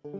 Bum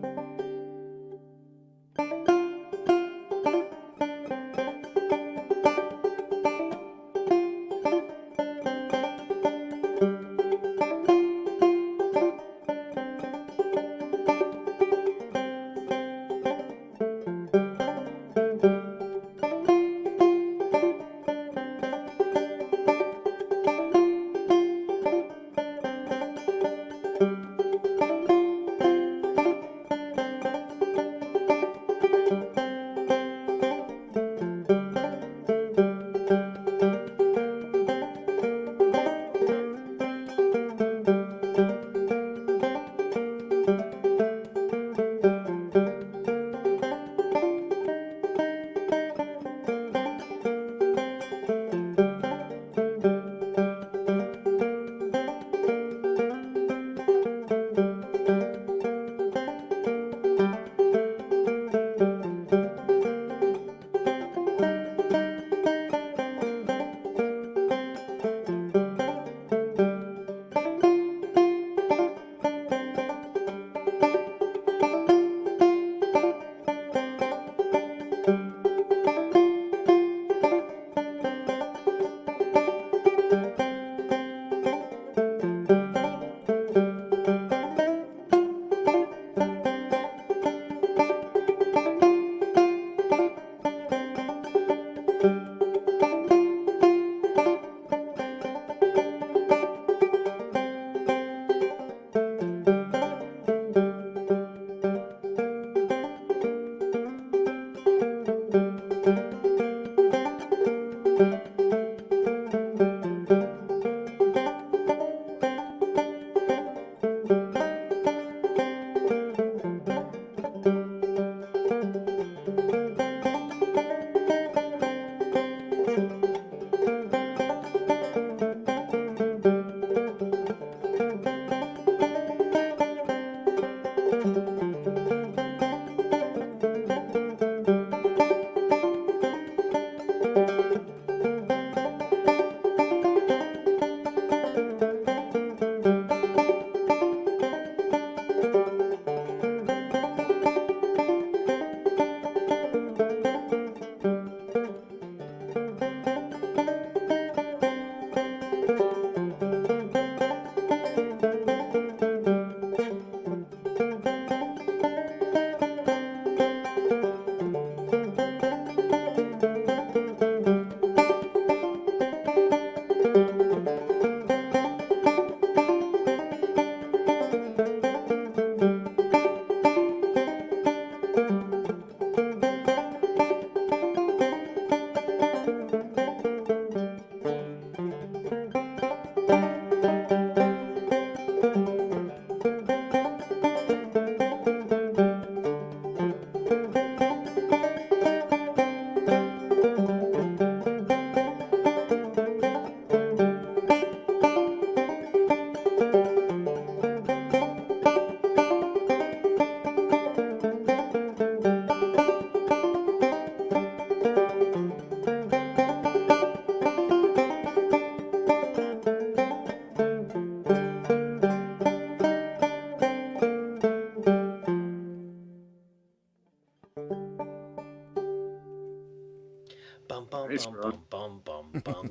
bum Nice, bum bro. bum bum bum bum.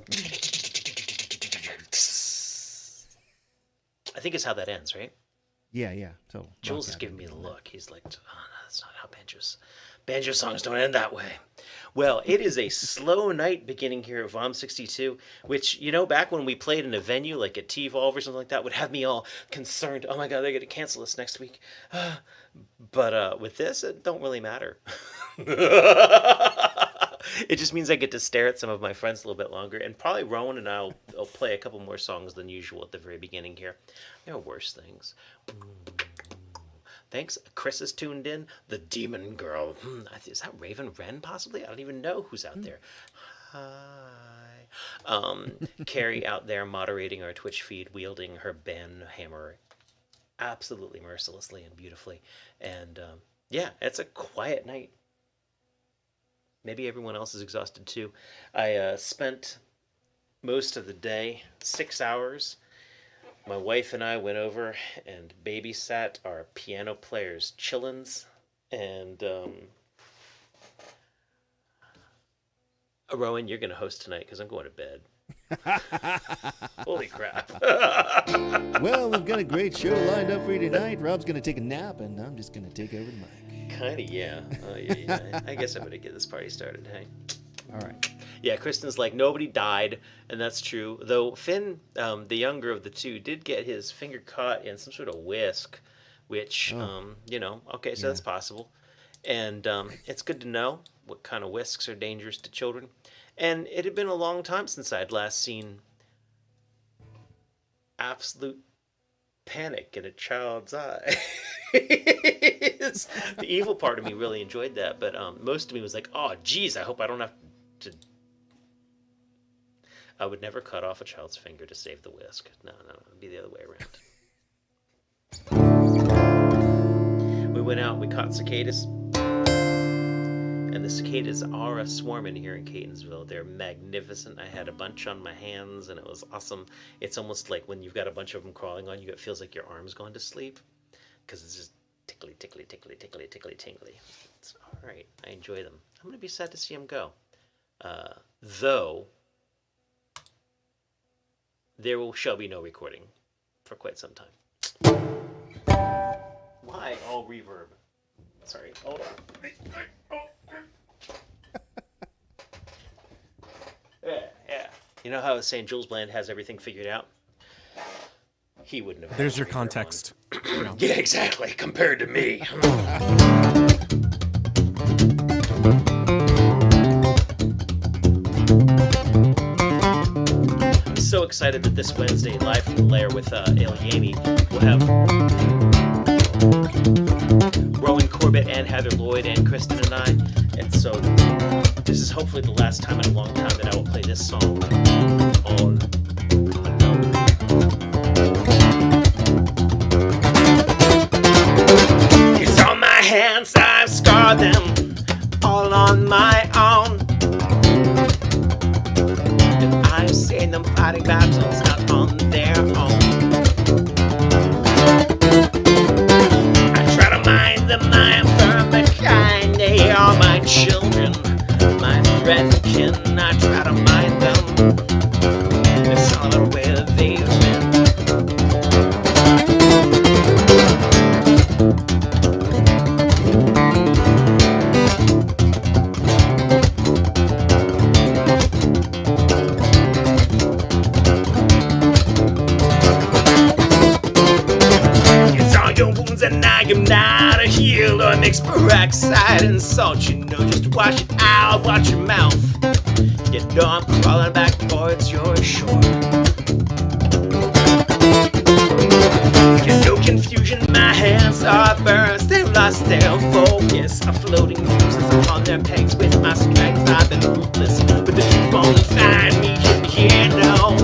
I think it's how that ends, right? Yeah, yeah. So rock Jules is out giving me ending the on that. look. He's like, oh, no, that's not how banjo songs don't end that way. Well, it is a slow night beginning here at VOM 62, which, back when we played in a venue like at T-Volve or something like that, would have me all concerned. Oh my God, they're going to cancel us next week. But with this, it don't really matter. It just means I get to stare at some of my friends a little bit longer, and probably Rowan and I'll play a couple more songs than usual at the very beginning here. There are worse things. Thanks. Chris is tuned in. The Demon Girl. Is that Raven Wren, possibly? I don't even know who's out there. Hi. Carrie out there moderating our Twitch feed, wielding her ban hammer absolutely mercilessly and beautifully. And yeah, it's a quiet night. Maybe everyone else is exhausted too. I spent most of the day, 6 hours, My wife and I went over and babysat our piano player's chillins, and Rowan, you're gonna host tonight because I'm going to bed. Holy crap! Well, we've got a great show lined up for you tonight. Rob's gonna take a nap, and I'm just gonna take over the mic. Kinda, yeah. Yeah. I guess I better get this party started. Hey. All right. Yeah, Kristen's like, nobody died, and that's true. Though Finn, the younger of the two, did get his finger caught in some sort of whisk, which, okay, so Yeah. that's possible. And it's good to know what kind of whisks are dangerous to children. And it had been a long time since I'd last seen absolute panic in a child's eye. The evil part of me really enjoyed that, but most of me was like, oh, geez, I hope I don't have to... I would never cut off a child's finger to save the whisk. No, it'd be the other way around. We went out, we caught cicadas. And the cicadas are a swarming here in Catonsville. They're magnificent. I had a bunch on my hands, and it was awesome. It's almost like when you've got a bunch of them crawling on you, it feels like your arm's going to sleep. Because it's just tickly, tickly, tickly, tickly, tickly, tingly. It's all right. I enjoy them. I'm going to be sad to see them go. Though... shall be no recording for quite some time. Why all reverb? Sorry. Hold on. Yeah. You know how I was saying Jules Bland has everything figured out? He wouldn't have. There's your context. Yeah, exactly. Compared to me. So excited that this Wednesday, live from the lair with Aliani, we'll have Rowan Corbett and Heather Lloyd and Kristen and I. And so this is hopefully the last time in a long time that I will play this song all alone. It's on my hands, I've scarred them all on my own. I've seen them fighting battles out on their own. I try to mind them, I am firm but kind. They are my children, my friend kin. I try to mind them. It's all the way that they've been. And I am not a healer. Mix peroxide and salt, you know, just wash it out, watch your mouth. You know I'm crawling back towards your shore. No confusion, my hands are burst. They've lost their focus. A floating nooses upon their pegs. With my strength I've been ruthless, but the truth won't find me in here, no.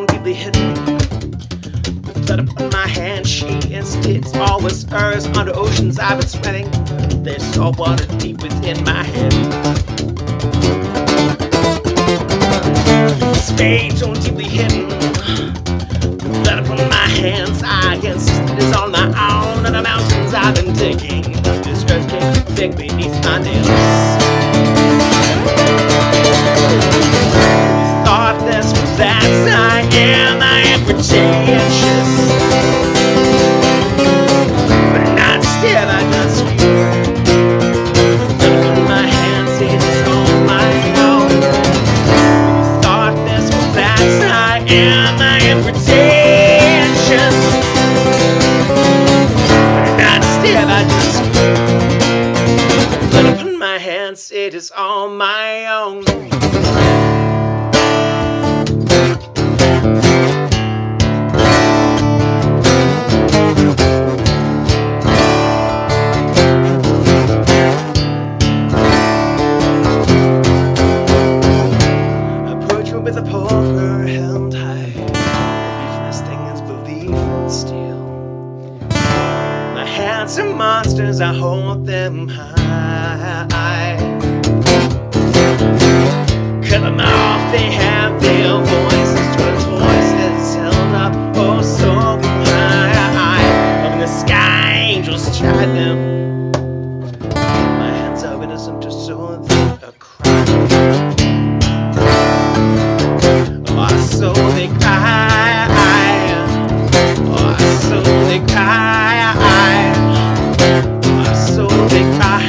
Deeply hidden, the blood upon my hand, she instincts always hers. Under oceans I've been sweating, there's salt water deep within my head. It's fate so deeply hidden, the blood upon my hands, I insist it is on my own. And the mountains I've been digging, this earth came thick beneath my nails. Thoughtless, that's I am pretentious, but not still I just put my hands in it's on my own. Thoughtless, that's I am pretentious, but not still I just put my hands, it is on my own. With a poker, help gods and monsters, I hold them high. Cut them off, they have their voices, George's voices held up, oh so high. Up in the sky, angels chide them. My hands are innocent, just so they cry. Oh, so they cry. Oh, so they cry. Oh, so they cry.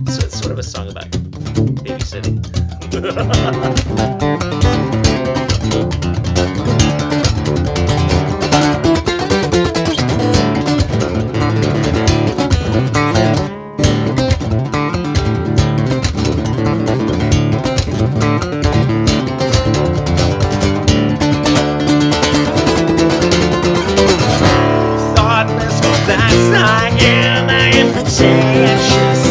So it's sort of a song about babysitting. Thoughtless, that's I am. I am pretentious.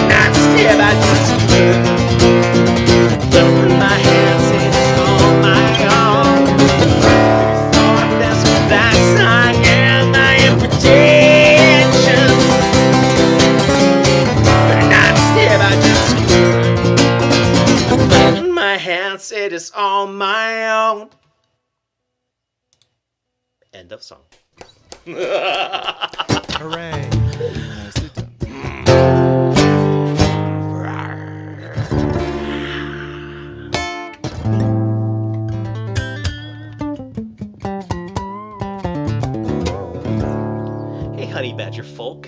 Not scared, I just care. But in my hands, it's all my own. Thoughtless, that's I am. I am pretentious. But not scared, I just care. But in my hands, it is all my own. End of song. Hooray. Nicely done. Hey, honey badger folk.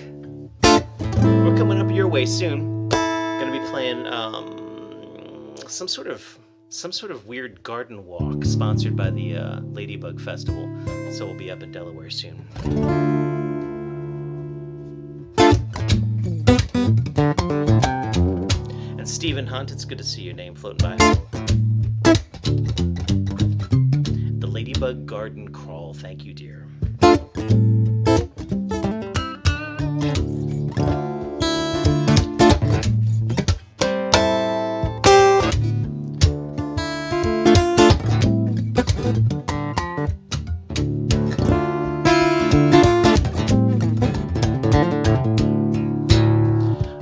We're coming up your way soon. Gonna be playing some sort of weird garden walk sponsored by the Ladybug Festival. So we'll be up in Delaware soon. And Stephen Hunt, it's good to see your name floating by. The Ladybug Garden Crawl, thank you, dear.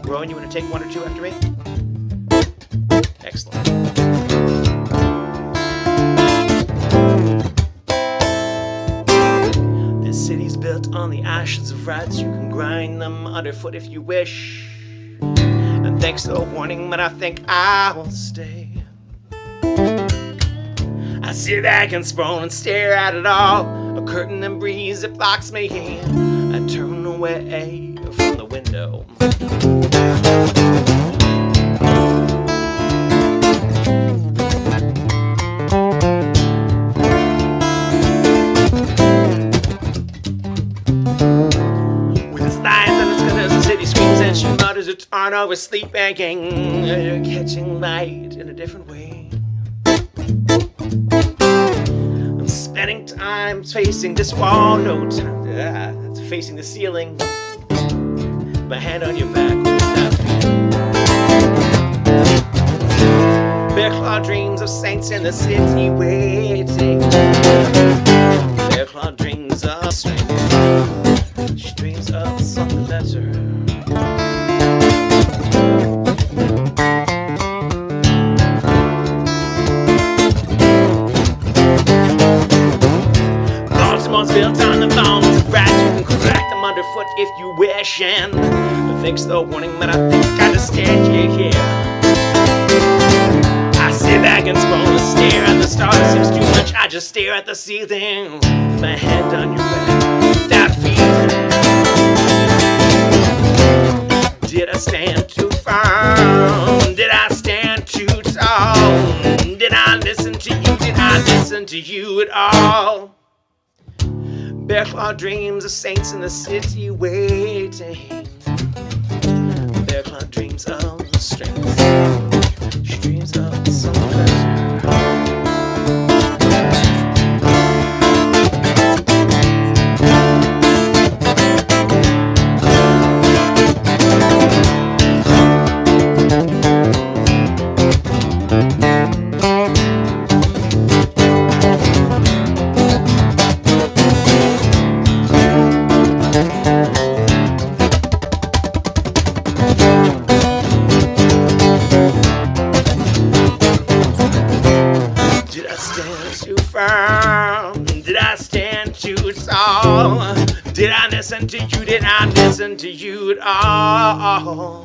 Rowan, you want to take one or two after me? Excellent. This city's built on the ashes of rats. You can grind them underfoot if you wish. And thanks to a warning, but I think I will stay. I sit back and sprawl and stare at it all. A curtain and breeze that blocks me in. I turn away from the window. With its lines and its colors, the city screams and she mutters. It's on over sleepwalking. You're catching light in a different way. I'm spending time facing this wall, no time to facing the ceiling. My hand on your back, bear claw dreams of saints in the city waiting. Bear claw dreams of strength. She dreams of something better. Baltimore's built on the bones of rats. You can crack them underfoot if you wish. And thanks to the warning, but I think I just scared you here. I sit back and scroll and stare at the stars. Seems too much, I just stare at the ceiling. My hand on your back, that feeling. Did I stand too firm? Did I stand too tall? Did I listen to you? Did I listen to you at all? Bear claw dreams of saints in the city waiting. Bear claw dreams of strength. She dreams of some pleasure. listen to you? Did I listen to you at all?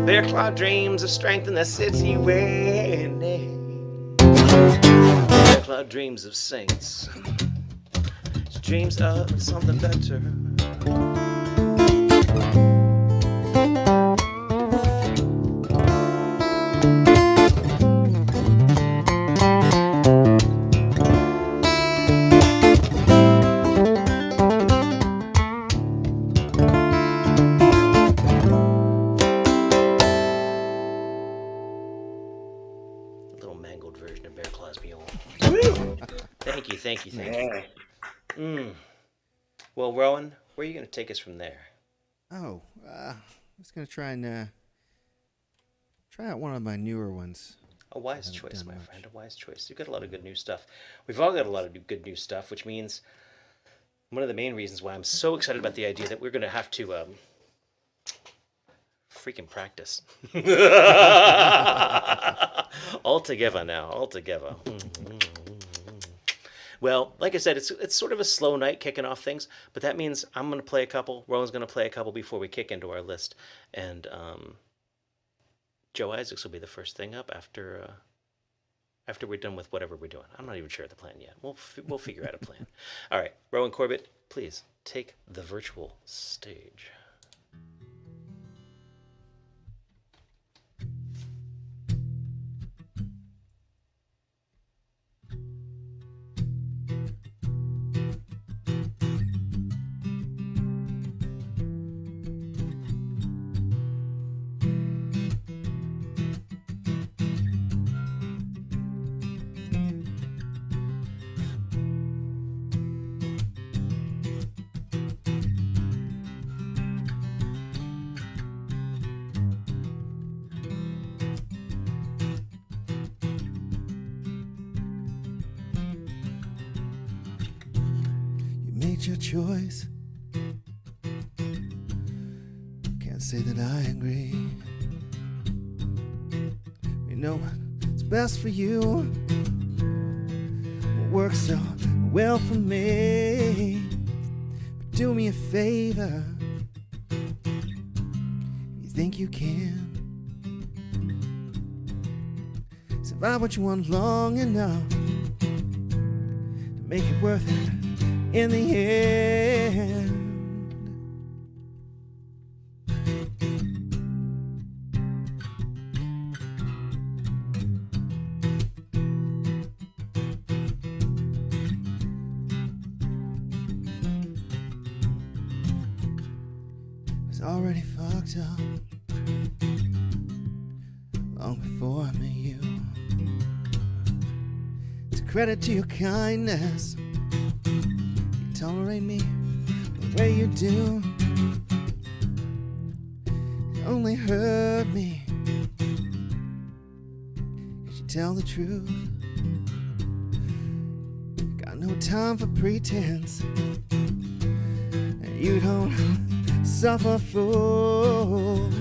Bear claw dreams of strength in the city waiting. Bear claw dreams of saints. Dreams of something better. Version of Bear Claw's Mule. Thank you. Well, Rowan, where are you going to take us from there? Oh, I was going to try out one of my newer ones. A wise choice, my friend. A wise choice. You've got a lot of good new stuff. We've all got a lot of good new stuff, which means one of the main reasons why I'm so excited about the idea that we're going to have to freaking practice. All together now. All together. Well, like I said, it's sort of a slow night kicking off things, but that means I'm going to play a couple. Rowan's going to play a couple before we kick into our list, and Joe Isaacs will be the first thing up after we're done with whatever we're doing. I'm not even sure of the plan yet. We'll figure out a plan. All right, Rowan Corbett, please take the virtual stage. Your choice. Can't say that I agree. We know what's best for you. What works so well for me. But do me a favor. You think you can survive what you want long enough to make it worth it in the end. I was already fucked up long before I met you. It's a credit to your kindness. Tolerate me the way you do. You only hurt me 'cause you tell the truth. Got no time for pretense, and you don't suffer fools.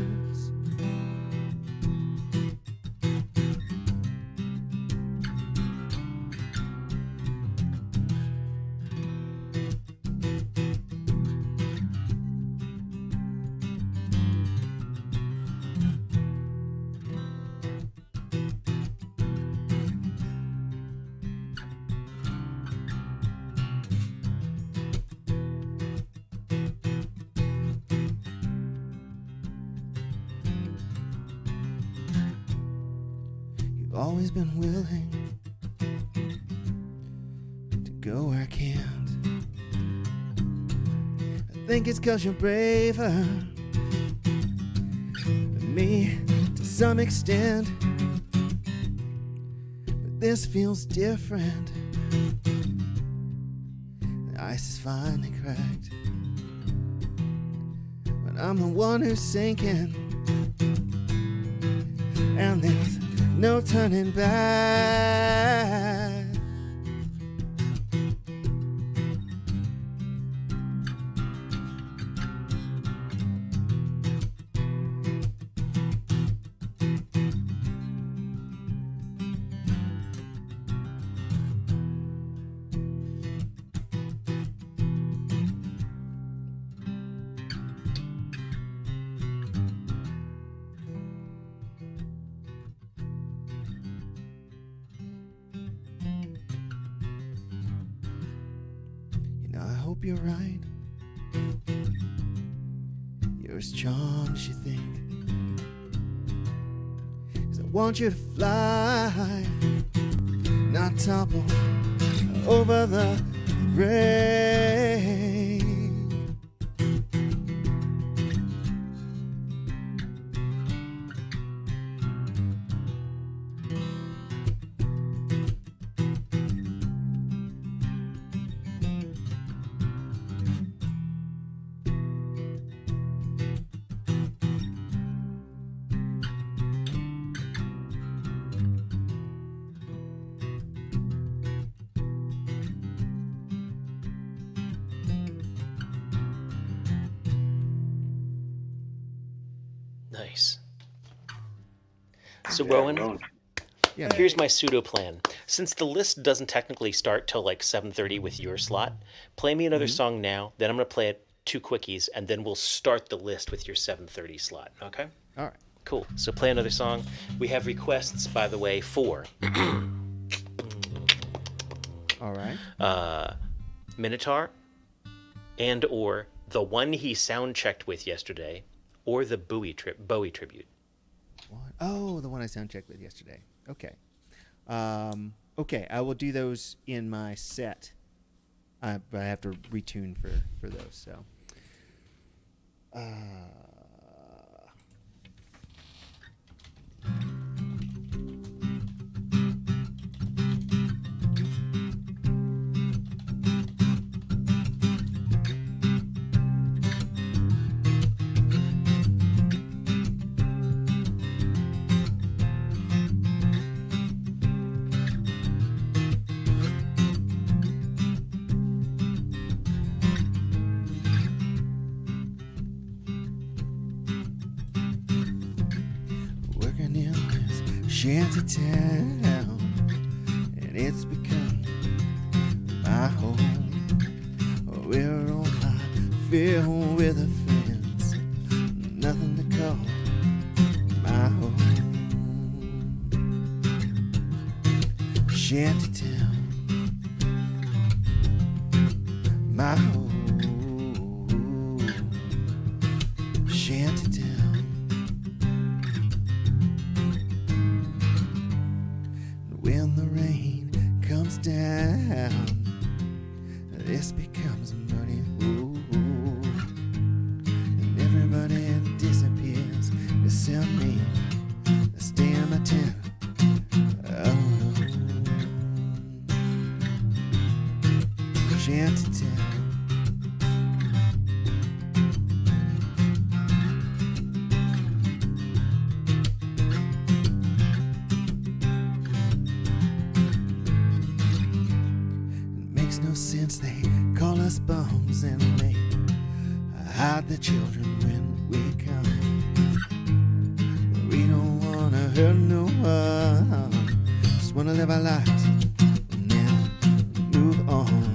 Always been willing to go where I can't. I think it's 'cause you're braver than me to some extent, but this feels different. The ice is finally cracked, but I'm the one who's sinking, and there's no turning back. hope you're right. You're as charming as you think. 'Cause I want you to fly, not topple over the rain. Nice. So, Rowan, Yeah. here's my pseudo plan. Since the list doesn't technically start till like 7:30 with your slot, play me another song now. Then I'm gonna play it 2 quickies, and then we'll start the list with your 7:30 slot. Okay? All right. Cool. So play another song. We have requests, by the way, for All right. Minotaur, and or the one he sound checked with yesterday, or the Bowie tribute. What? Oh, the one I sound checked with yesterday. Okay. Okay, I will do those in my set. But I have to retune for those. So. Working in this shanty town, and it's become my home. We're all I feel with a friends, nothing to call my home. Shanty town, my home. Shanty town. When the rain comes down, this becomes muddy. Ooh, and everybody disappears except me. I stay in my tent. Oh, shanty town. Makes no sense, they call us bums and they hide the children when we come. We don't wanna hurt no one, just wanna live our lives and now move on.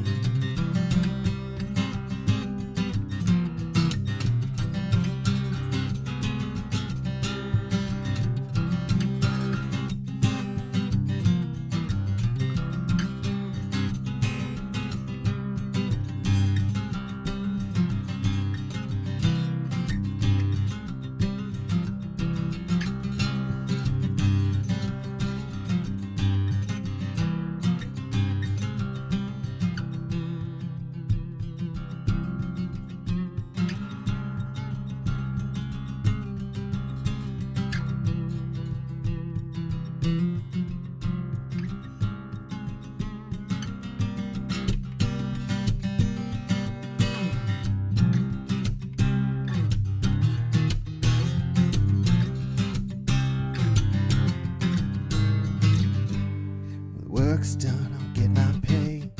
Work's done, I'll get my pay.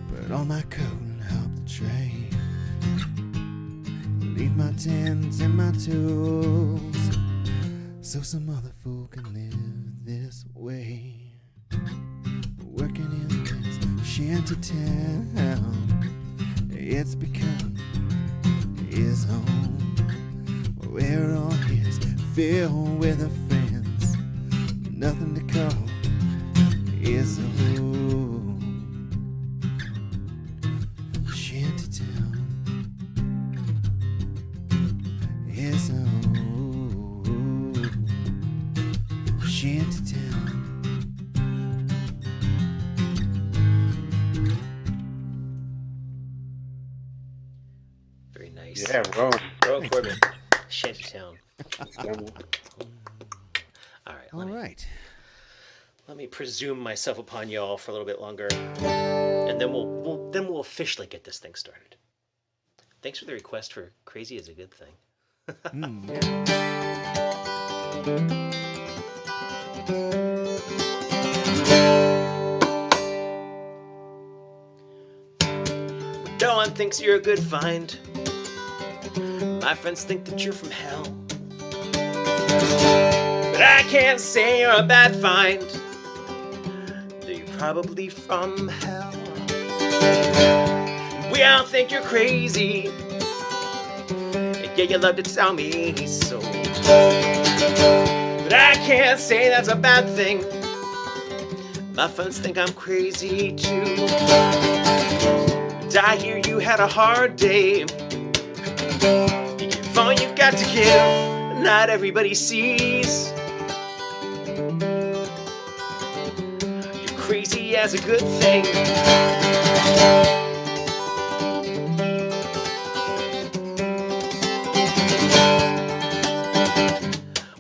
Put on my coat and help the trade. Leave my tins and my tools, so some other fool can live this way. Working in this shanty town, it's become his home. Where all his filled with the friends, nothing to call is home. Yeah, Rome. Royal Corbin. Shantytown. All right. All right. Let me presume myself upon y'all for a little bit longer, and then we'll officially get this thing started. Thanks for the request for "Crazy is a Good Thing." No one thinks you're a good find. My friends think that you're from hell, but I can't say you're a bad find. You're probably from hell. We all think you're crazy. Yeah, you love to tell me so, but I can't say that's a bad thing. My friends think I'm crazy too. And I hear you had a hard day. You give all you got to give. Not everybody sees you're crazy as a good thing.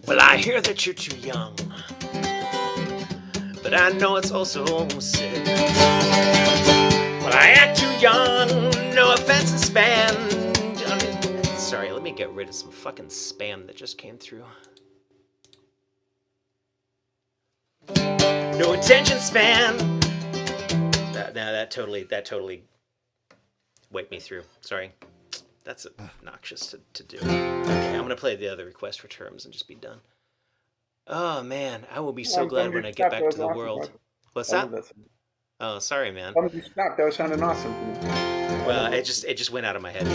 Well, I hear that you're too young, but I know it's also sick. Well, I act too young, no offense to spam. Sorry, let me get rid of some fucking spam that just came through. No attention span. That totally wiped me through. Sorry. That's obnoxious to do. Okay, I'm gonna play the other request for terms and just be done. Oh man, I will be so glad when I get back to the world. What's that? Oh, sorry, man. Why did you stop? That was sounding awesome. Well, it just went out of my head.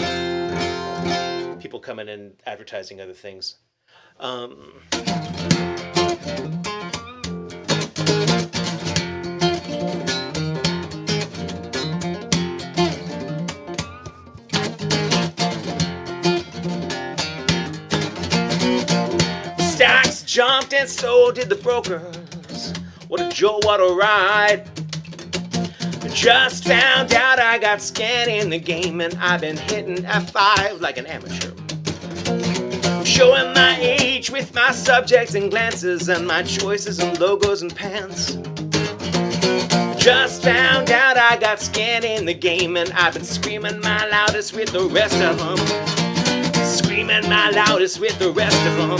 People coming in advertising other things. Stocks jumped and so did the brokers. What a joy, what a ride. Just found out I got skin in the game and I've been hitting F5 like an amateur. Showing my age with my subjects and glances and my choices and logos and pants. Just found out I got skin in the game and I've been screaming my loudest with the rest of them. Screaming my loudest with the rest of them.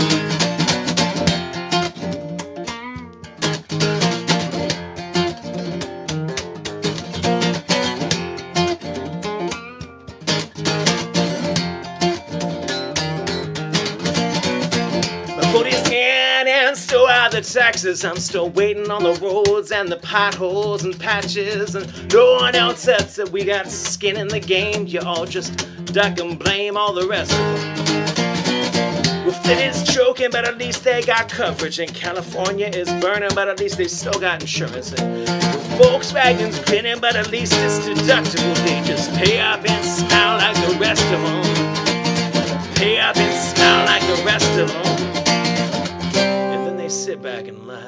So are the taxes. I'm still waiting on the roads and the potholes and patches, and no one else says that we got skin in the game. You all just duck and blame all the rest of them. Well, Flint is choking, but at least they got coverage, and California is burning, but at least they still got insurance. And Volkswagen's grinning, but at least it's deductible. They just pay up and smile like the rest of them. Pay up and smile like the rest of them. Sit back and laugh.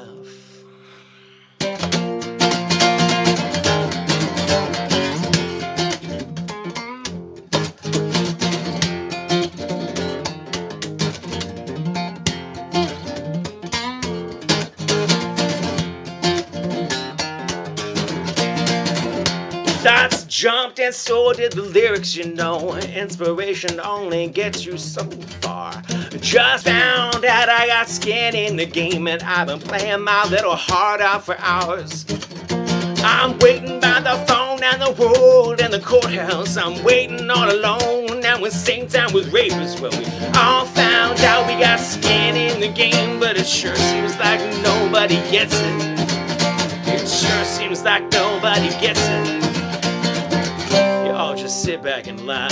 Thoughts jumped and so did the lyrics, you know. Inspiration only gets you so far. Just found out I got skin in the game and I've been playing my little heart out for hours. I'm waiting by the phone and the road and the courthouse. I'm waiting all alone and with same time with rapists. Well, we all found out we got skin in the game, but it sure seems like nobody gets it. It sure seems like nobody gets it. You all just sit back and laugh.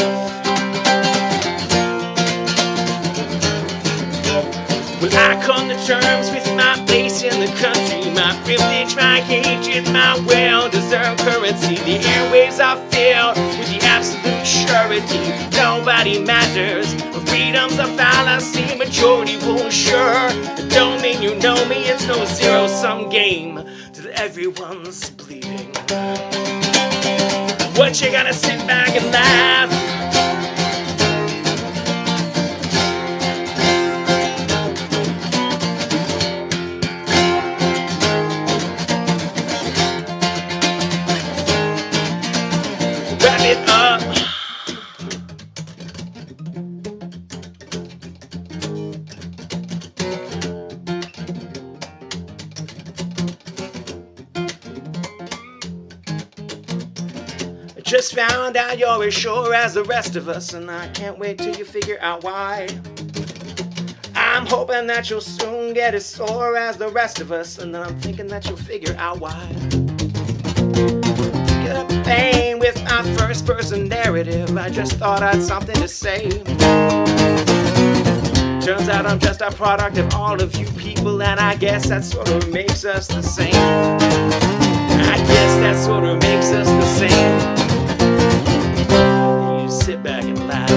Well, I come to terms with my place in the country, my privilege, my hatred, my well-deserved currency. The airwaves are filled with the absolute surety nobody matters. Freedom's a fallacy, majority rule, sure. It don't mean you know me, it's no zero-sum game till everyone's bleeding. What, you gonna sit back and laugh? Just found out you're as sure as the rest of us, and I can't wait till you figure out why. I'm hoping that you'll soon get as sore as the rest of us, and then I'm thinking that you'll figure out why. Get up pain with my first person narrative. I just thought I had something to say. Turns out I'm just a product of all of you people, and I guess that sort of makes us the same. I guess that sort of makes us the same. You sit back and laugh.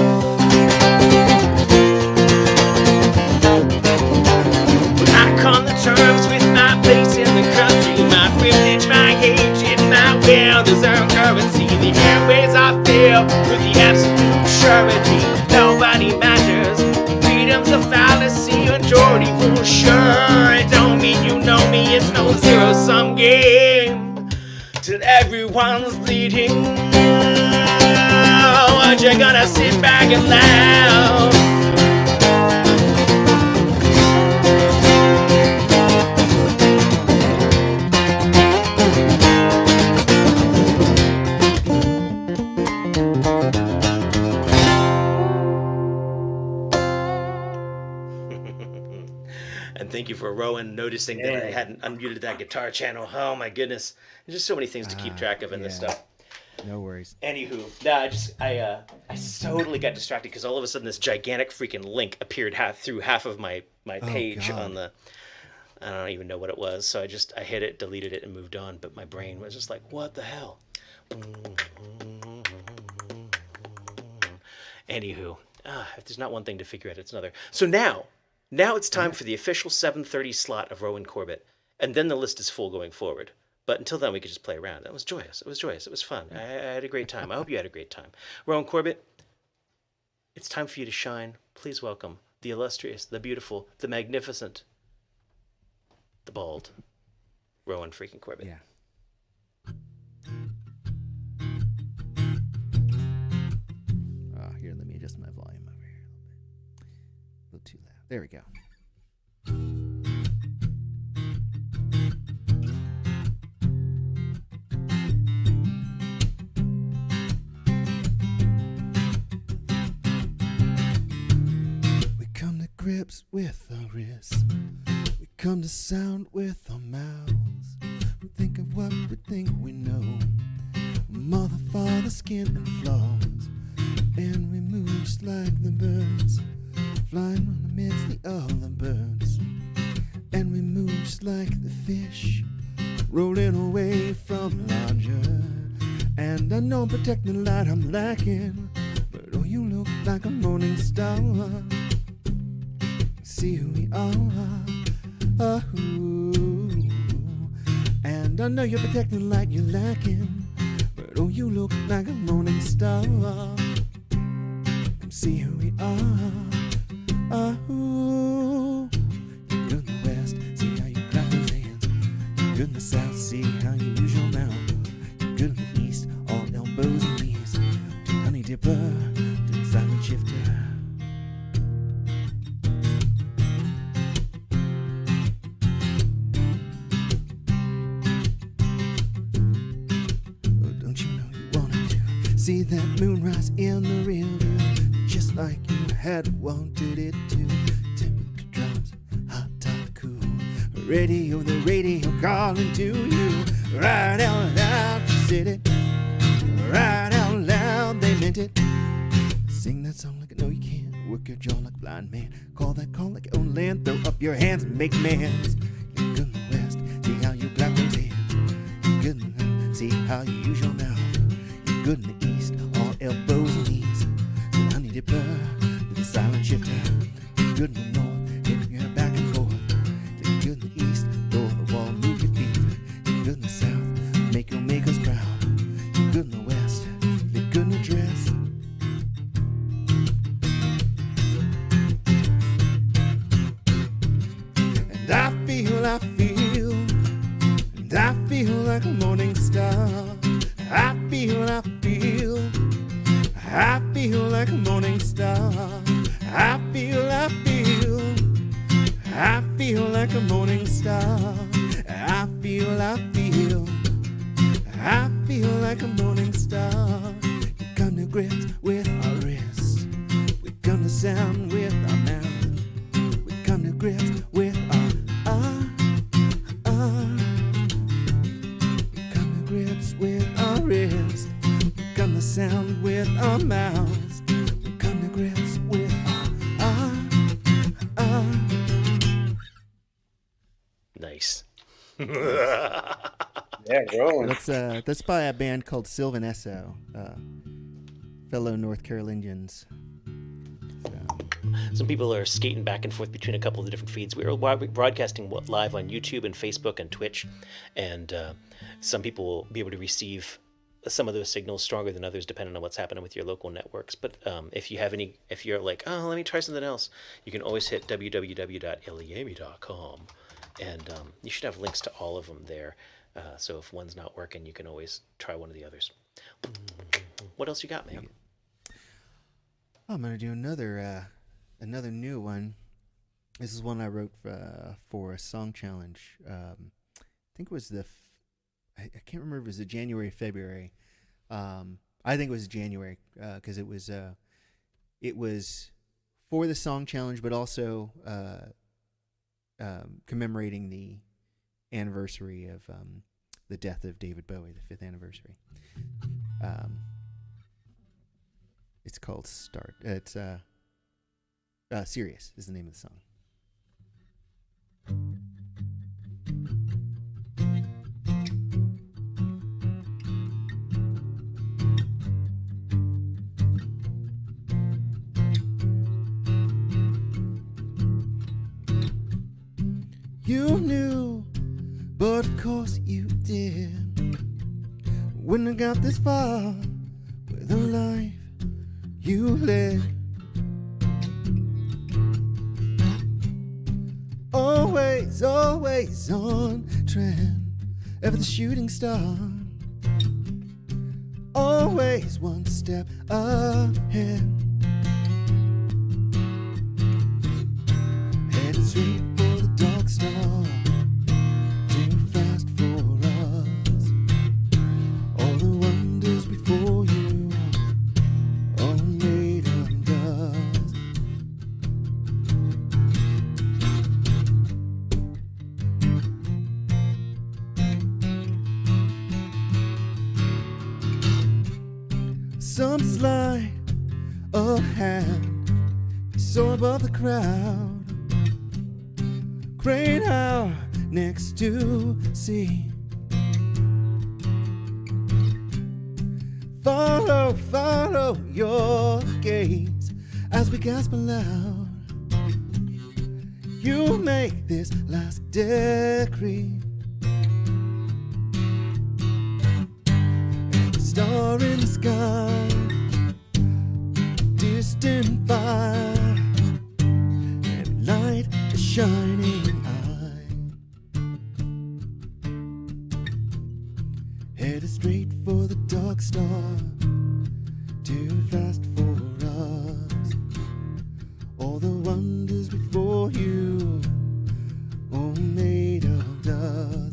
When I come to terms with my place in the country, my privilege, my hatred, my well-deserved currency, the airways I feel with the absolute surety nobody matters. Freedom's a fallacy, majority rule, sure. It don't mean you know me, it's no zero-sum game till everyone's bleeding. Oh, aren't you gonna sit back and laugh? And thank you for Rowan noticing that I hadn't unmuted that guitar channel. Oh my goodness. There's just so many things to keep track of in this stuff. No worries. Anywho, I totally got distracted because all of a sudden this gigantic freaking link appeared through half of my page on the, I don't even know what it was. So I hit it, deleted it, and moved on. But my brain was just like, what the hell? Anywho, if there's not one thing to figure out, it's another. So now it's time for the official 7:30 slot of Rowan Corbett, and then the list is full going forward. But until then, we could just play around. It was joyous. It was fun. I had a great time. I hope you had a great time. Rowan Corbett, it's time for you to shine. Please welcome the illustrious, the beautiful, the magnificent, the bald, Rowan freaking Corbett. Yeah. Here, let me adjust my volume over here a little too loud. There we go. We come to grips with our wrists. We come to sound with our mouths. We think of what we think we know. Mother, father, skin, and flaws. And we move just like the birds, flying amidst the other birds. And we move just like the fish, rolling away from larger. And I know I'm protecting the light I'm lacking, but oh, you look like a morning star. See who we are, oh. And I know you're protecting the light you're lacking, but oh, you look like a morning star. See who we are, oh. You're good in the West, see how you clap those hands. You're good in the South, see how you use your mouth. You're good in the East, all elbows and knees. To honey dipper, to the silent shifter. Oh, don't you know you wanted to see that moonrise in the rear view? Just like you had wanted it to. Temperature drops, hot, top, cool. Radio, the radio calling to you. Right out loud, she said it. Right out loud, they meant it. Sing that song like I know you can. Work your jaw like a blind man. Call that call like your own land. Throw up your hands and make demands. You're good in the West, see how you clap those hands. You're good in the North, see how you use your mouth. You're good in the East, all elbows and knees. Dipper, with a silent shifter. You're good in the North, hit your hair back and forth. You're good in the East, throw the wall, move your feet. You're good in the South, make us proud. You're good in the West, look good in the dress. And I feel like a morning star. I feel like a morning star. I feel like a morning star. I feel feel like a morning star. We come to grips with our wrists. We come to sound with our mouth. We come to grips with our. We come to grips with our wrists. We come to sound with our mouths. We come to grips with our. Nice. Yeah, rolling. That's by a band called Sylvan Esso, fellow North Carolinians. Some people are skating back and forth between a couple of the different feeds. We are broadcasting live on YouTube and Facebook and Twitch, and some people will be able to receive some of those signals stronger than others depending on what's happening with your local networks. But if you're like, oh, let me try something else, you can always hit www.iliami.com, and you should have links to all of them there. So if one's not working, you can always try one of the others. What else you got, man? I'm gonna do another new one. This is one I wrote for a song challenge. I think it was I can't remember if it was the January, February. I think it was January because it was for the song challenge, but also commemorating the anniversary of the death of David Bowie, the 5th anniversary. It's called Start. It's Serious is the name of the song. You knew, but of course you did. Wouldn't have got this far with a life you led. Always, always on trend, ever the shooting star. Always one step ahead. Headed straight for the dark star. Too fast for us. All the wonders before you, all made of dust. Some sleight of hand, you soar above the crowd. Great hour next to sea. Follow, follow your gaze as we gasp aloud. You make this last decree. And the star in the sky, distant fire, and light a shining eye. Headed straight for the dark star, too fast for us. All the wonders before you, all made of dust.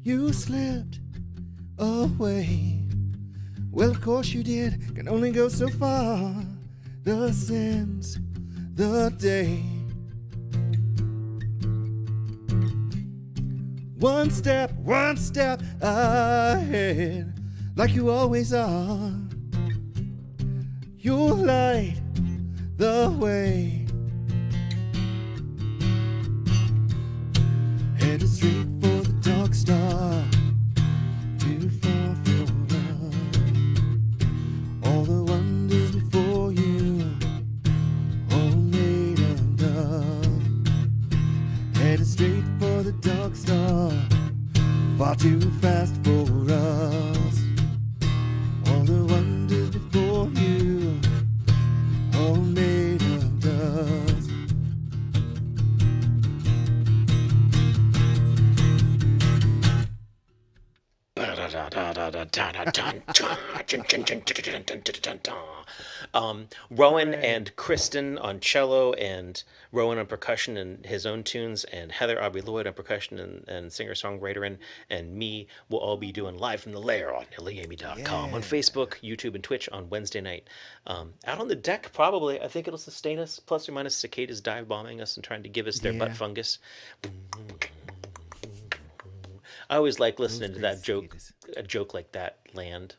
You slipped away. Well, of course you did. Can only go so far. The sense, the day. One step ahead, like you always are. You'll light the way. Headed straight for the dark star, too far for us. All the wonders before you, all made of dust. Headed straight for the dark star, far too fast for us. All the wonders before you, all made Rowan and Kristen on cello, and Rowan on percussion and his own tunes, and Heather Aubrey Lloyd on percussion and singer-songwriter, and me will all be doing Live from the Lair on illyamy.com, on Yeah. Facebook, YouTube, and Twitch on Wednesday night. Out on the deck, probably. I think it'll sustain us, plus or minus cicadas dive bombing us and trying to give us their butt Yeah. fungus. I always like listening to Those that crazy joke, cicadas. a joke like that land.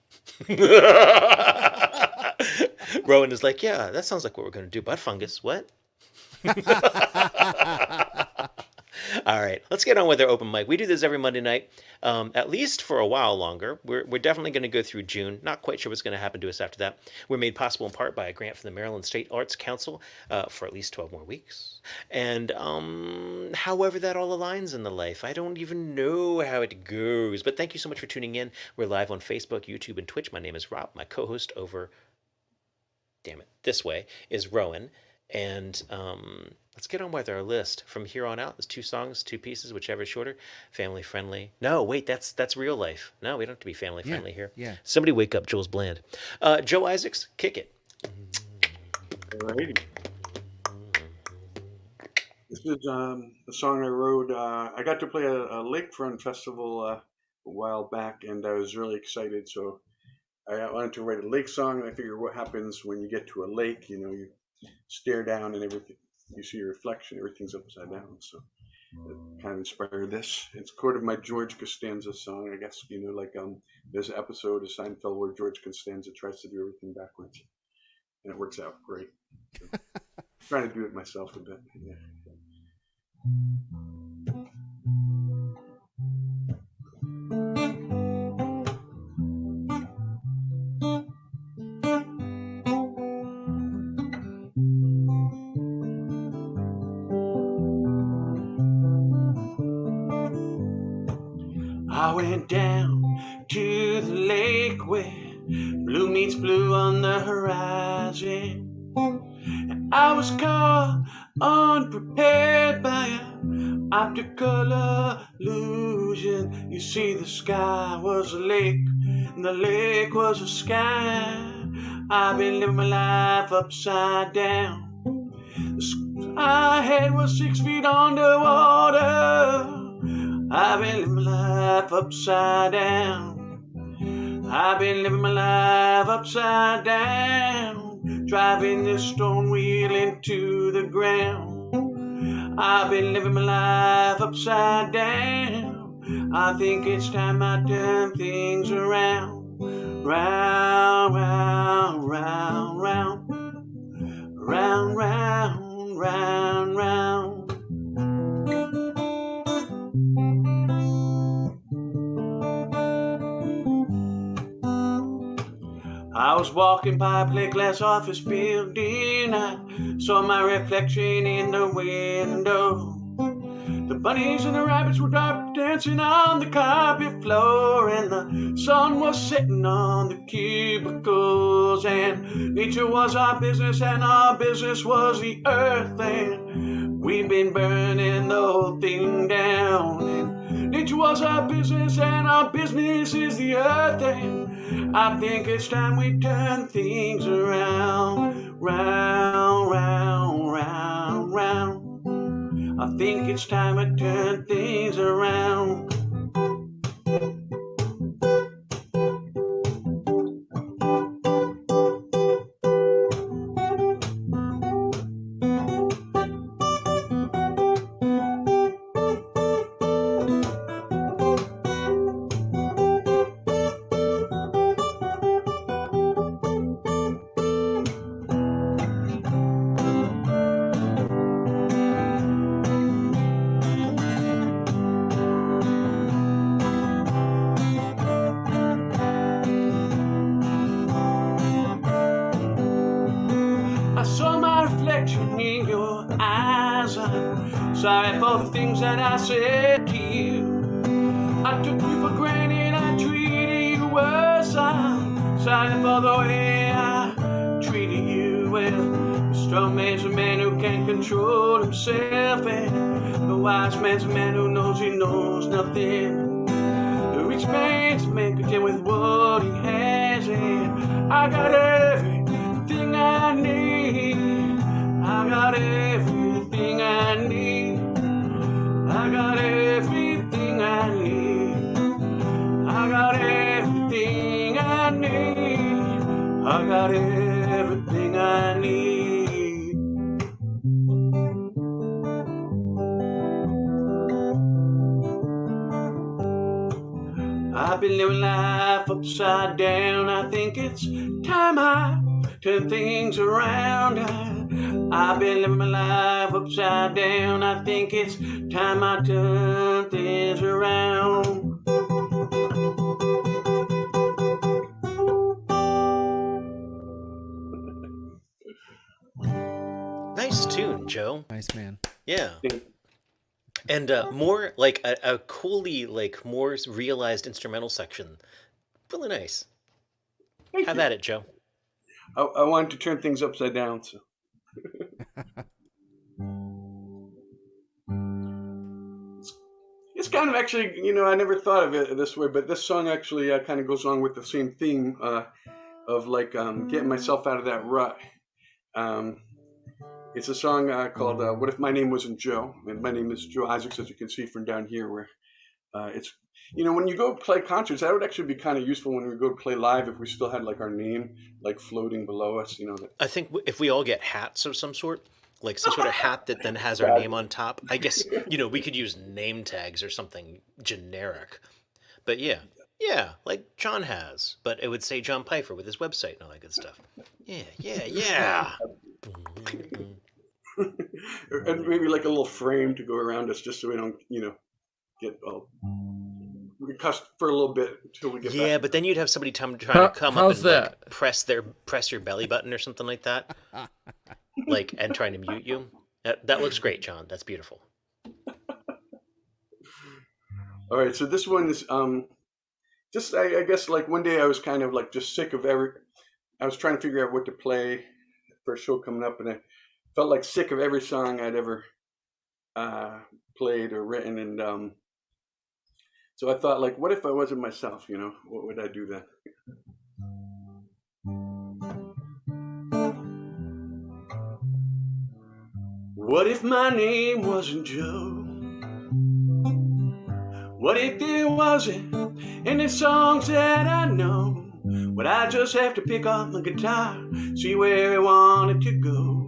Rowan is like, yeah, that sounds like what we're going to do. Butt fungus, what? All right, let's get on with our open mic. We do this every Monday night, at least for a while longer. We're definitely going to go through June. Not quite sure what's going to happen to us after that. We're made possible in part by a grant from the Maryland State Arts Council for at least 12 more weeks. And however that all aligns in the life, I don't even know how it goes. But thank you so much for tuning in. We're live on Facebook, YouTube, and Twitch. My name is Rob. My co-host over, damn it, this way is Rowan. And let's get on with our list. From here on out, there's 2 songs, 2 pieces, whichever is shorter. Family friendly. No, wait, that's real life. No, we don't have to be family friendly here. Yeah. Somebody wake up Jules Bland. Joe Isaacs, kick it. Alrighty. This is a song I wrote. I got to play a lakefront festival a while back, and I was really excited. So I wanted to write a lake song, and I figured what happens when you get to a lake, you stare down and everything, you see your reflection, everything's upside down. So it kind of inspired this. It's sort of my George Costanza song, I guess. There's an episode of Seinfeld where George Costanza tries to do everything backwards, and it works out great. So, trying to do it myself a bit. Yeah. I went down to the lake where blue meets blue on the horizon. And I was caught unprepared by an optical illusion. You see, the sky was a lake, and the lake was a sky. I've been living my life upside down. The sky I had was 6 feet underwater. I've been living my life upside down. I've been living my life upside down, driving this stone wheel into the ground. I've been living my life upside down. I think it's time I turn things around. Round, round, round, round. Round, round, round, round. I was walking by a plate glass office building. I saw my reflection in the window. The bunnies and the rabbits were dancing on the carpet floor, and the sun was setting on the cubicles. And nature was our business, and our business was the earth. And we've been burning the whole thing down. And nature was our business, and our business is the earth. And I think it's time we turn things around, round, round, round, round. I think it's time I turn things around. I saw my reflection in your eyes. I'm sorry for the things that I said to you. I took you for granted, I treated you worse. I'm sorry for the way I treated you. Well, the strong man's a man who can control himself, and the wise man's a man who knows he knows nothing. The rich man's a man content with I got everything I need. I got everything I need. I got everything I need. I got everything I need. I got everything I need. I've been living life upside down. I think it's time I turn things around. I've been living my life upside down. I think it's time I turn things around. Nice tune, Joe. Nice, man. Yeah. And more like a coolly, like more realized instrumental section. Really nice. Thank Have you. at it, Joe. I wanted to turn things upside down. So. It's kind of actually, I never thought of it this way, but this song actually kind of goes along with the same theme of like getting myself out of that rut. It's a song called "What If My Name Wasn't Joe," and my name is Joe Isaacs, as you can see from down here. Where it's, when you go play concerts, that would actually be kind of useful when we go play live if we still had like our name like floating below us. That. I think if we all get hats of some sort, like some sort of hat that then has our name on top, I guess, we could use name tags or something generic. But yeah, like John has, but it would say John Pfeiffer with his website and all that good stuff. Yeah. And maybe like a little frame to go around us just so we don't, get all cussed for a little bit until we get back. Yeah, but then you'd have somebody trying to come up and that? like press your belly button or something like that. Like, and trying to mute you. That looks great, John. That's beautiful. All right, so this one is just I guess like one day I was kind of like just sick of I was trying to figure out what to play for a show coming up, and I felt like sick of every song I'd ever played or written, and so I thought, like, what if I wasn't myself? What would I do then? What if my name wasn't Joe? What if there wasn't any songs that I know? Would I just have to pick up my guitar, see where I wanted to go?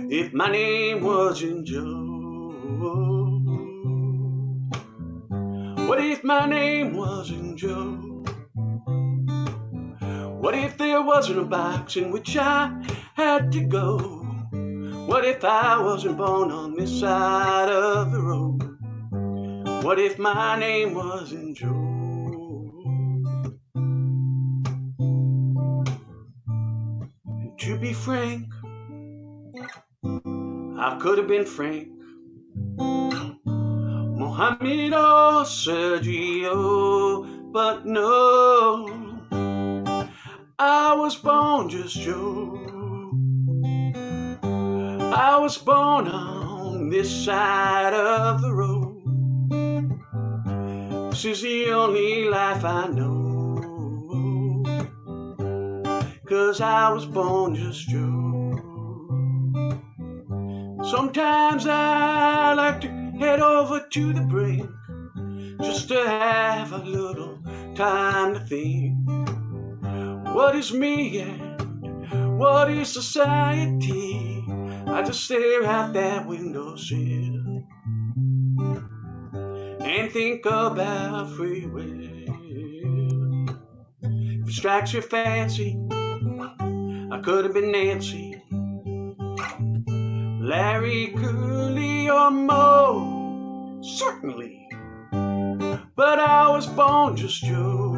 If my name wasn't Joe. What if my name wasn't Joe? What if there wasn't a box in which I had to go? What if I wasn't born on this side of the road? What if my name wasn't Joe? And to be frank, I could have been Frank, Mohammed or Sergio, but no, I was born just Joe. I was born on this side of the road. This is the only life I know, 'cause I was born just Joe. Sometimes I like to head over to the brink, just to have a little time to think. What is me and what is society? I just stare out that windowsill and think about free will. If it strikes your fancy, I could have been Nancy, Larry, Curly, or Moe, certainly. But I was born just Joe.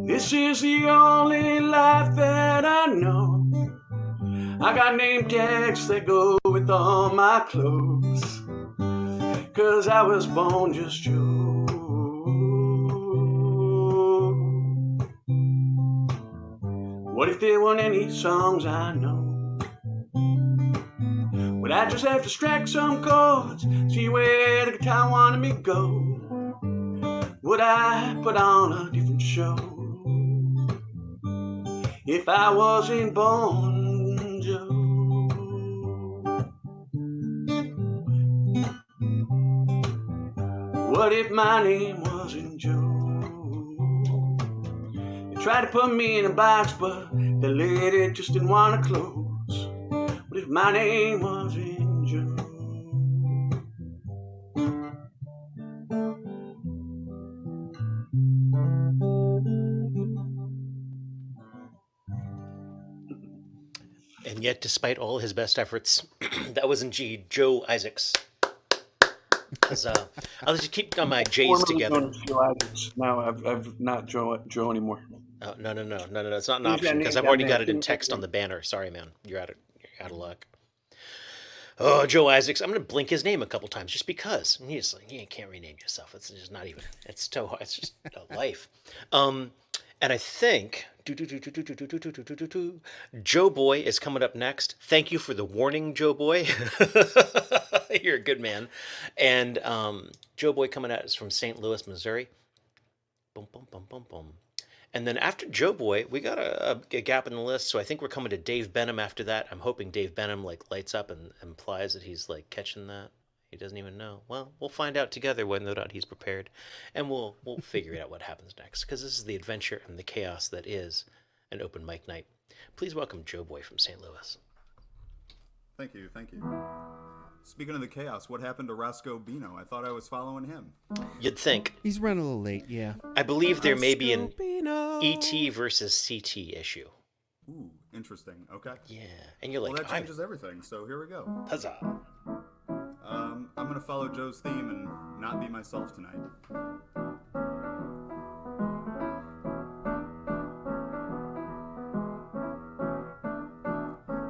This is the only life that I know. I got name tags that go with all my clothes, 'cause I was born just Joe. What if there weren't any songs I know? Would I just have to strike some chords, see where the guitar wanted me to go? Would I put on a different show? if I wasn't born Joe? What if my name wasn't Joe? They tried to put me in a box, but the lady just didn't want to close. What if my name wasn't Joe? And yet, despite all his best efforts, that was indeed Joe Isaacs. I'll just keep on my J's Formerly together. known as Joe Isaacs. Now I've not Joe anymore. Oh, no. It's not an He's option got because named I've already down got there. it in text on the banner. Sorry, man. You're out of luck. Oh, Joe Isaacs. I'm going to blink his name a couple times just because. And he's like, you can't rename yourself. It's just not even. It's so hard. It's just a life. And I think Joe Boy is coming up next. Thank you for the warning, Joe Boy. You're a good man. And Joe Boy coming at us from St. Louis, Missouri. Boom, boom, boom, boom, boom. And then after Joe Boy, we got a gap in the list, so I think we're coming to Dave Benham after that. I'm hoping Dave Benham like lights up and implies that he's like catching that. He doesn't even know. Well, we'll find out together whether or not he's prepared, and we'll figure out what happens next, because this is the adventure and the chaos that is an open mic night. Please welcome Joe Boy from St. Louis. Thank you. Speaking of the chaos, what happened to Roscoe Bino? I thought I was following him. You'd think. He's running a little late, yeah. I believe there may be an ET versus CT issue. Ooh, interesting. Okay. Yeah, and you're like, well, that changes everything, so here we go. Huzzah. I'm going to follow Joe's theme and not be myself tonight.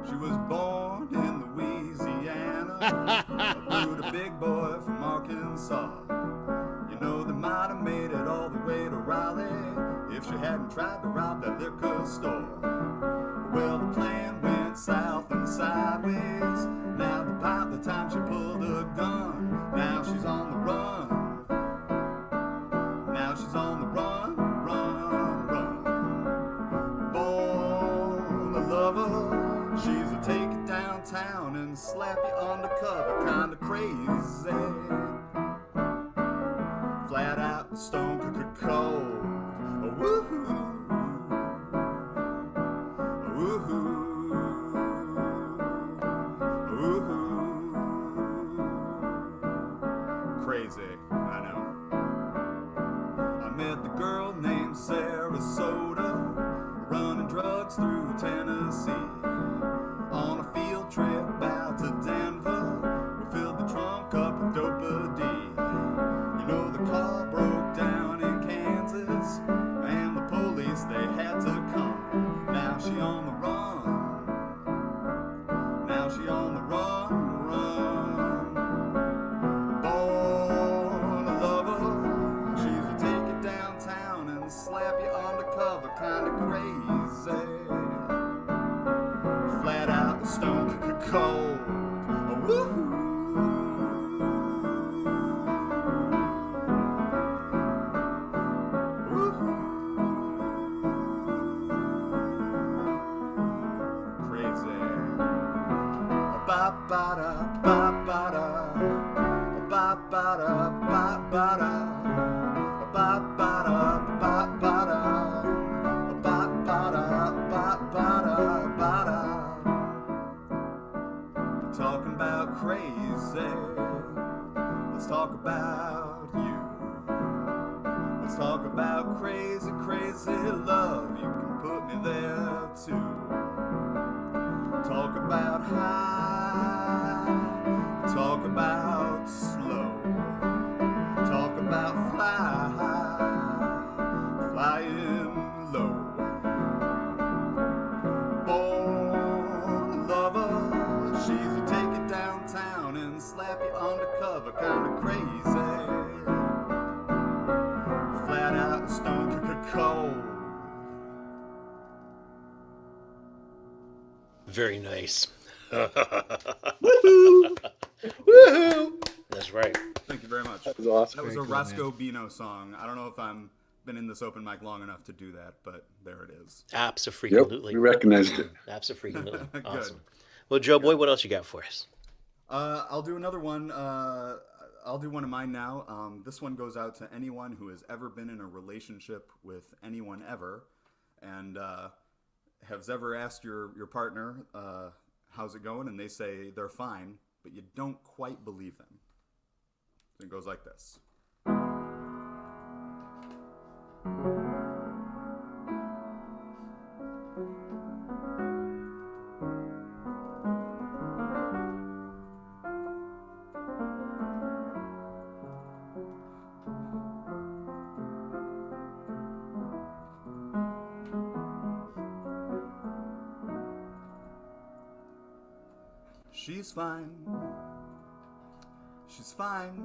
She was born in Louisiana, a big boy from Arkansas. You know, they might have made it all the way to Raleigh if she hadn't tried to rob that liquor store. Well, the plan went south and sideways. Now by the time she pulled a gun, now she's on the run. Now she's on the run, run, run. Born a lover, she's a take it downtown and slap you undercover, kinda crazy. Flat out stone cold. Woohoo. Crazy, I know. I met the girl named Sarasota, running drugs through Tennessee. On a field trip out to Denver, we filled the trunk up with dope-a-dee. You know, the car broke down in Kansas, and the police, they had to come. Now she on the run. Now she on the run, run. Born a lover, she's a take it downtown and slap you undercover, kinda crazy. Flat out stone cold. Woohoo. Talking about crazy, let's talk about you. Let's talk about crazy, crazy love. You can put me there too. Talk about high, talk about slow, talk about flying low. Born a lover, she's a take it downtown and slap you undercover, kinda crazy. Flat out stone cold. Very nice. Woohoo! Woohoo! That's right. Thank you very much. That was awesome. That was Very a cool, Roscoe Bino song. I don't know if I'm been in this open mic long enough to do that, but there it is. Yep, Abso-freaking-lutely. we recognized it. Abso-freaking-lutely. Good. Awesome. Well, Joe Boy, Good. what else you got for us? I'll do another one. I'll do one of mine now. This one goes out to anyone who has ever been in a relationship with anyone ever, and has ever asked your partner, how's it going? And they say they're fine, but you don't quite believe them. It goes like this. She's fine. She's fine.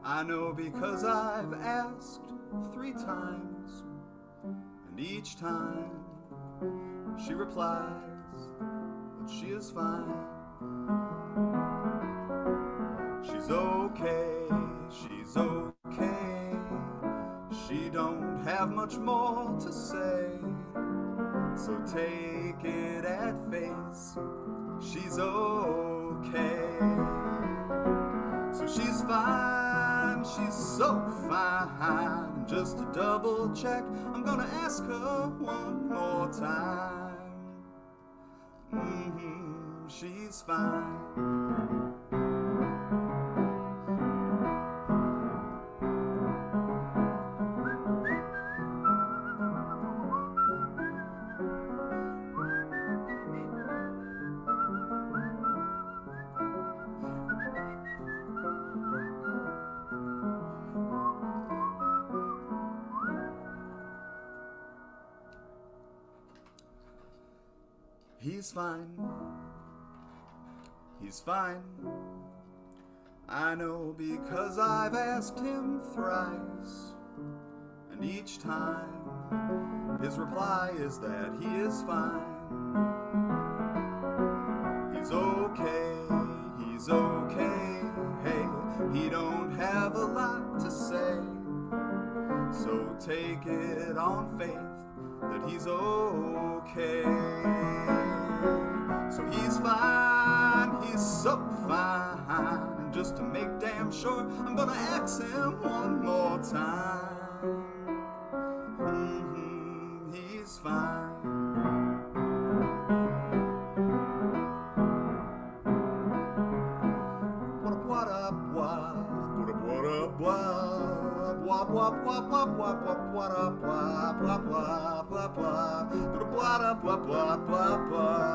I know because I've asked 3 times, and each time she replies that she is fine. She's okay, she's okay. She don't have much more to say, so take it at face. She's okay. So she's fine, she's so fine. And just to double check, I'm gonna ask her one more time. She's fine. He's fine. He's fine. I know because I've asked him thrice, and each time his reply is that he is fine. He's okay. He's okay. Hey, he don't have a lot to say, so take it on faith that he's okay. So he's fine, he's so fine. And just to make damn sure, I'm gonna ask him one more time. He's fine. What up, what? What up, what? What up, what? What up, what? What up, what? What up, what?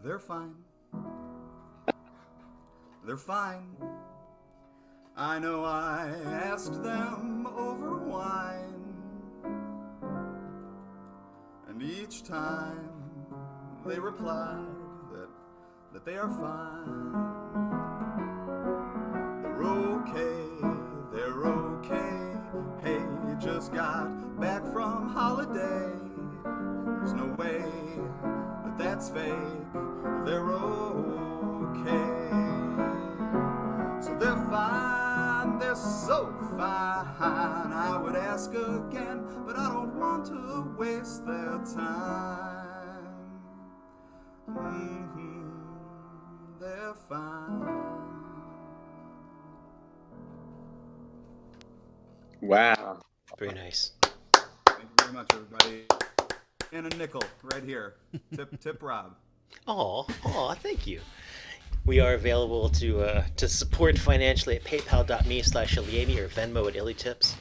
They're fine. They're fine. I know I asked them over wine, and each time they replied that they are fine. They're okay, they're okay. Hey, you just got back from holiday. There's no way that that's fake. They're okay. So they're fine, they're so fine. I would ask again, but I don't want to waste their time. They're fine. Wow. Very nice. Thank you very much, everybody. And a nickel right here. Tip Rob. Oh, thank you. We are available to support financially at paypal.me/Iliani or Venmo at IllyTips.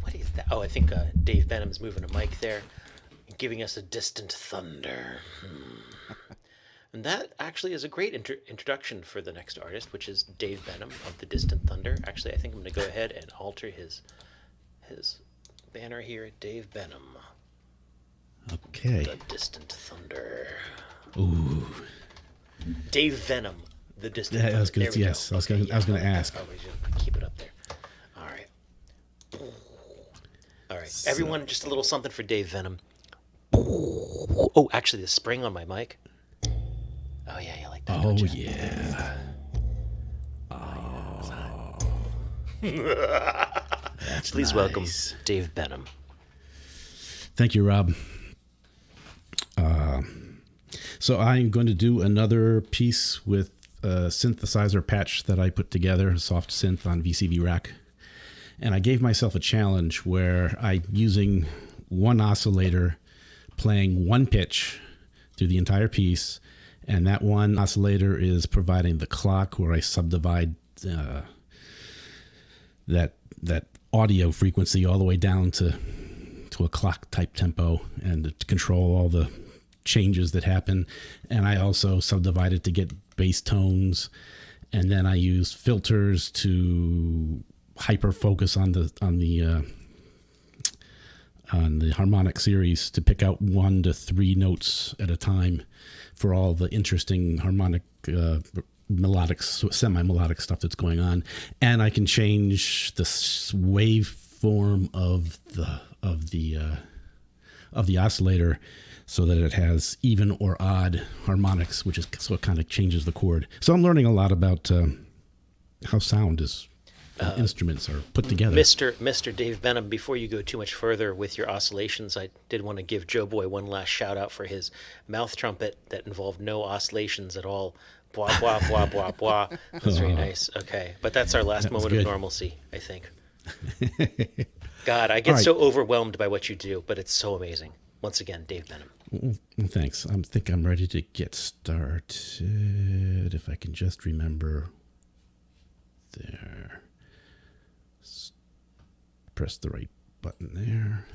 What is that? Oh, I think Dave Benham's moving a mic there, giving us a distant thunder. And that actually is a great introduction for the next artist, which is Dave Benham of the Distant Thunder. Actually, I think I'm going to go ahead and alter his banner here. Dave Benham. Okay. The Distant Thunder. Ooh. Dave Venom, the distant. Yeah, I was Thunder. gonna. There we Yes, go. I was Okay, gonna. I was gonna like that. ask. Oh, we should keep it up there. All right. All right. Everyone, just a little something for Dave Venom. Oh, actually, the spring on my mic. Oh yeah, you like that? Oh don't you? yeah. That's Please nice. welcome Dave Benham. Thank you, Rob. So I'm going to do another piece with a synthesizer patch that I put together, a soft synth on VCV Rack. And I gave myself a challenge where I'm using one oscillator, playing one pitch through the entire piece. And that one oscillator is providing the clock where I subdivide that audio frequency all the way down to a clock type tempo and to control all the changes that happen. And I also subdivide it to get bass tones, and then I use filters to hyper focus on the harmonic series to pick out 1 to 3 notes at a time for all the interesting harmonic melodic, semi-melodic stuff that's going on. And I can change the waveform of the oscillator so that it has even or odd harmonics, which is so it kind of changes the chord. So I'm learning a lot about how sound is instruments are put together. Mr. Dave Benham, before you go too much further with your oscillations, I did want to give Joe Boy one last shout out for his mouth trumpet that involved no oscillations at all. Blah, blah, blah, blah, blah. That's very nice. Okay. But that's our last moment of normalcy, I think. God, I get so overwhelmed by what you do, but it's so amazing. Once again, Dave Benham. Well, thanks. I think I'm ready to get started. If I can just remember there. Press the right button there.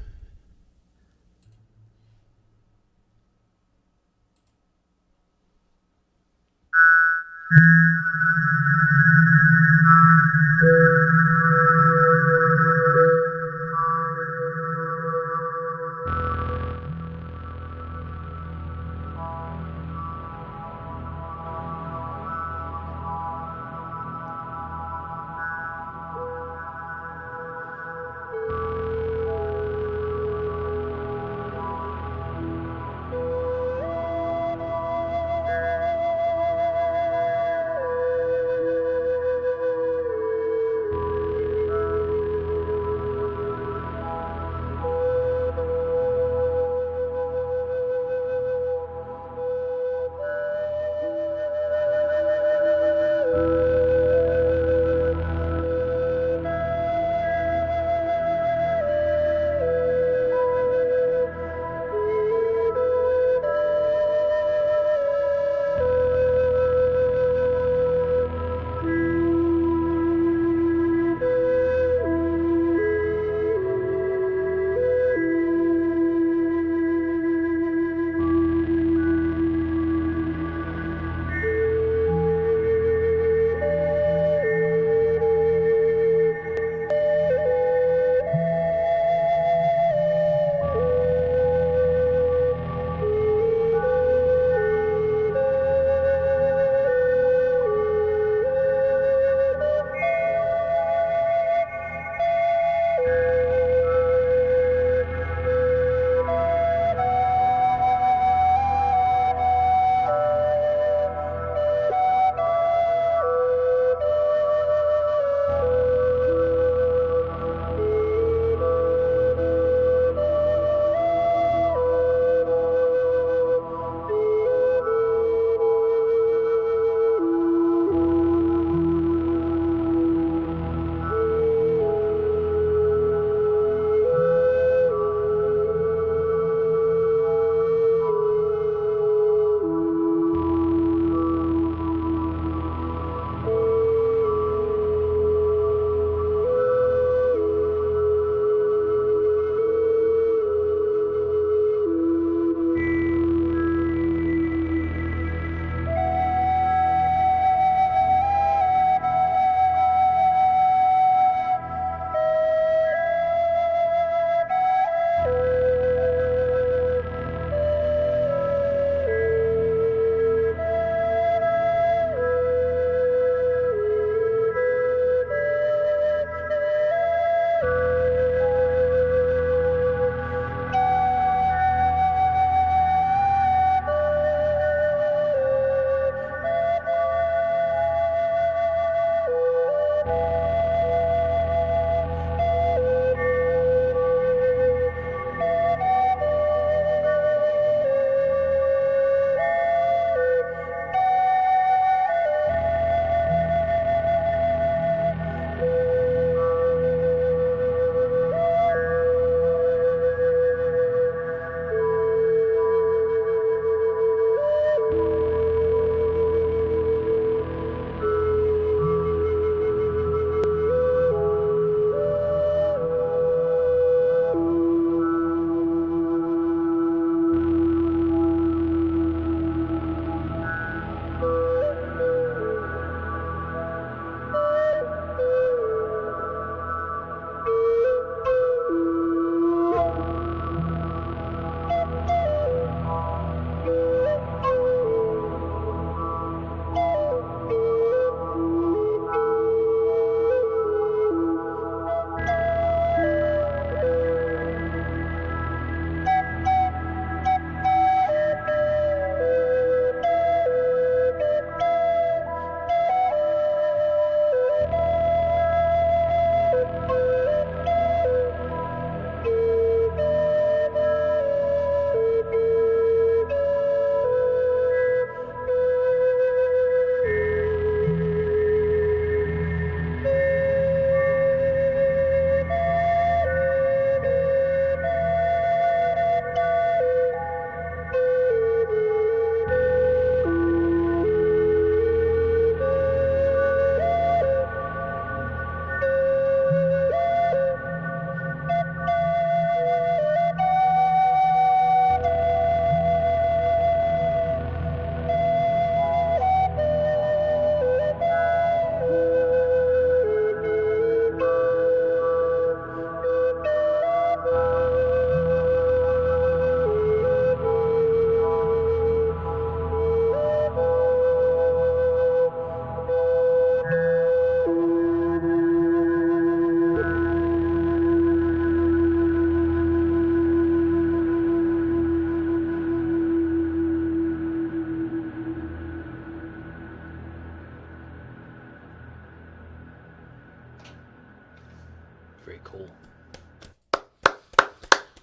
cool.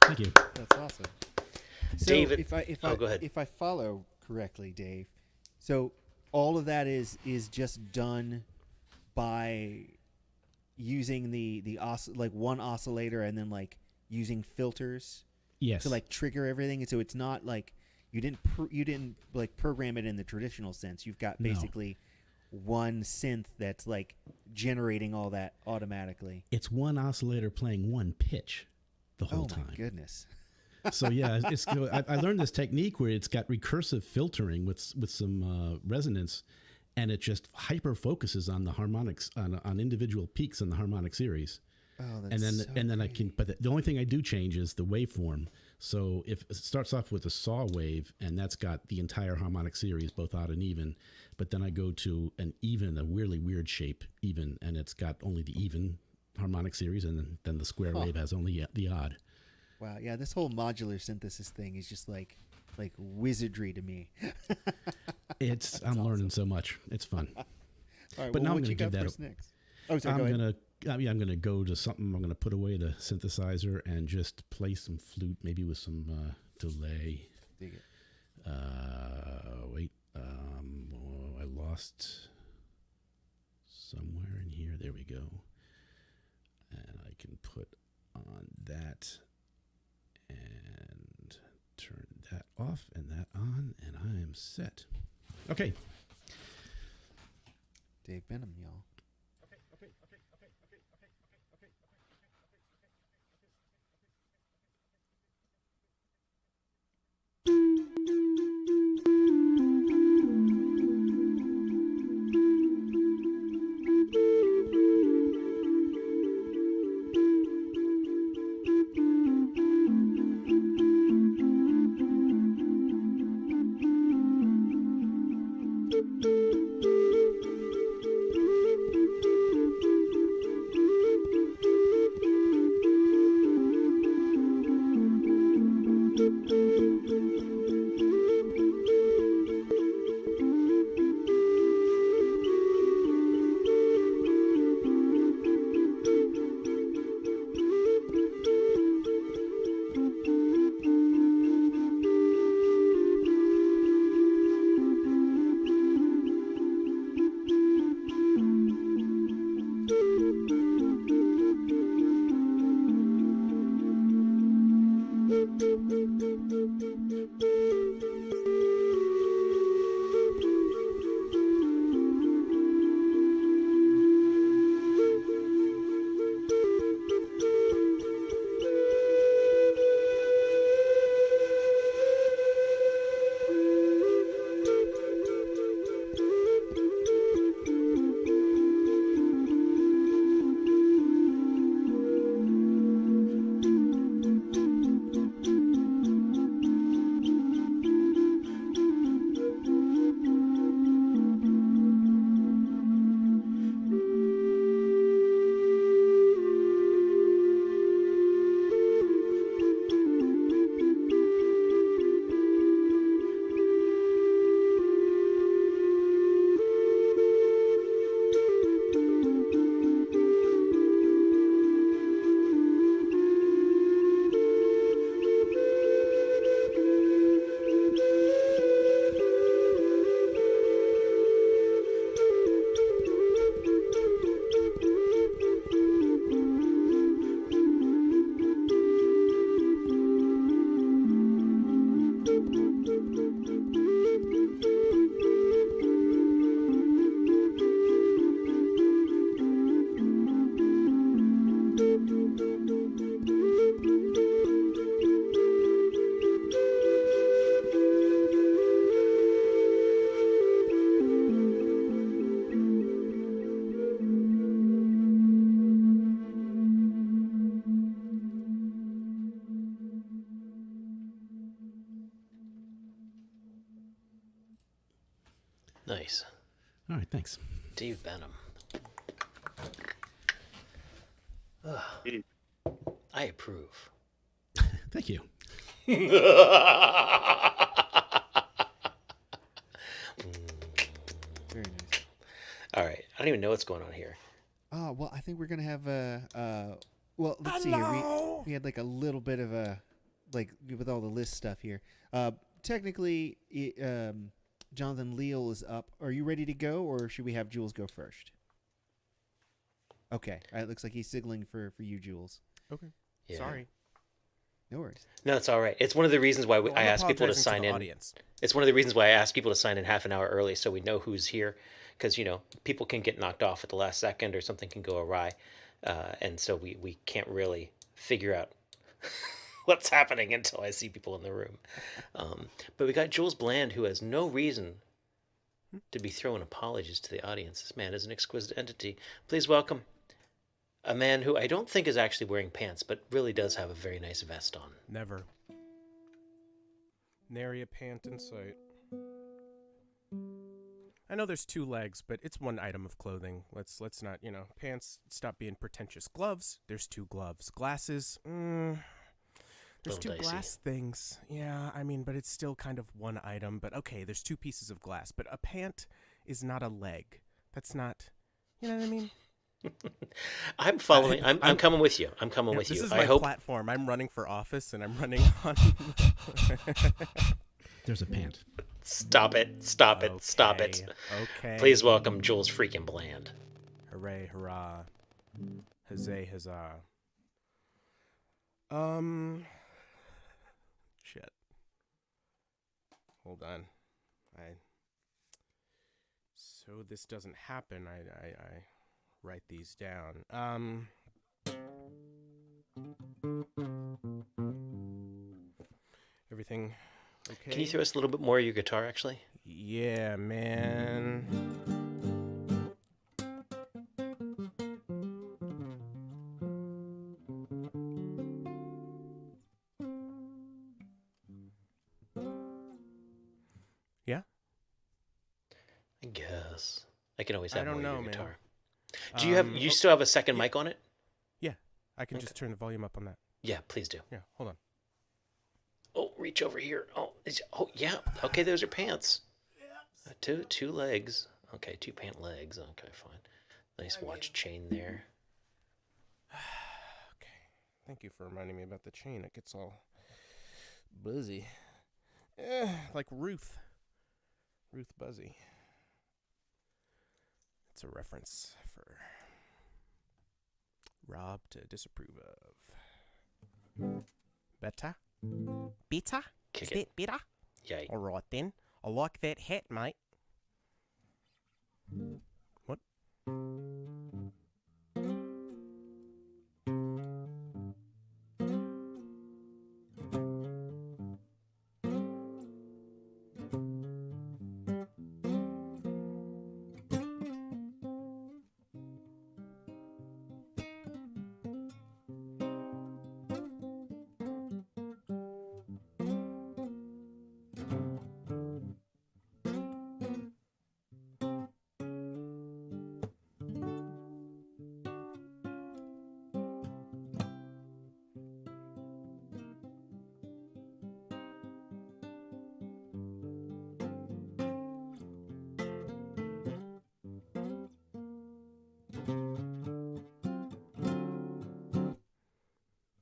Thank you. That's awesome. So David- go ahead. if I follow correctly, Dave, so all of that is just done by using the like one oscillator and then like using filters Yes. to like trigger everything. And so it's not like you didn't like program it in the traditional sense. You've got No. basically one synth that's like generating all that automatically. It's one oscillator playing one pitch the whole Oh time. my goodness. So yeah, it's good. I learned this technique where it's got recursive filtering with some resonance, and it just hyper focuses on the harmonics on individual peaks in the harmonic series. Oh, that's And then so and then I great. can. But the only thing I do change is the waveform. So if it starts off with a saw wave, and that's got the entire harmonic series, both odd and even. But then I go to a weirdly weird shape, even, and it's got only the even harmonic series, and then the square wave has only the odd. Wow, yeah, this whole modular synthesis thing is just like wizardry to me. I'm learning so much. It's fun. All right, But now I'm what gonna you give got that for a- us next? Oh, sorry, go ahead. I'm gonna go to something. I'm gonna put away the synthesizer and just play some flute, maybe with some delay. Dig it. Wait, I lost somewhere in here. There we go. And I can put on that and turn that off and that on, and I am set. Okay. Dave Benham, y'all. Nice. All right. Thanks. Dave Benham. I approve. Thank you. Very nice. All right. I don't even know what's going on here. Oh, well, I think we're going to have Well, let's see here. We had like a little bit of a like with all the list stuff here. Technically, Jonathan Leal is up. Are you ready to go, or should we have Jules go first? Okay. It looks like he's signaling for you, Jules. Okay. Yeah. Sorry. No worries. No, it's all right. It's one of the reasons why I ask people to sign in. Audience. It's one of the reasons why I ask people to sign in half an hour early so we know who's here. Because, people can get knocked off at the last second or something can go awry. And so we can't really figure out what's happening until I see people in the room. But we got Jules Bland, who has no reason to be throwing apologies to the audience. This man is an exquisite entity. Please welcome a man who I don't think is actually wearing pants, but really does have a very nice vest on. Never. Nary a pant in sight. I know there's 2 legs, but it's one item of clothing. Let's not, pants, stop being pretentious. Gloves, there's 2 gloves. Glasses, there's 2 dicey. glass things. Yeah, I mean, but it's still kind of one item. But okay, there's 2 pieces of glass. But a pant is not a leg. That's not, you know what I mean? I'm following. I'm coming with you. I'm coming with you. This is I my hope. platform. I'm running for office, and I'm running on. There's a pant. Stop it. Stop it. Stop it. Okay. Please welcome Jules freaking Bland. Hooray, hurrah. Huzzay, huzzah. Shit. Hold on. So this doesn't happen, I write these down. Everything okay? Can you throw us a little bit more of your guitar, actually? Yeah, man. Yeah? I guess. I can always I have don't more of know, your man. guitar. Do you have? You still have a second mic on it? Yeah, I can just turn the volume up on that. Yeah, please do. Yeah, hold on. Oh, reach over here. Oh, yeah. Okay, those are pants. Two legs. Okay, 2 pant legs. Okay, fine. Nice watch chain there. Okay. Thank you for reminding me about the chain. It gets all buzzy. Like Ruth. Ruth Buzzy. It's a reference for Rob to disapprove of. Better? Better? Kick Is it. that better? Yay. All right then. I like that hat, mate. What?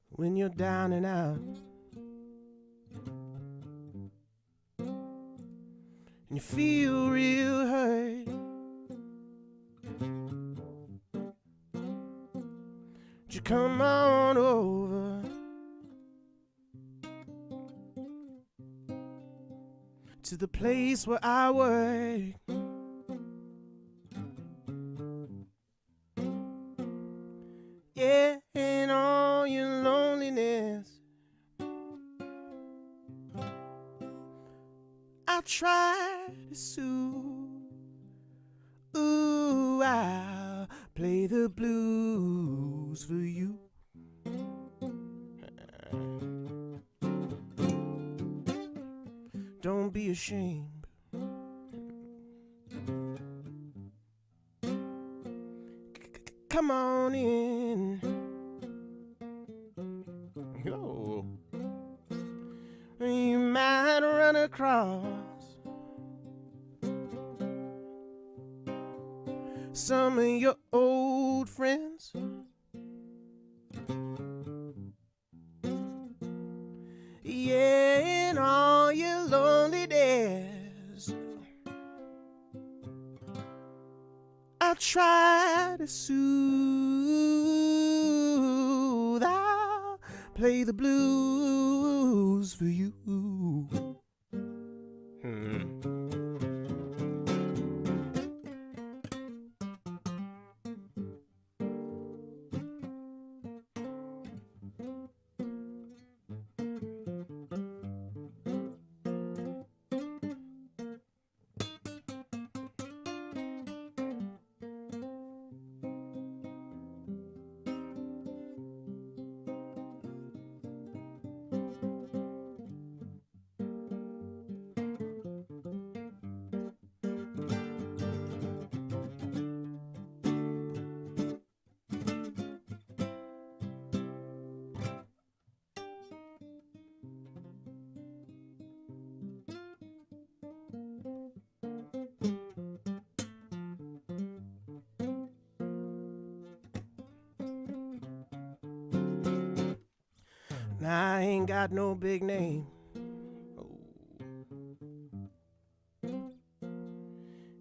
When you're down and out, and you feel real hurt, would you come on over to the place where I work? Yeah, and all your loneliness, I'll try to soothe. Ooh, I'll play the blues for you. Don't be ashamed. Come on in. Yo. You might run across some of your old friends. try to soothe. I'll play the blues for you. I ain't got no big name.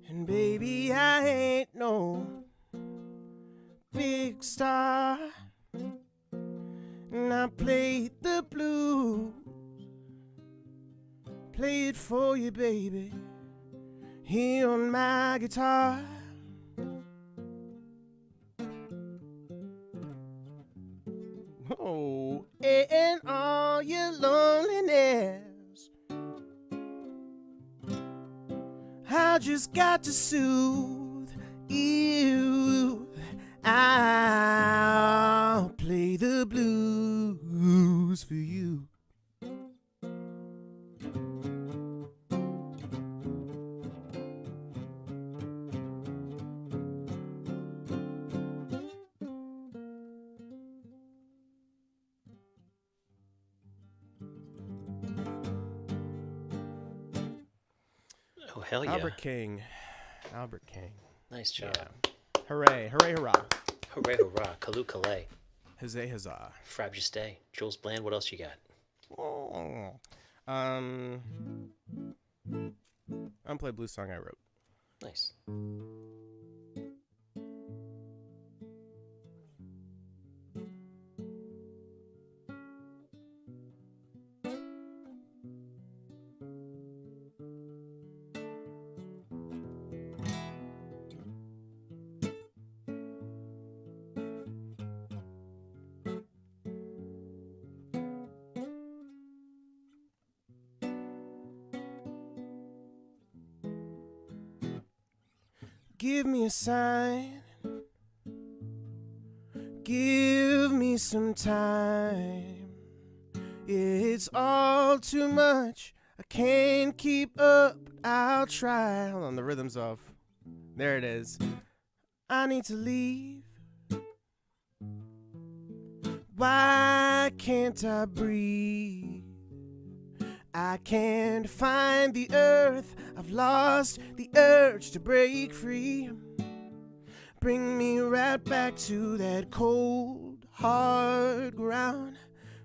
And baby, I ain't no big star. And I played the blues, play it for you, baby, here on my guitar. Oh, and all your loneliness, I just got to soothe you. I'll play the blues for you. Oh, hell yeah. Albert King. Nice job. Yeah. Hooray, hooray, hurrah. Hooray, hurrah. Kalu Kalay. Huzzah, huzzah. Frab Juste. Jules Bland, what else you got? Unplayed blues song I wrote. Nice. Give me a sign, give me some time. It's all too much, I can't keep up, I'll try. Hold on, the rhythm's off. There it is. I need to leave. Why can't I breathe? I can't find the earth, I've lost the urge to break free. Bring me right back to that cold, hard ground.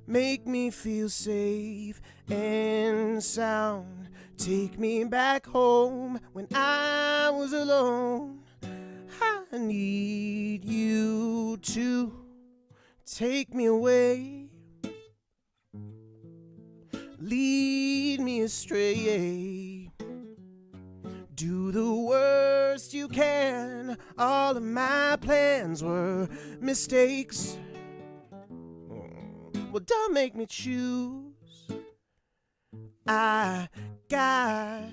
Make me feel safe and sound. Take me back home when I was alone. I need you to take me away. Lead me astray. Do the worst you can. All of my plans were mistakes. Well, don't make me choose. I got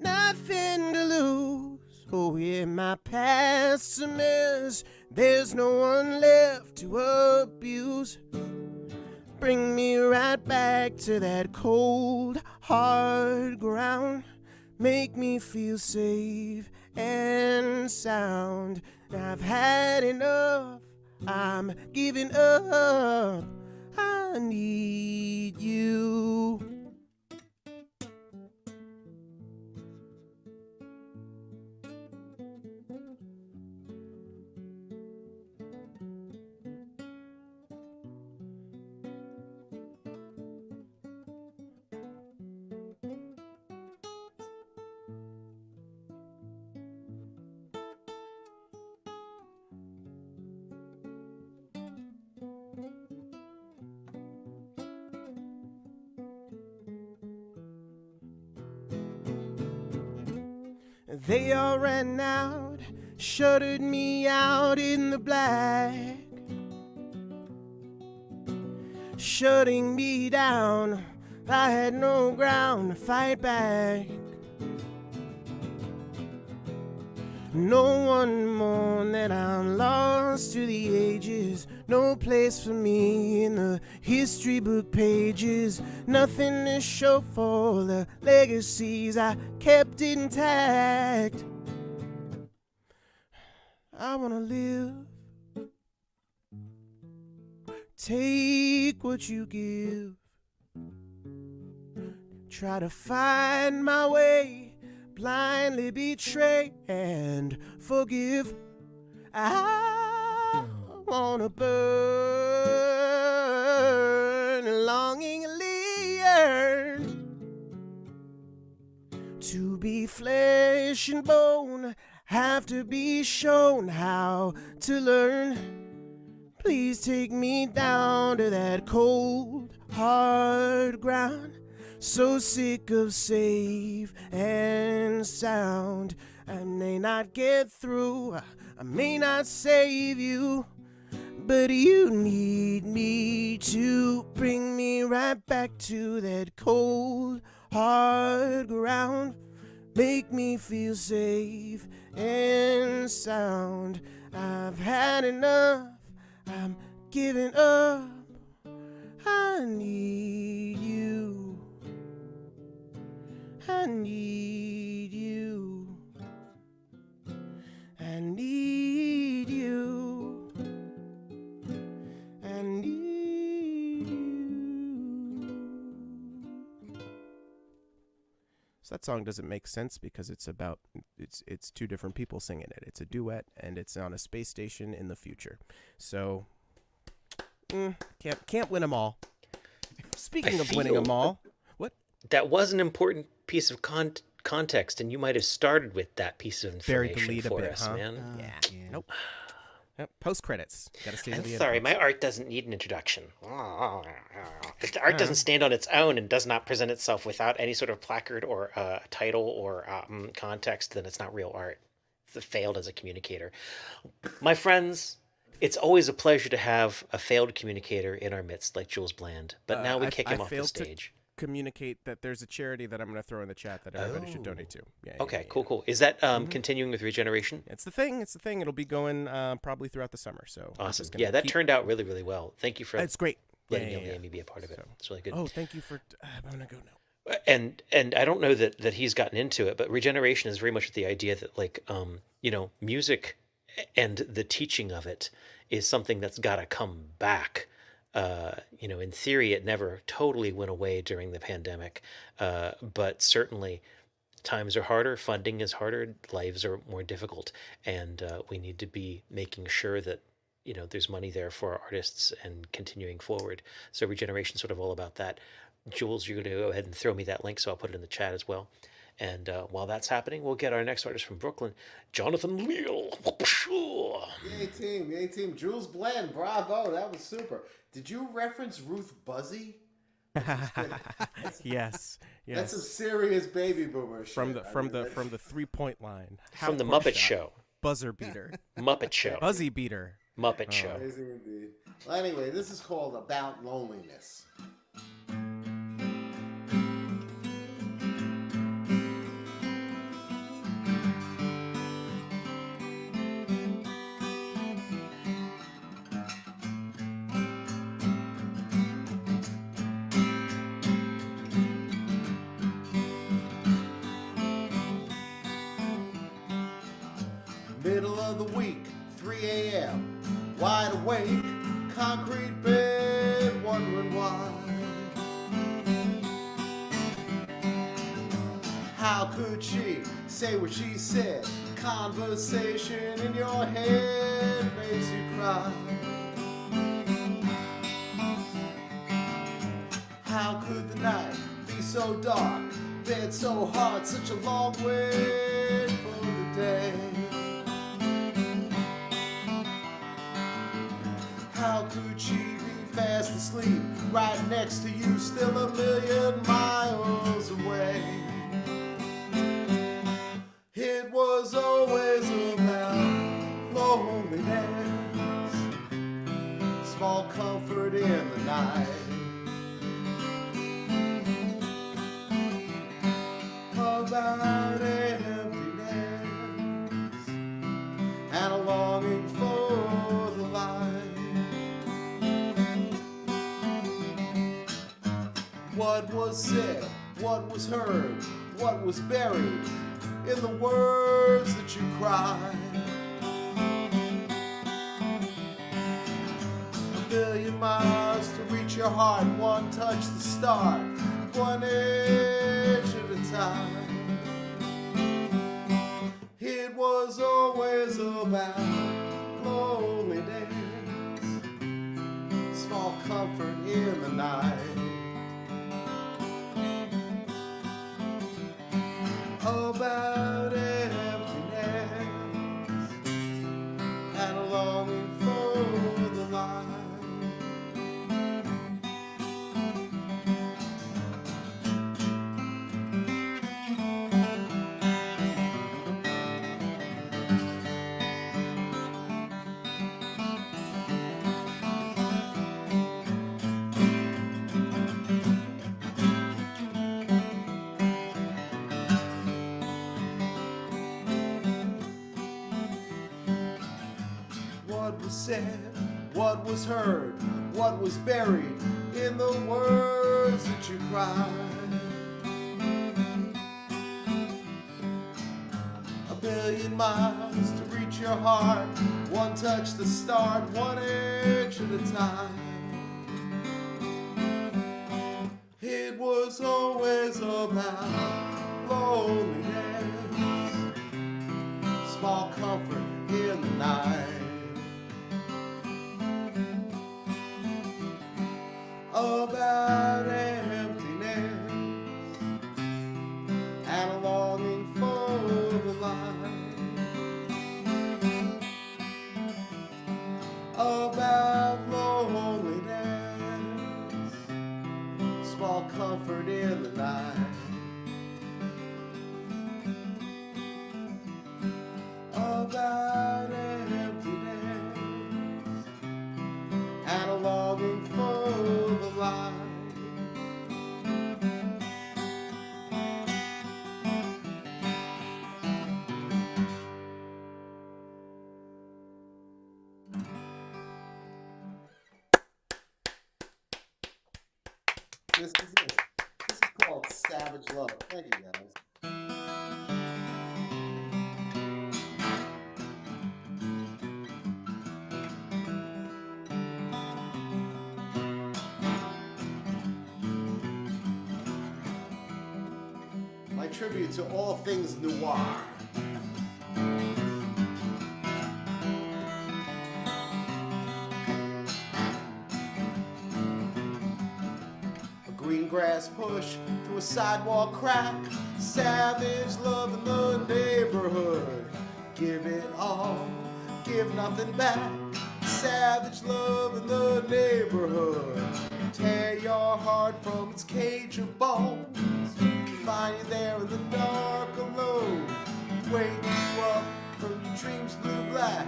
nothing to lose. Oh yeah, my past's a mess. There's no one left to abuse. Bring me right back to that cold, hard ground. Make me feel safe and sound. I've had enough, I'm giving up. I need you. They all ran out, shuttered me out in the black, shutting me down. I had no ground to fight back. No one more that I'm lost to the ages. No place for me in the history book pages. Nothing to show for the legacies I kept intact. I wanna live. Take what you give. Try to find my way, blindly betray and forgive. I wanna burn, longingly yearn to be flesh and bone. Have to be shown how to learn. Please take me down to that cold, hard ground. So sick of safe and sound. I may not get through, I may not save you, but you need me to bring me right back to that cold, hard ground. Make me feel safe and sound. I've had enough, I'm giving up. I need you. I need you. I need you. I need you. So that song doesn't make sense because it's two different people singing it. It's a duet and it's on a space station in the future. So can't win them all. Speaking of winning them all, what? That was an important piece of context, and you might have started with that piece of Buried the information lead a for bit, us, huh? man. Yeah. Nope. Yep. Post credits. Gotta stay to I'm the end. sorry, my art doesn't need an introduction. If the art doesn't stand on its own and does not present itself without any sort of placard or title or context, then it's not real art. It's failed as a communicator. My friends, it's always a pleasure to have a failed communicator in our midst like Jules Bland, but now we kick him off the stage. Communicate that there's a charity that I'm going to throw in the chat that everybody should donate to. Yeah, okay, cool. Is that continuing with Regeneration? It's the thing. It'll be going probably throughout the summer. So awesome. Yeah, that turned out really, really well. Thank you for. It's great. Letting Amy be a part of it. It's really good. Oh, thank you for. I'm gonna go now. And I don't know that he's gotten into it, but Regeneration is very much the idea that music and the teaching of it is something that's got to come back. In theory, it never totally went away during the pandemic, but certainly times are harder, funding is harder, lives are more difficult, and we need to be making sure that there's money there for our artists and continuing forward. So Regeneration is sort of all about that. Jules, you're going to go ahead and throw me that link, so I'll put it in the chat as well. And while that's happening, we'll get our next artist from Brooklyn, Jonathan Leal. Yay team. Jules Bland, bravo, that was super. Did you reference Ruth Buzzy? Yes. That's some serious baby boomer shit. From the 3-point line. From the Muppet Show. Buzzer beater. Muppet Show. Buzzy beater. Muppet Show. Amazing indeed. Well, anyway, this is called About Loneliness. Middle of the week, 3 a.m., wide awake, concrete bed, wondering why. How could she say what she said? Conversation in your head makes you cry. How could the night be so dark, bed so hard, such a long way for the day? How could she be fast asleep right next to you, still a million miles away? It was small comfort in the night. About emptiness and a longing for the light. What was said, what was heard, what was buried in the words that you cried. A million miles to reach your heart, one touch the start, one edge at a time. It was always about loneliness, small comfort in the night. About emptiness and a longing for the light. What was said, what was heard, what was buried in the words that you cried. A billion miles to reach your heart, one touch the start, one edge at a time. It was always about loneliness, small comfort in the night. About emptiness and a longing for the light. About loneliness, small comfort in the night. About emptiness and a longing for the light. This is it. This is called Savage Love. Thank you, guys. My tribute to all things noir. A green grass push through a sidewalk crack. Savage love in the neighborhood. Give it all, give nothing back. Savage love in the neighborhood. Tear your heart from its cage of bones. Find you there in the dark alone. Wake you up from your dreams blue black.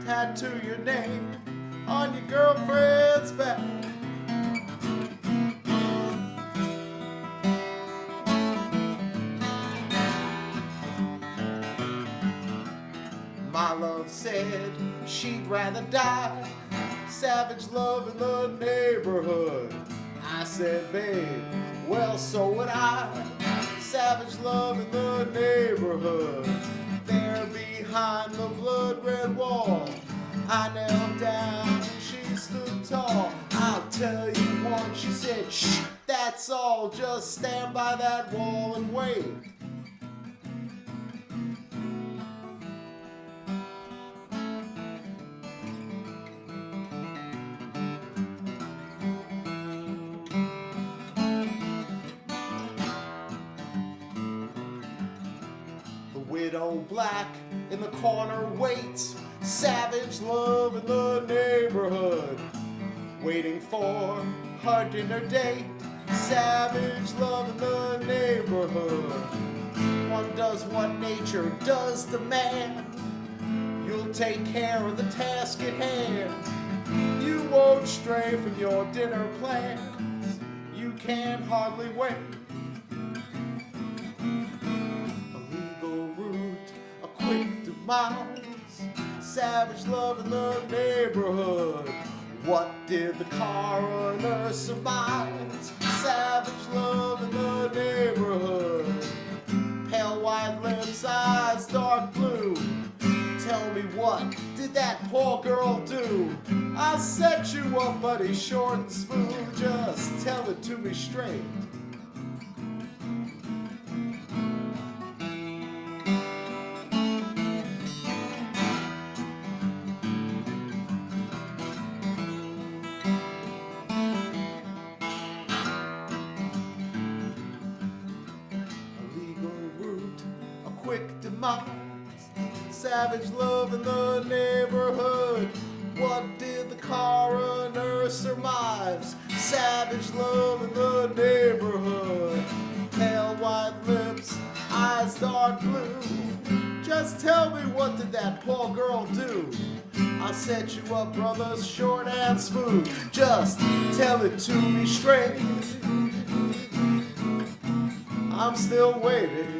Tattoo your name on your girlfriend's back. My love said she'd rather die. Savage love in the neighborhood. I said, babe, well, so would I. Savage love in the neighborhood. There behind the blood red wall, I knelt down and she stood tall. I'll tell you what, she said, shh, that's all. Just stand by that wall and wait. Widow black in the corner waits. Savage love in the neighborhood. Waiting for her dinner date. Savage love in the neighborhood. One does what nature does demand. You'll take care of the task at hand. You won't stray from your dinner plans. You can hardly wait. A legal route, a quick demise, savage love in the neighborhood. What did the coroner surmise? Savage love in the neighborhood. Pale white lips, eyes dark blue. Tell me, what did that poor girl do? I'll set you up, buddy, short and smooth. Just tell it to me straight. Quick demise, savage love in the neighborhood. What did the coroner surmise? Savage love in the neighborhood. Pale white lips, eyes dark blue. Just tell me, what did that poor girl do? I'll set you up, brothers, short and smooth. Just tell it to me straight. I'm still waiting.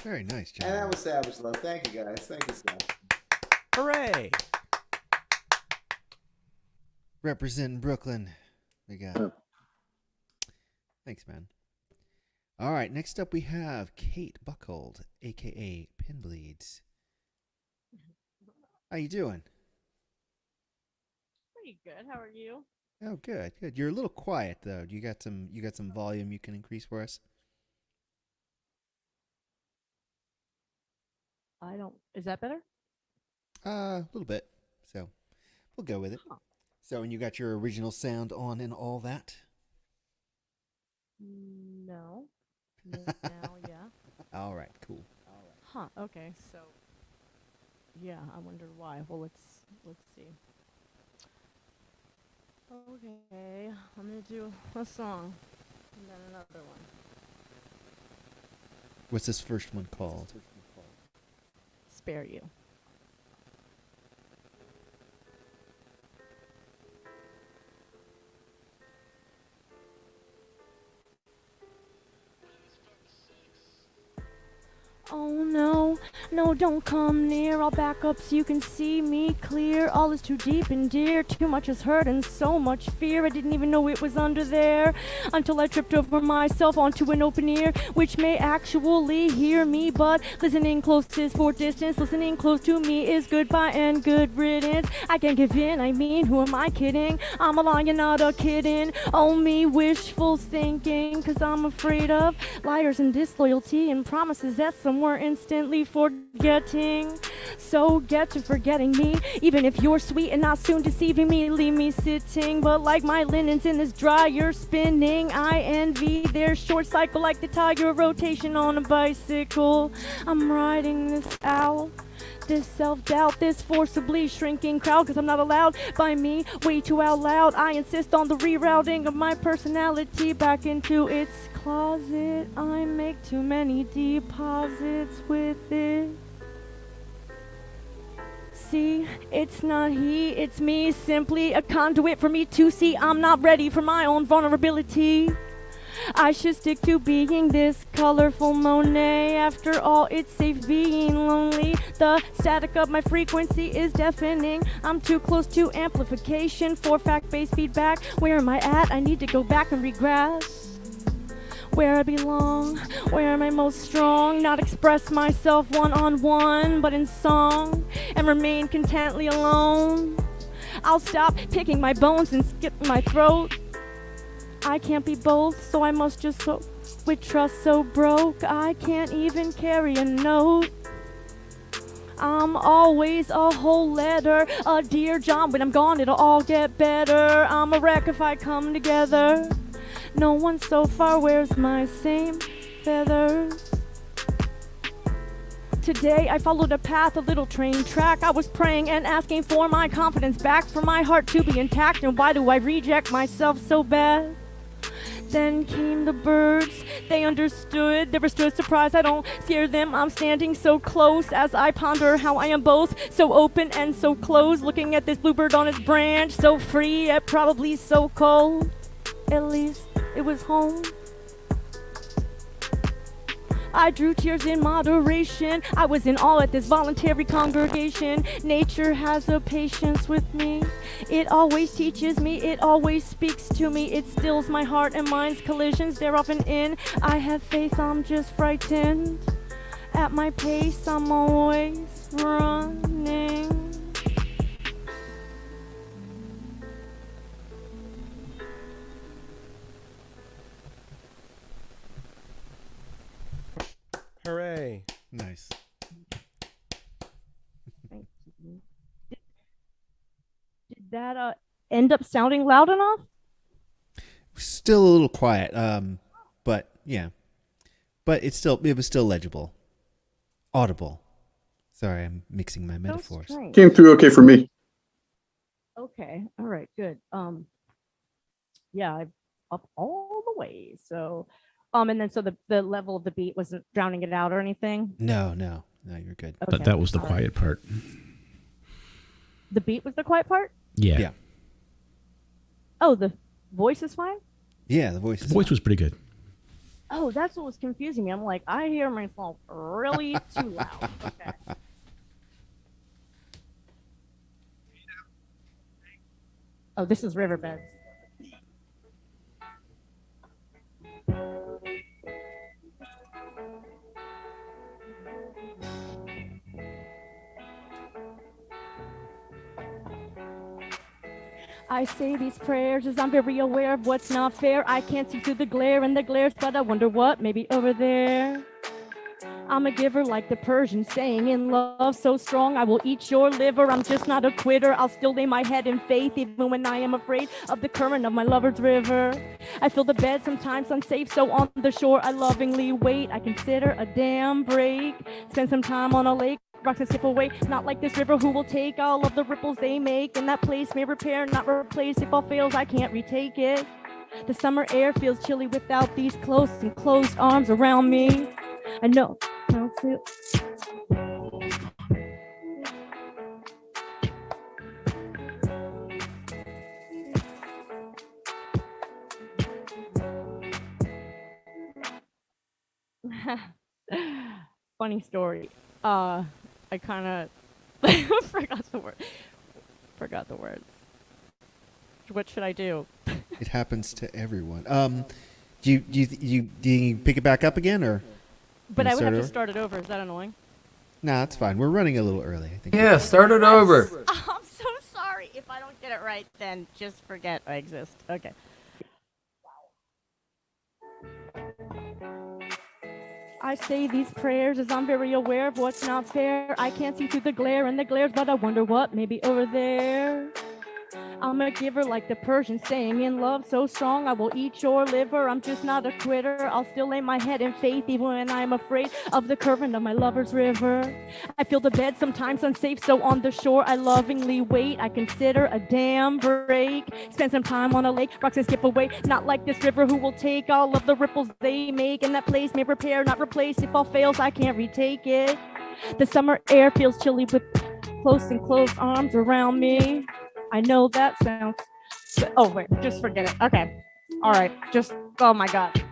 Very nice, John. And that was Savage Love. Thank you, guys. Thank you so much. Hooray! Representing Brooklyn. We got. Thanks, man. All right, next up we have Kate Buckhold, aka Pinbleeds. How you doing? Pretty good. How are you? Oh, good, good. You're a little quiet though. You got some volume you can increase for us? Is that better? A little bit. So we'll go with it. Huh. So, and you got your original sound on and all that? No. Now, yeah. All right, cool. Huh. Okay. So, yeah, I wonder why. Well, let's see. Okay, I'm gonna do a song and then another one. What's this first one called? Spare You. Oh no, no, don't come near. I'll back up so you can see me clear. All is too deep and dear. Too much is hurt and so much fear. I didn't even know it was under there until I tripped over myself onto an open ear, which may actually hear me. But listening close is for distance. Listening close to me is goodbye and good riddance. I can't give in. I mean, who am I kidding? I'm a lion, not a kidding. Oh, me wishful thinking, 'cause I'm afraid of liars and disloyalty and promises that somewhere instantly forgetting. So get to forgetting me, even if you're sweet and not soon deceiving me. Leave me sitting, but like my linens in this dryer spinning. I envy their short cycle like the tire rotation on a bicycle. I'm riding this out, this self-doubt, this forcibly shrinking crowd, 'cause I'm not allowed by me, way too out loud. I insist on the rerouting of my personality back into its closet. I make too many deposits with it. See, it's not he, it's me, simply a conduit for me to see. I'm not ready for my own vulnerability. I should stick to being this colorful Monet. After all, it's safe being lonely. The static of my frequency is deafening. I'm too close to amplification for fact-based feedback. Where am I at? I need to go back and regress where I belong, where am I most strong? Not express myself one-on-one, but in song, and remain contently alone. I'll stop picking my bones and skip my throat. I can't be both, so I must just so with trust so broke. I can't even carry a note. I'm always a whole letter, a Dear John. When I'm gone, it'll all get better. I'm a wreck if I come together. No one so far wears my same feathers. Today I followed a path, a little train track. I was praying and asking for my confidence back, for my heart to be intact. And why do I reject myself so bad? Then came the birds, they understood, they were still surprised I don't scare them. I'm standing so close as I ponder how I am both so open and so closed, looking at this bluebird on its branch, so free yet probably so cold. At least it was home. I drew tears in moderation. I was in awe at this voluntary congregation. Nature has a patience with me. It always teaches me, it always speaks to me. It stills my heart and mind's collisions. They're often in. I have faith, I'm just frightened. At my pace, I'm always running. Hooray. Nice. Thank you. Did that end up sounding loud enough? Still a little quiet, but yeah. But it was still legible. Audible. Sorry, I'm mixing my metaphors. strange. Came through okay for me. Okay, all right, good. Yeah, I'm up all the way. So, and then so the level of the beat wasn't drowning it out or anything. No, you're good. Okay, That was the all right. quiet part. The beat was the quiet part. Yeah. Yeah. Oh, the voice is fine. Yeah, the voice. The voice was pretty good. Oh, that's what was confusing me. I'm like, I hear myself really too loud. Okay. Oh, this is Riverbeds. I say these prayers as I'm very aware of what's not fair. I can't see through the glare and the glares, but I wonder what maybe over there. I'm a giver like the Persian, staying in love so strong I will eat your liver. I'm just not a quitter. I'll still lay my head in faith even when I am afraid of the current of my lover's river. I feel the bed sometimes unsafe, so on the shore I lovingly wait. I consider a damn break, spend some time on a lake. Rocks and skip away, not like this river who will take all of the ripples they make. And that place may repair, not replace. If all fails, I can't retake it. The summer air feels chilly without these close and closed arms around me. I know. Don't feel. Funny story. I kind of forgot the words. What should I do? It happens to everyone. Do you pick it back up again, or? But I would have to over? start it over. Is that annoying? Nah, it's fine. We're running a little early, I think. Yeah, start it over. I'm so sorry. If I don't get it right, then just forget I exist. Okay. I say these prayers as I'm very aware of what's not fair. I can't see through the glare and the glares, but I wonder what may be over there. I'm a giver like the Persian, staying in love so strong I will eat your liver. I'm just not a quitter. I'll still lay my head in faith even when I'm afraid of the current of my lover's river. I feel the bed sometimes unsafe, so on the shore I lovingly wait. I consider a damn break, spend some time on a lake, rocks and skip away. Not like this river who will take all of the ripples they make. And that place may repair, not replace. If all fails, I can't retake it. The summer air feels chilly with close and close arms around me. I know that sounds. Oh wait, just forget it. Okay, all right. Just oh my god.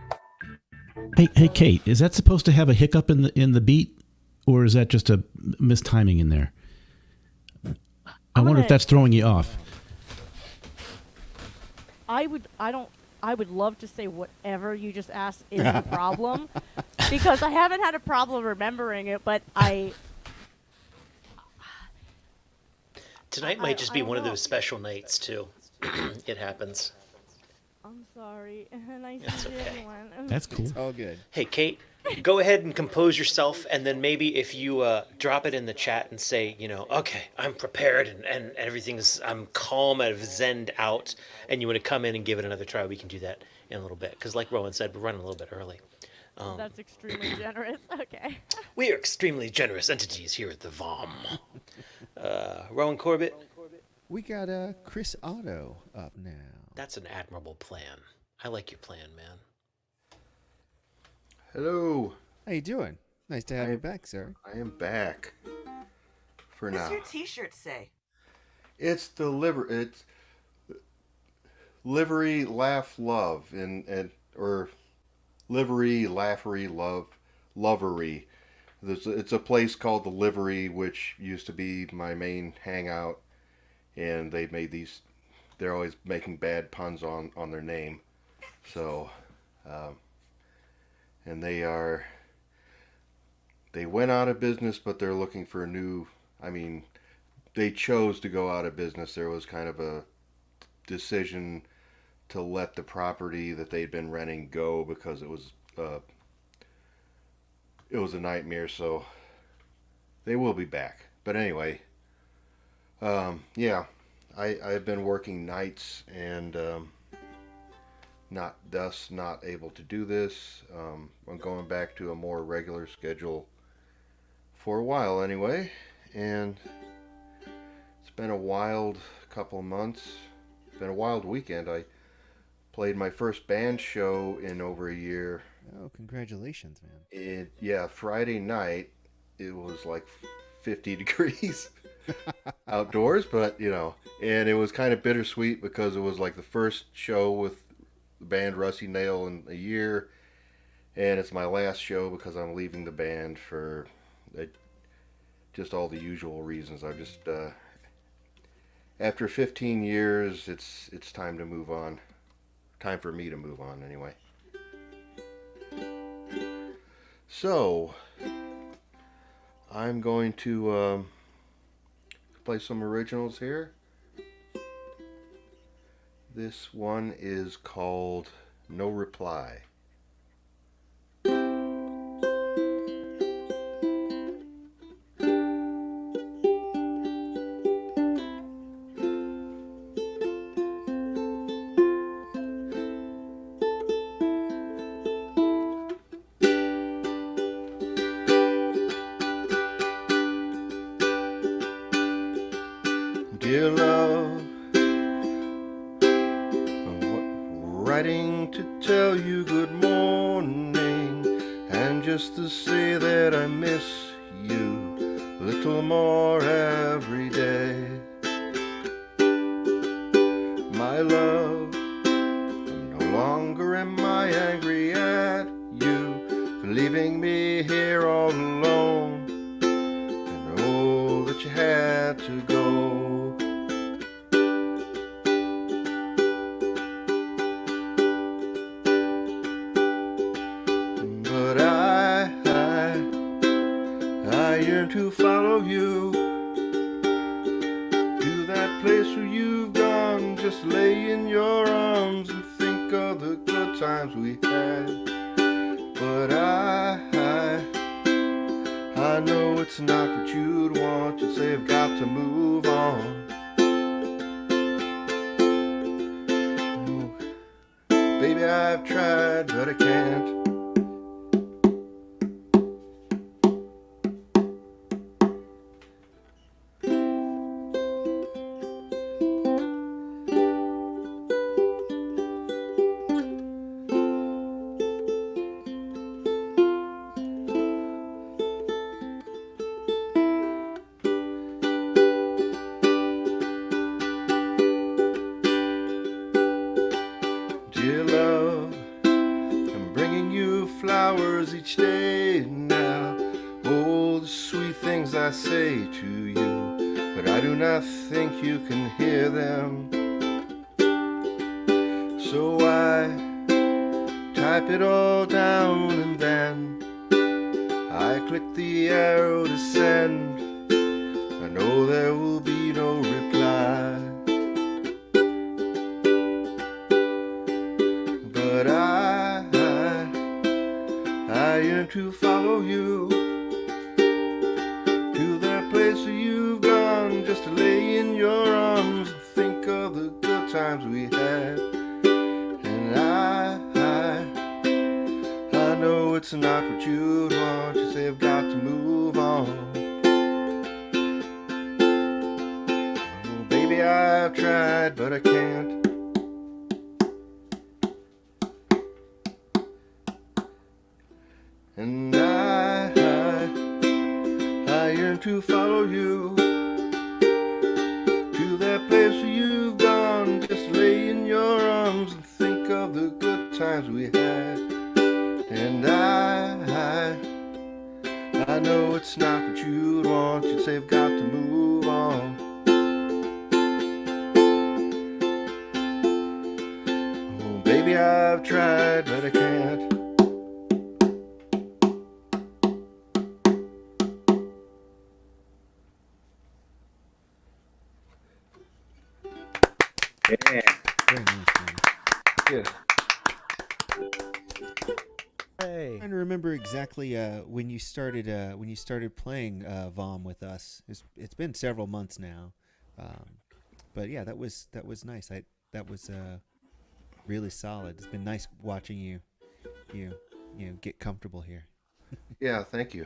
Hey, Kate, is that supposed to have a hiccup in the beat, or is that just a mistiming in there? I wonder if that's throwing you off. I would love to say whatever you just asked is the problem, because I haven't had a problem remembering it, but Tonight might just be one of those special nights, too. It happens. I'm sorry. Nice That's to meet okay. everyone. That's cool. All good. Hey, Kate, go ahead and compose yourself, and then maybe if you drop it in the chat and say, okay, I'm prepared and everything's, I'm calm, I've zenned out, and you want to come in and give it another try, we can do that in a little bit. Because like Rowan said, we're running a little bit early. That's extremely generous. Okay. We are extremely generous entities here at the VOM. Rowan Corbett, We got Chris Otto up now. that's an admirable plan. I like your plan, man. Hello. How you doing? Nice to have you back, sir. I am back. For What now. does your T-shirt say? It's livery, laugh, love, or livery, laughery, love, lovery. It's a place called the Livery, which used to be my main hangout, and they made these. They're always making bad puns on their name, so, and they went out of business, but they're looking for a new. I mean, they chose to go out of business. There was kind of a decision to let the property that they'd been renting go because it was a nightmare. So they will be back. But anyway, yeah, I've been working nights and not able to do this. I'm going back to a more regular schedule for a while anyway, and it's been a wild couple of months. It's been a wild weekend. I played my first band show in over a year. Oh, congratulations, man. Friday night, it was like 50 degrees outdoors, but and it was kind of bittersweet because it was like the first show with the band Rusty Nail in a year, and it's my last show because I'm leaving the band for just all the usual reasons. I just after 15 years, it's time to move on. Time for me to move on, anyway. So, I'm going to play some originals here. This one is called No Reply. Dear love, writing to tell you good morning, and just to say that I miss you a little more every day. My love, no longer am I angry at you for leaving me here all alone. I know that you had to go. But I yearn to follow you to that place where you've gone. Just lay in your arms and think of the good times we had. But I know it's not what you'd want. You say I've got to move on. Oh, baby, I've tried, but I can't. Dear love, I'm bringing you flowers each day now. Oh, the sweet things I say to you, but I do not think you can hear them. So I type it all down and then I click the arrow to send. I know there will be no reply. yearn to follow you to that place where you've gone, just to lay in your arms and think of the good times we had. And I know it's not what you'd want. You say I've got to move on. Oh, baby, I've tried, but I can't. And I yearn to follow you to that place where you've gone, just lay in your arms and think of the good times we had. And I know it's not what you'd want. You'd say I've got to move on. Oh, baby, I've tried, but I can't. Yeah. Very nice, man. Yeah. Hey. I'm trying to remember exactly when you started playing VOM with us. It's been several months now, but yeah, that was nice. That was really solid. It's been nice watching you get comfortable here. Yeah, thank you.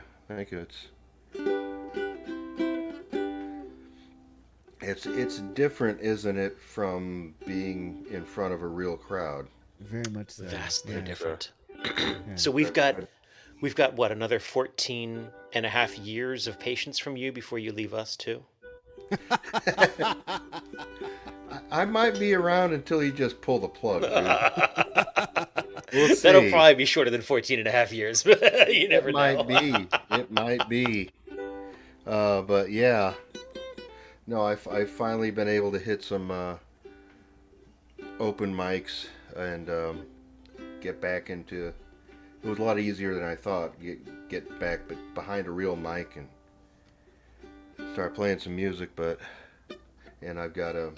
It's different, isn't it, from being in front of a real crowd? Very much so. Vastly Yeah. different. Yeah. So we've got what, another 14 and a half years of patience from you before you leave us too? I might be around until you just pull the plug, dude. We'll see. That'll probably be shorter than 14 and a half years. You never know. It might be. But yeah. No, I've finally been able to hit some open mics and get back into. It was a lot easier than I thought. Get back behind a real mic and start playing some music. And I've got a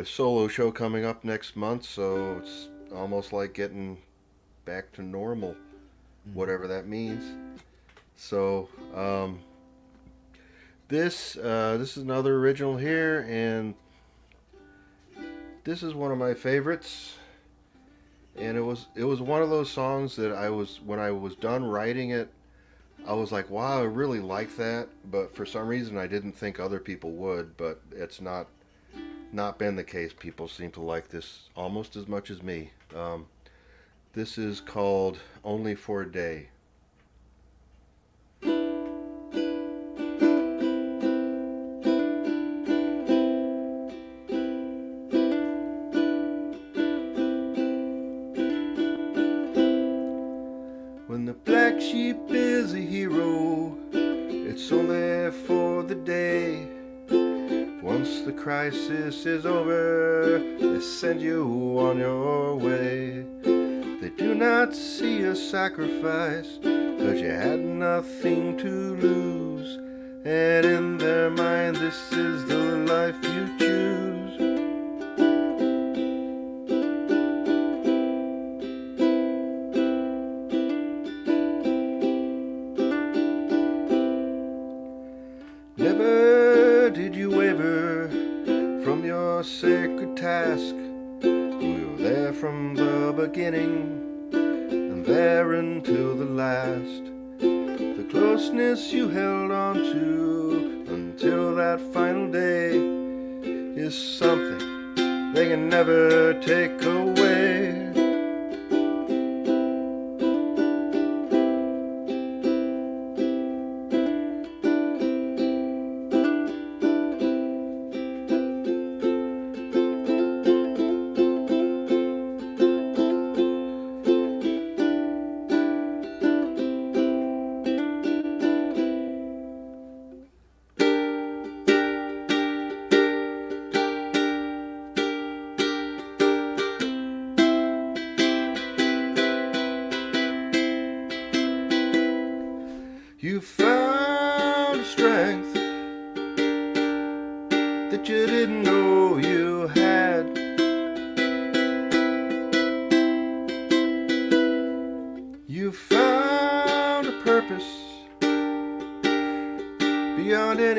solo show coming up next month, so it's almost like getting back to normal, whatever that means. So this is another original here, and this is one of my favorites. And it was one of those songs that when I was done writing it, I was like, wow, I really like that, but for some reason I didn't think other people would, but it's not been the case. People seem to like this almost as much as me. This is called Only for a Day. When the black sheep is a hero, it's only for the day. Once the crisis is over, they send you on your way. They do not see a sacrifice, 'cause you had nothing to lose. And in their mind, this is the life you choose. Never did you waver from your sacred task. We were there from the beginning and there until the last. The closeness you held on to until that final day is something they can never take away.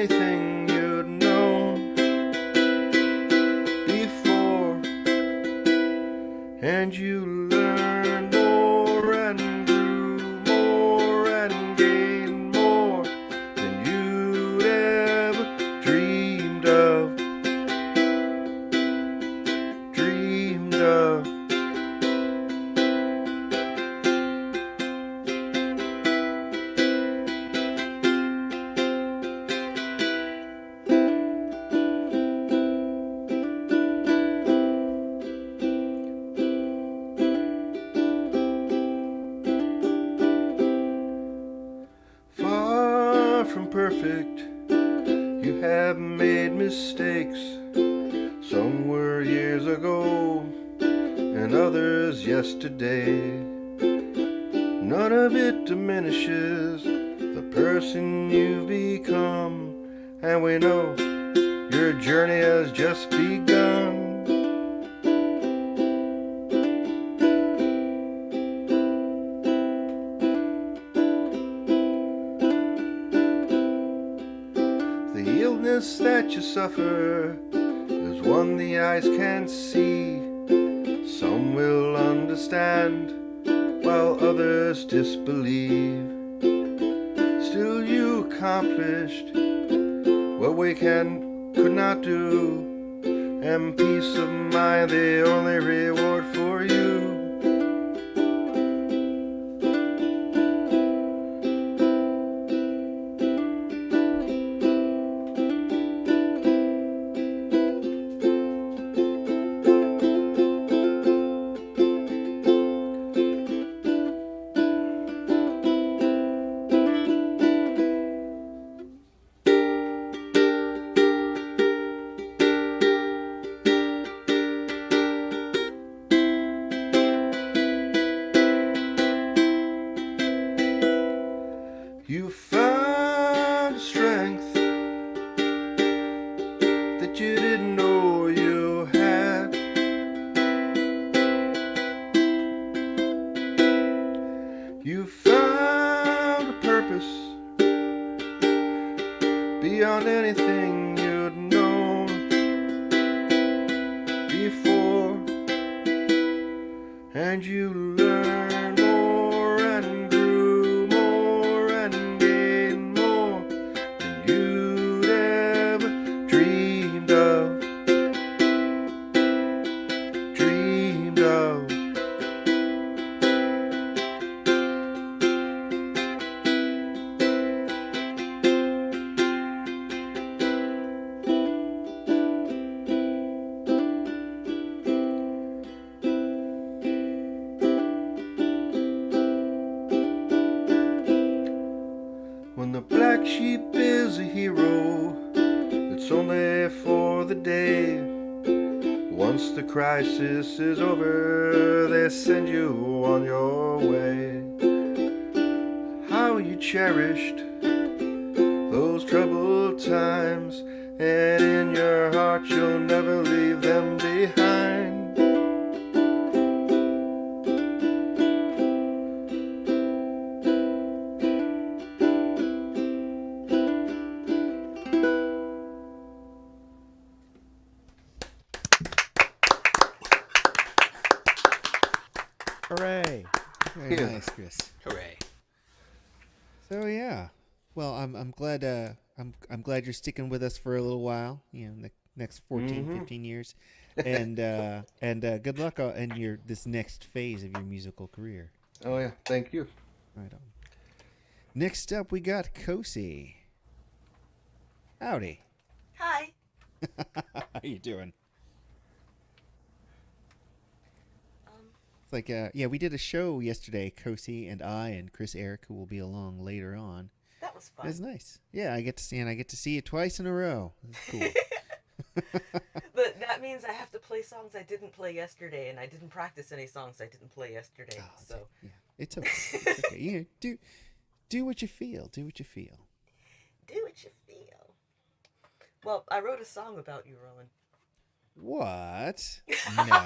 anything you'd known before, and you learned more and grew more and gained more than you'd ever dreamed of. Dreamed of. Far from perfect, you have made mistakes. Some were years ago, and others yesterday. None of it diminishes the person you've become, and we know your journey has just begun. The illness that you suffer is one the eyes can't see. Some will understand, while others disbelieve. Still you accomplished what we could not do, and peace of mind the only reward for you. You found strength that you didn't know you had. You found a purpose beyond anything you'd known before, and you learned more and grew more and gained more than you'd ever dreamed of. Dreamed of. When the black sheep is a hero, it's only for the day. Once the crisis is over, they send you on your way. How you cherished those troubled times, and in your heart you'll never leave them behind. Hooray! Very Yeah. nice, Chris. Hooray. So yeah, well, I'm glad I'm glad you're sticking with us for a little while. You know, the next 14, 15 years, and good luck in your this next phase of your musical career. Oh yeah, thank you. Right on. Next up, we got Kosi. Howdy. Hi. How you doing? It's like yeah, we did a show yesterday. Kosi and I and Chris Eric, who will be along later on. That was fun. It's nice. Yeah, I get to see you twice in a row. It's cool. But that means I have to play songs I didn't play yesterday, and I didn't practice any songs I didn't play yesterday. So yeah, it's okay. It's okay. You know, do what you feel. Do what you feel. do what you feel. Well, I wrote a song about you, Rowan. What? No.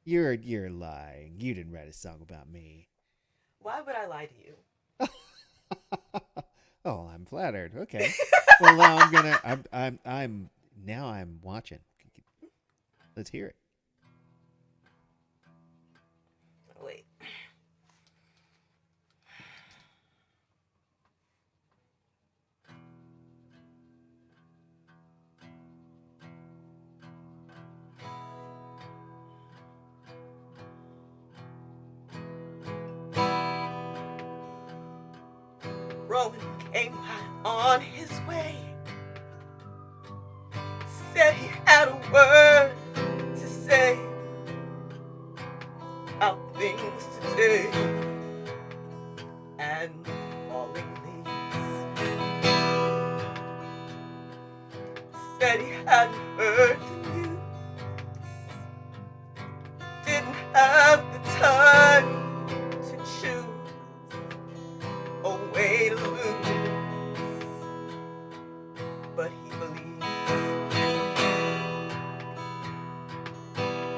You're lying. You didn't write a song about me. Why would I lie to you? Oh, I'm flattered. Okay. Well, now I'm watching. Let's hear it. Wait. Rowan came on his way. Said he had a word to say about things today and falling leaves. Said he hadn't heard the news. Didn't have the time to choose a way to lose, but he believes.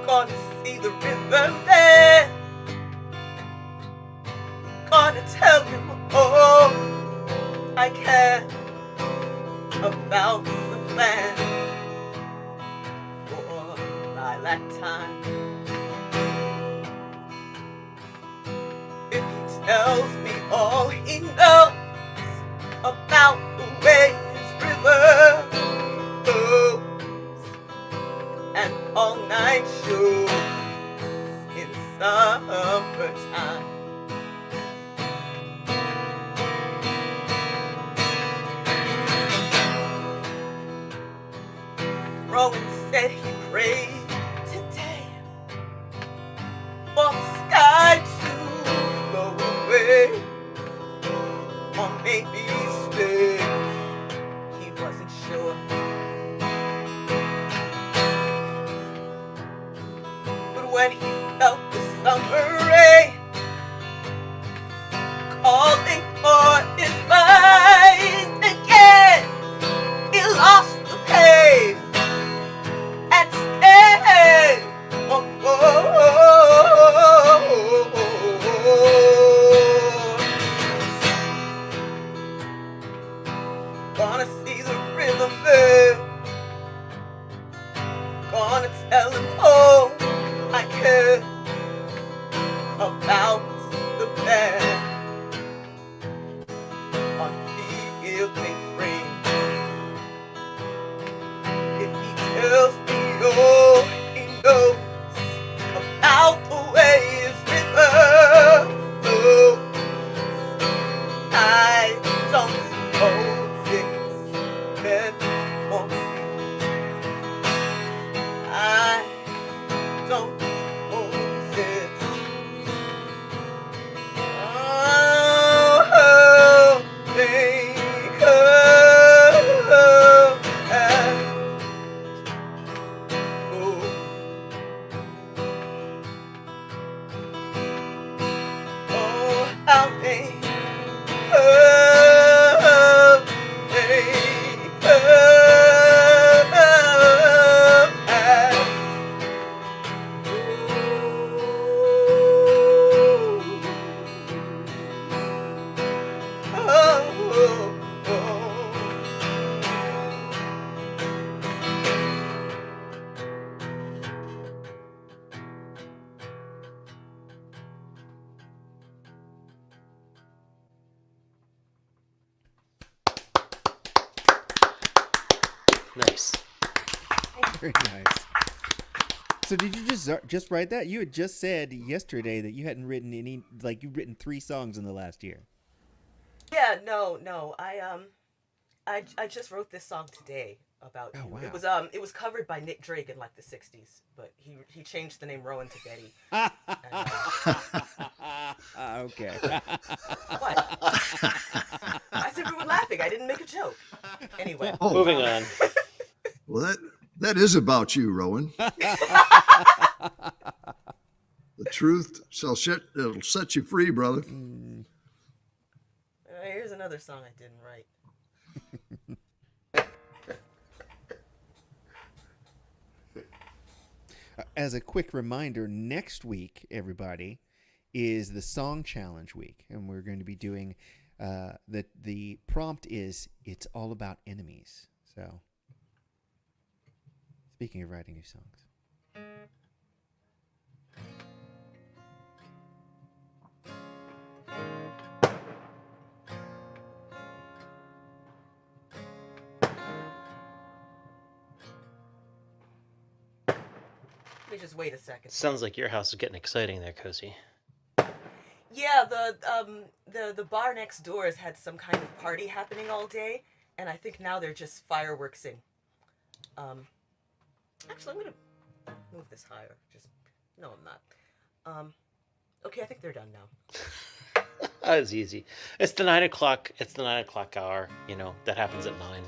Gonna see the riverman, gonna tell him all I can about the plan for lilac time. If he tells me all he knows about the way his river goes and all night shows in summertime. Rowan said he prayed today for the sky to go away, or maybe stay. He wasn't sure. But when he felt the summer rain calling for his mind again, he lost the pain and stayed. Oh, oh, oh, oh. Gonna see the riverman, gonna tell him all I care about the band on the evening frame. If he tells me all he knows about the way his river flows, I don't suppose it's meant for me. I don't suppose it's Nice. Very nice. So did you just write that? You had just said yesterday that you hadn't written any, like you've written 3 songs in the last year. Yeah, no. I just wrote this song today about Oh, you. wow. It was covered by Nick Drake in like the '60s, but he changed the name Rowan to Betty. Okay. What? Why is everyone laughing? I didn't make a joke. Anyway. Oh, Moving on. well, that is about you, Rowan. The truth it'll set you free, brother. Here's another song I didn't write. As a quick reminder, next week, everybody, is the Song Challenge week, and we're going to be doing the prompt is it's all about enemies. So, speaking of writing new songs. Let me just wait a second. Sounds like your house is getting exciting there, Cozy. Yeah, the bar next door has had some kind of party happening all day, and I think now they're just fireworksing. Actually, I'm gonna move this higher. No, I'm not. Okay, I think they're done now. That was easy. It's the 9 o'clock. It's the 9 o'clock hour. You know that happens at 9.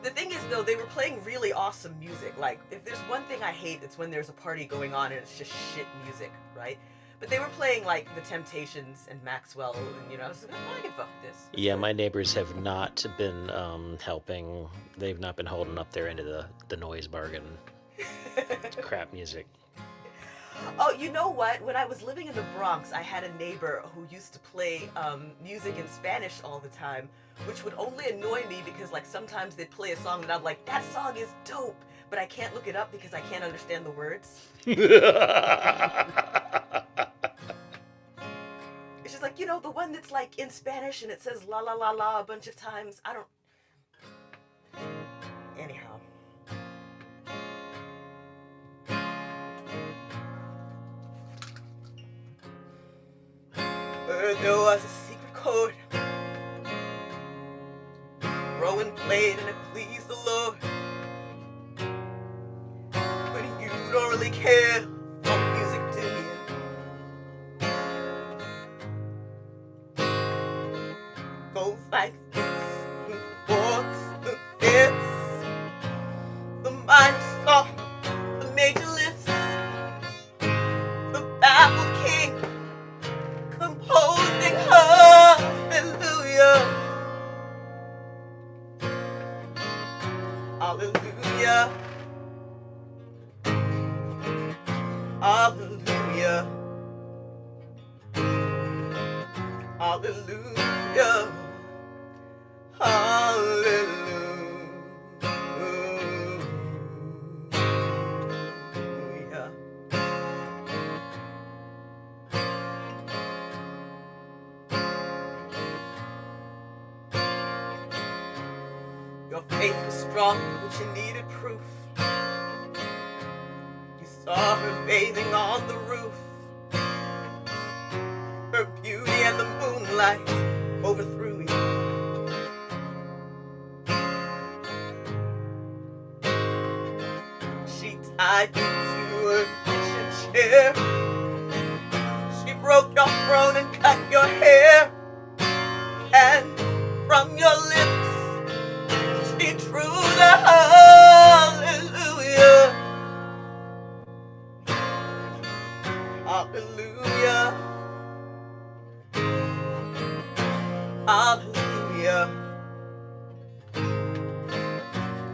The thing is, though, they were playing really awesome music. Like, if there's one thing I hate, it's when there's a party going on and it's just shit music, right? But they were playing, like, The Temptations and Maxwell, and, I was like, oh, I can fuck this. Yeah, my neighbors have not been helping. They've not been holding up their end of the noise bargain. Crap music. Oh, you know what? When I was living in the Bronx, I had a neighbor who used to play music in Spanish all the time, which would only annoy me because, like, sometimes they'd play a song and I'm like, that song is dope, but I can't look it up because I can't understand the words. It's just like, the one that's, like, in Spanish and it says la la la la a bunch of times. I don't... Anyhow. There was a secret chord Rowan played and it pleased the Lord. But you don't really care for music, do you? Goes like this, the fourths, the fifths, the minor soft, the major lifts, the baffled king composing hallelujah, hallelujah, hallelujah, hallelujah, hallelujah. Your faith was strong, but you needed proof. You saw her bathing on the roof. Her beauty and the moonlight overthrew you. She tied you to her kitchen chair. She broke your throne and cut your hair. And from your lips she drew the hallelujah, hallelujah, hallelujah,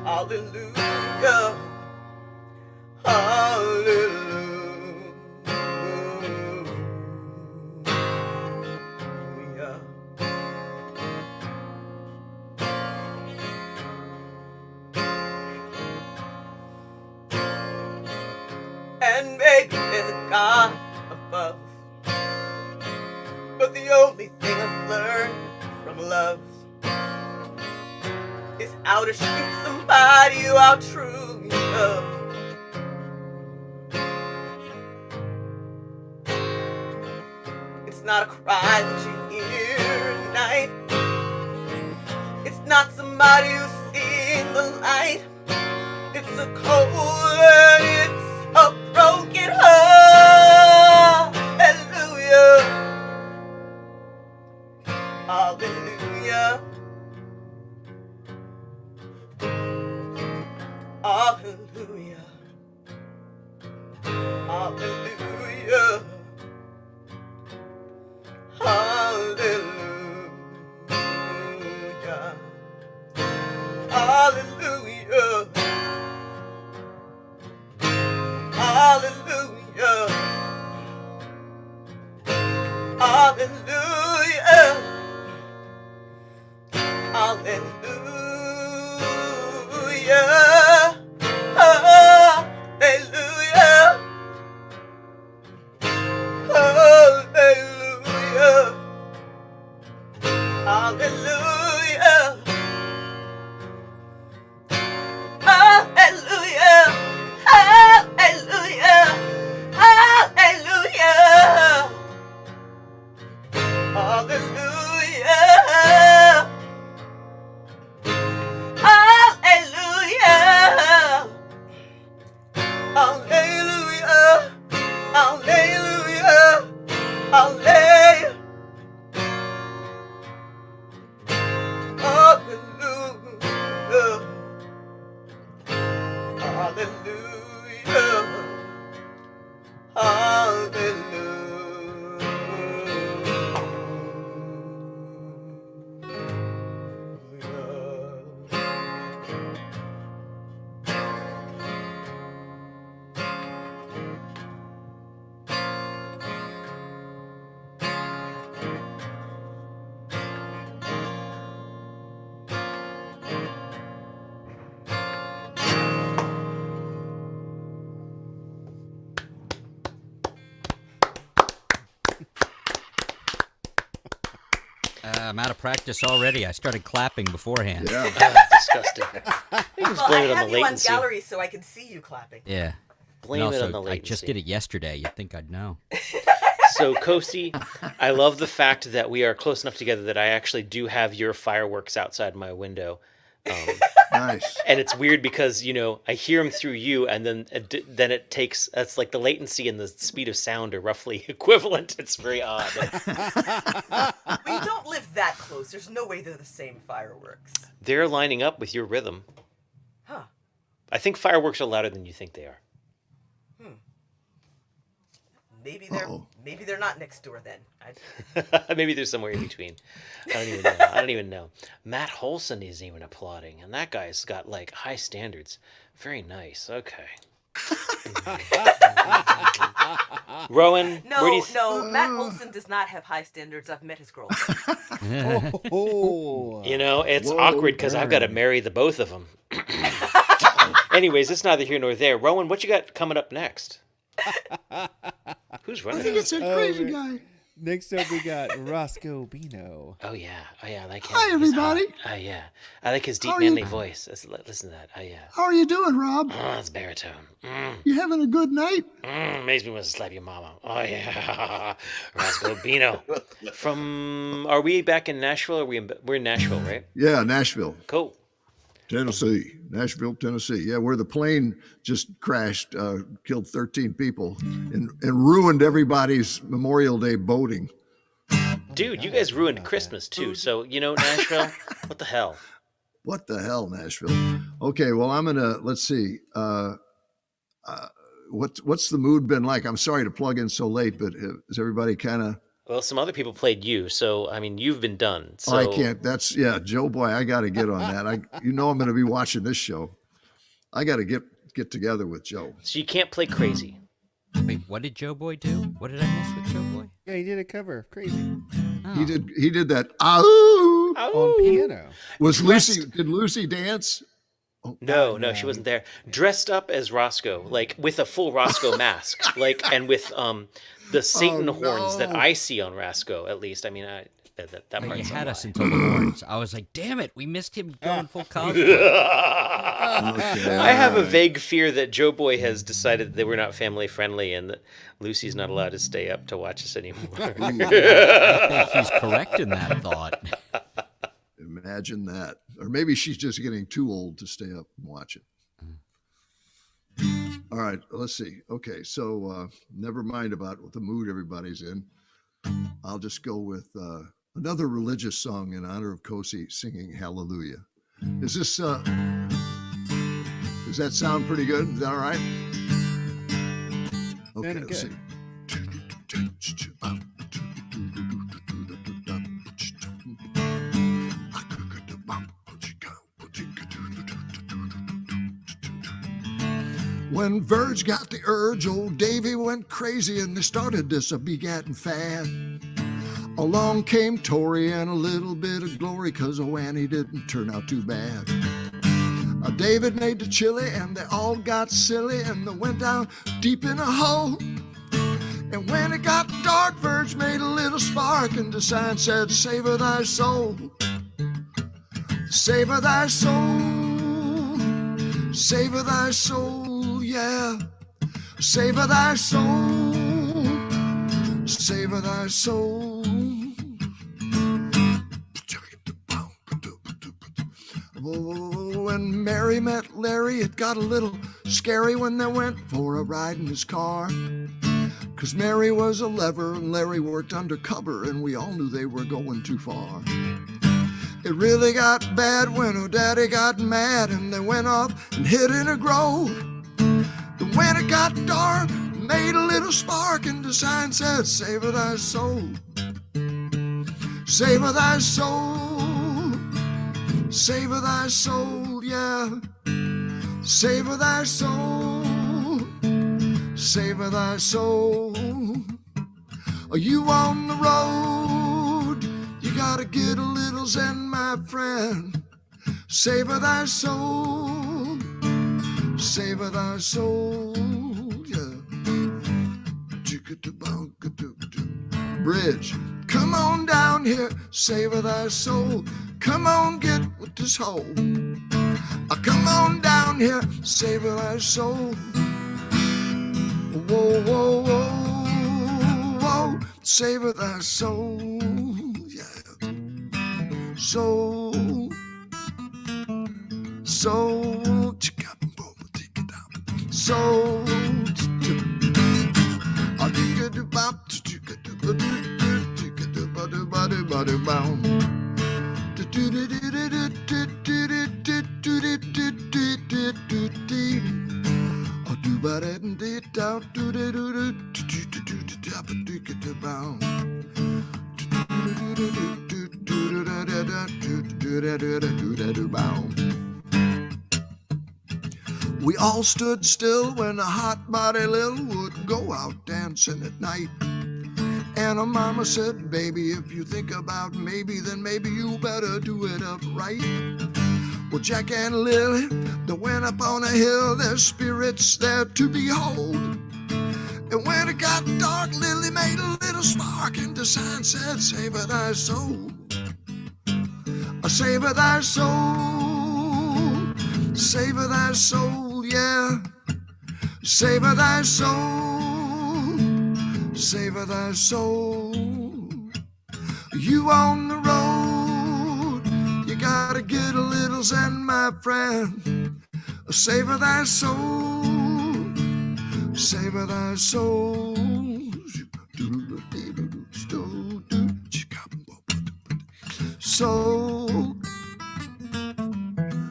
hallelujah, hallelujah. And maybe there's a God above, but the only thing I've learned from love is how to shoot somebody you out truly love. It's not a cry that you hear at night. It's not somebody who's seen the light. It's a cold and it's a broken hallelujah, hallelujah, hallelujah, hallelujah, hallelujah, hallelujah. Hallelujah, I'm out of practice already. I started clapping beforehand. Yeah. Disgusting. You just Well, I blame it on have the you on latency. gallery so I can see you clapping. Yeah. Blame And it also, on the I latency. just did it yesterday. You'd think I'd know. So, Kosi, I love the fact that we are close enough together that I actually do have your fireworks outside my window. Nice. And it's weird because, you know, I hear them through you, and then it takes, that's like the latency and the speed of sound are roughly equivalent. It's very odd. We don't live that close. There's no way they're the same fireworks. They're lining up with your rhythm. Huh. I think fireworks are louder than you think they are. Maybe they're not next door then. Maybe there's somewhere in between. I don't even know. Matt Holson isn't even applauding, and that guy's got like high standards. Very nice. Okay. Rowan, where do you No, Matt Olson does not have high standards. I've met his girlfriend. You know, it's Whoa, awkward because I've got to marry the both of them. Anyways, it's neither here nor there. Rowan, what you got coming up next? Who's I running? think it's that crazy guy. Next up, we got Roscoe Bino. Oh yeah, I like him. Hi, He's everybody. hot. Oh yeah, I like his deep How are you? manly voice. Listen to that. Oh yeah. How are you doing, Rob? Oh, it's baritone. You having a good night? Makes me want to slap your mama. Oh yeah, Roscoe Bino. Are we back in Nashville? We're in Nashville, right? Yeah, Nashville, Cool. Tennessee. Nashville, Tennessee. Yeah, where the plane just crashed, killed 13 people, and ruined everybody's Memorial Day boating. Dude, you guys ruined Christmas too. So you know Nashville. What the hell? What the hell, Nashville? Okay, well, let's see. What's the mood been like? I'm sorry to plug in so late, but is everybody kind of? Well, some other people played you, so I mean, you've been done. So I can't. Joe boy, I got to get on that. I'm going to be watching this show. I got to get together with Joe. So you can't play crazy. Wait, what did Joe Boy do? What did I miss with Joe Boy? Yeah, he did a cover of Crazy Oh. He did that. Ow! on piano. Did Lucy dance? Oh, No, she wasn't there. Dressed up as Roscoe, like with a full Roscoe mask, like and with the Satan horns that no. I see on Roscoe. At least, I mean, that But part's you a had lie. us until the horns. I was like, damn it, we missed him going full cosplay. Okay, I have a alright. vague fear that Joe Boy has decided that we're not family friendly and that Lucy's not allowed to stay up to watch us anymore. I think he's correct in that thought. Imagine that. Or maybe she's just getting too old to stay up and watch it. All right, let's see. Okay, so never mind about the mood everybody's in. I'll just go with another religious song in honor of Kosi singing Hallelujah. Does that sound pretty good? Is that all right? Okay, Sounded let's good. When Verge got the urge, old Davy went crazy and they started this a begatting fad. Along came Tori and a little bit of glory, 'cause Annie didn't turn out too bad. David made the chili and they all got silly and they went down deep in a hole. And when it got dark, Verge made a little spark and the sign said, "Savor thy soul. Savor thy soul. Savor thy soul, yeah. Savor thy soul. Savor thy soul." When Mary met Larry, it got a little scary when they went for a ride in his car. 'Cause Mary was a lever and Larry worked undercover, and we all knew they were going too far. It really got bad when O'Daddy got mad and they went off and hid in a grove. And when it got dark, made a little spark, and the sign said, savor thy soul. Savor thy soul. Savor thy soul, yeah. Savor thy soul. Savor thy soul. Are you on the road? You gotta get a little zen, my friend. Savor thy soul. Savor thy soul, yeah. Bridge, come on down here, savor thy soul. Come on, get with this hole. Come on down here, savor thy soul. Whoa, whoa, whoa, whoa, savor thy soul, yeah. Soul, soul, soul. We all stood still when a hot body Lil would go out dancing at night. And her mama said, baby, if you think about maybe, then maybe you better do it upright. Well, Jack and Lily, they went up on a hill, their spirits there to behold. And when it got dark, Lily made a little spark, and the sign said, savor thy soul. Savor thy soul. Savor thy soul, yeah. Savor thy soul. Savor thy soul. You on the road, you gotta get a little zen, my friend. Savor thy soul. Savor thy soul. Soul.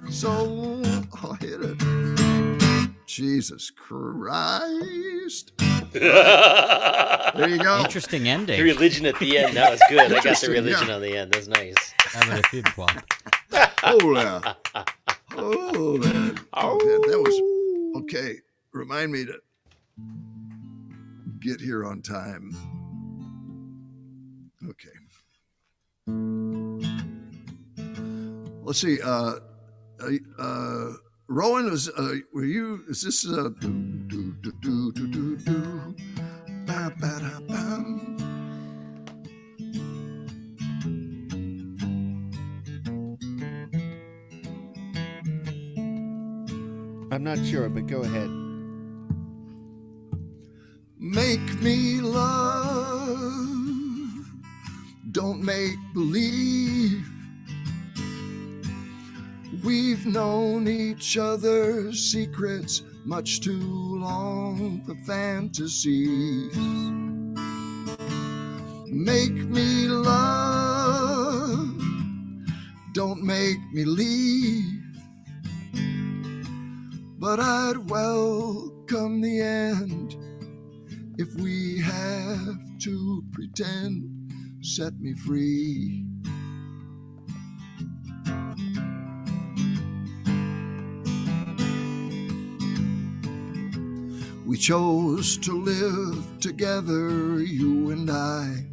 Soul. Oh, hit it. Jesus Christ. There you go. Interesting ending. The religion at the end. That was good. I got the religion on the end. That's nice. Oh, yeah. Oh, man. That was okay. Remind me to get here on time. Okay. Let's see. Rowan, were you? Is this I'm not sure, but go ahead. Make me love, don't make believe. We've known each other's secrets much too long for fantasies. Make me love, don't make me leave. But I'd welcome the end if we have to pretend. Set me free. We chose to live together, you and I.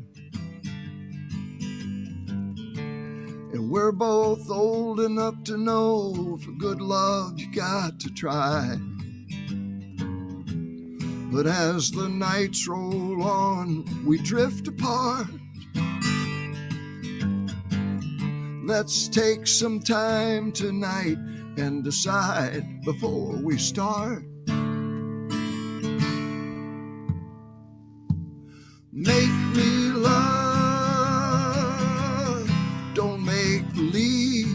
And we're both old enough to know for good love you got to try. But as the nights roll on, we drift apart. Let's take some time tonight and decide before we start. Make me love, don't make believe.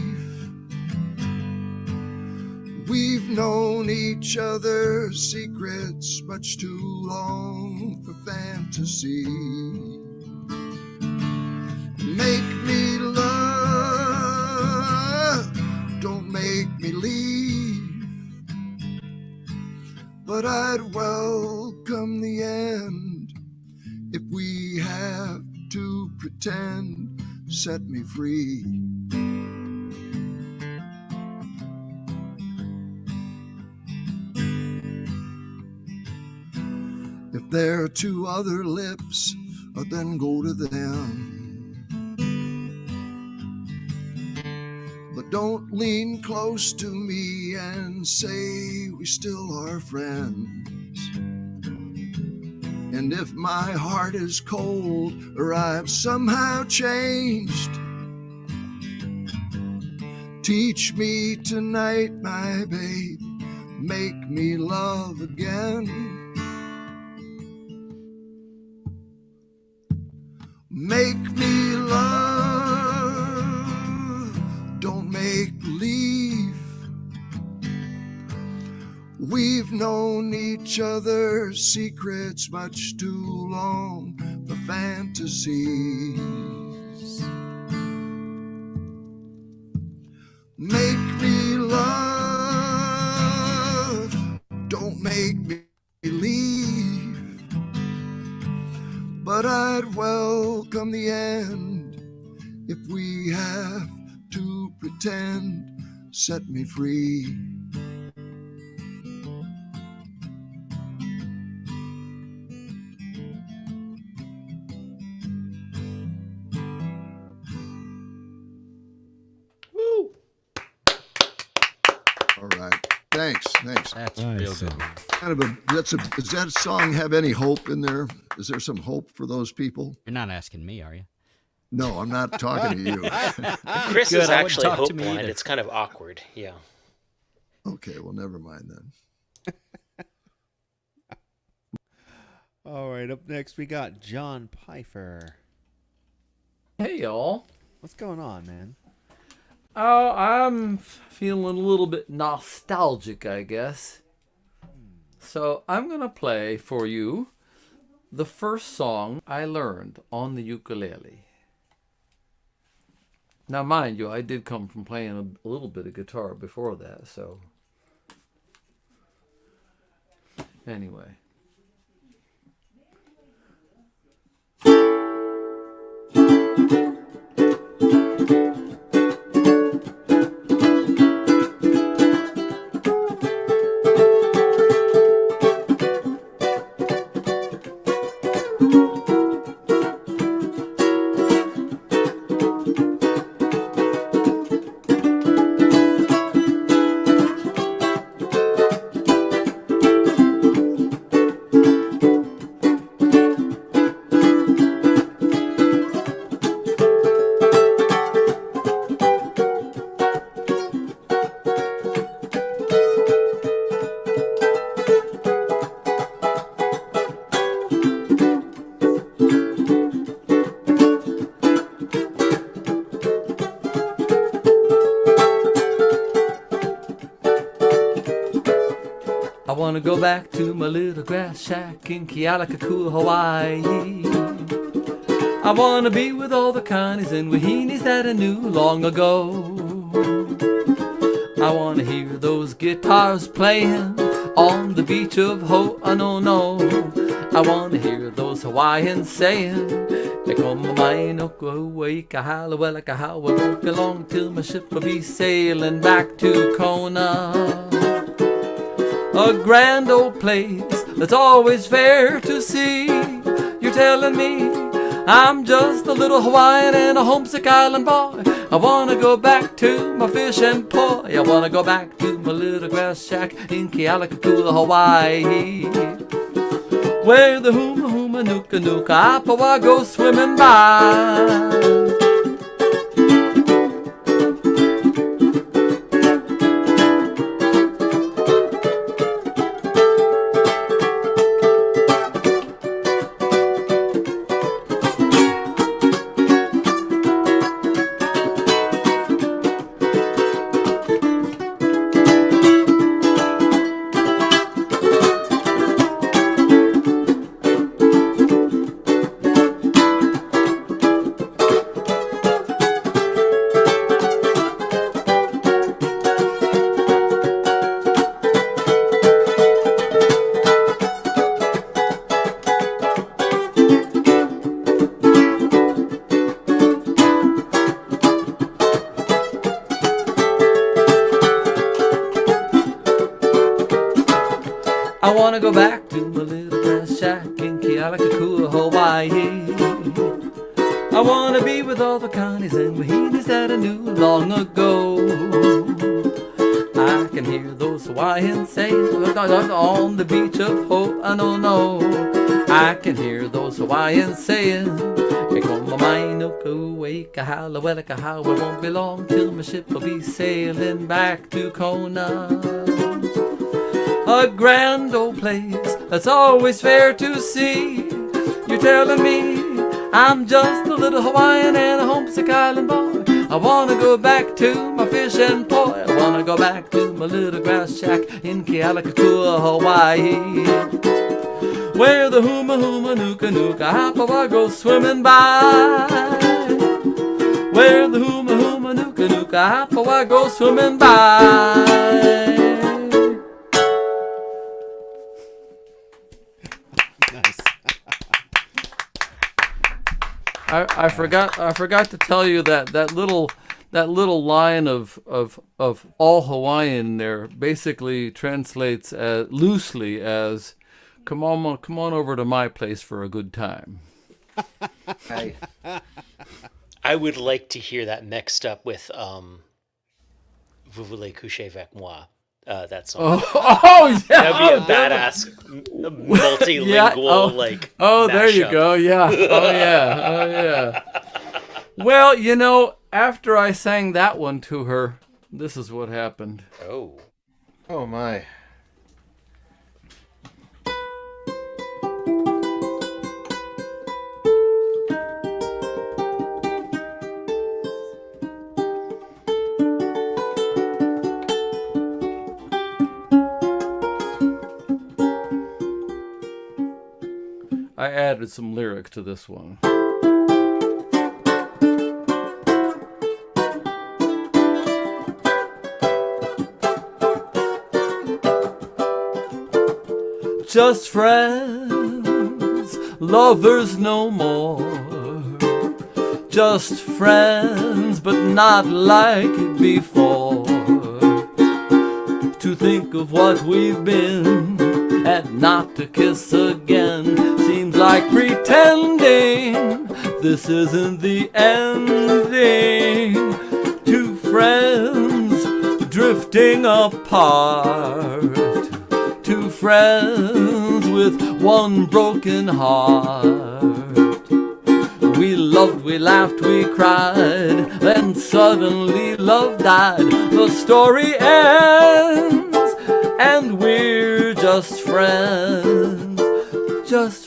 We've known each other's secrets much too long for fantasy. Make me love, don't make me leave. but I'd welcome the end if we have to pretend. Set me free. If there are two other lips, then go to them. But don't lean close to me and say we still are friends. And if my heart is cold or I've somehow changed, teach me tonight, my babe, make me love again. Make me love, don't make believe. We've known each other's secrets much too long for fantasies. Make me love, don't make me believe. But I'd welcome the end if we have to pretend. Set me free. Woo! All right. Thanks. That's Nice. real good. Does that song have any hope in there? Is there some hope for those people? You're not asking me, are you? No, I'm not talking to you. Chris Good, is I wouldn't actually talk to hope me blind. either. It's kind of awkward. Yeah. Okay, well, never mind then. All right, up next we got John Pfeiffer. Hey, y'all. What's going on, man? Oh, I'm feeling a little bit nostalgic, I guess. So I'm going to play for you the first song I learned on the ukulele. Now, mind you, I did come from playing a little bit of guitar before that, so... Anyway. I wanna go back to my little grass shack in Kealakekua, Hawaii. I wanna be with all the Connies and Wahinis that I knew long ago. I wanna hear those guitars playing on the beach of Ho'onono. I wanna hear those Hawaiians saying, "E como mai no kua ka halawa ka hawa won't be long till my ship will be sailing back to Kona." A grand old place that's always fair to see. You're telling me I'm just a little Hawaiian and a homesick island boy. I wanna go back to my fish and poi. I wanna go back to my little grass shack in Kealakekua, Hawaii, where the huma huma nuka nuka apawa go swimming by. I wanna go back to my little grass shack in Kealakekua, Hawaii. I wanna be with all the Connies and Wahinis that I knew long ago. I can hear those Hawaiians saying on the beach of Ho'anono. I can hear those Hawaiians saying, it won't be long till my ship will be sailing back to Kona. A grand old place that's always fair to see. You're telling me I'm just a little Hawaiian and a homesick island boy. I wanna go back to my fishing toy. I wanna go back to my little grass shack in Kealakekua, Hawaii, where the huma huma nuka nuka hapawa goes swimming by. Where the huma huma nuka nuka hapawa goes swimming by. Nice. I forgot to tell you that little line of all Hawaiian there basically translates loosely as come on over to my place for a good time. I would like to hear that mixed up with Vous voulez coucher avec moi. That song. Oh yeah, that'd be a badass multilingual yeah, there you mashup. go. Yeah. Oh yeah. Well, you know, after I sang that one to her, this is what happened. Oh my. I added some lyrics to this one. Just friends, lovers no more. Just friends, but not like before. To think of what we've been and not to kiss again seems like pretending this isn't the ending. Two friends drifting apart. Two friends with one broken heart. We loved, we laughed, we cried, then suddenly love died. The story ends, and we're just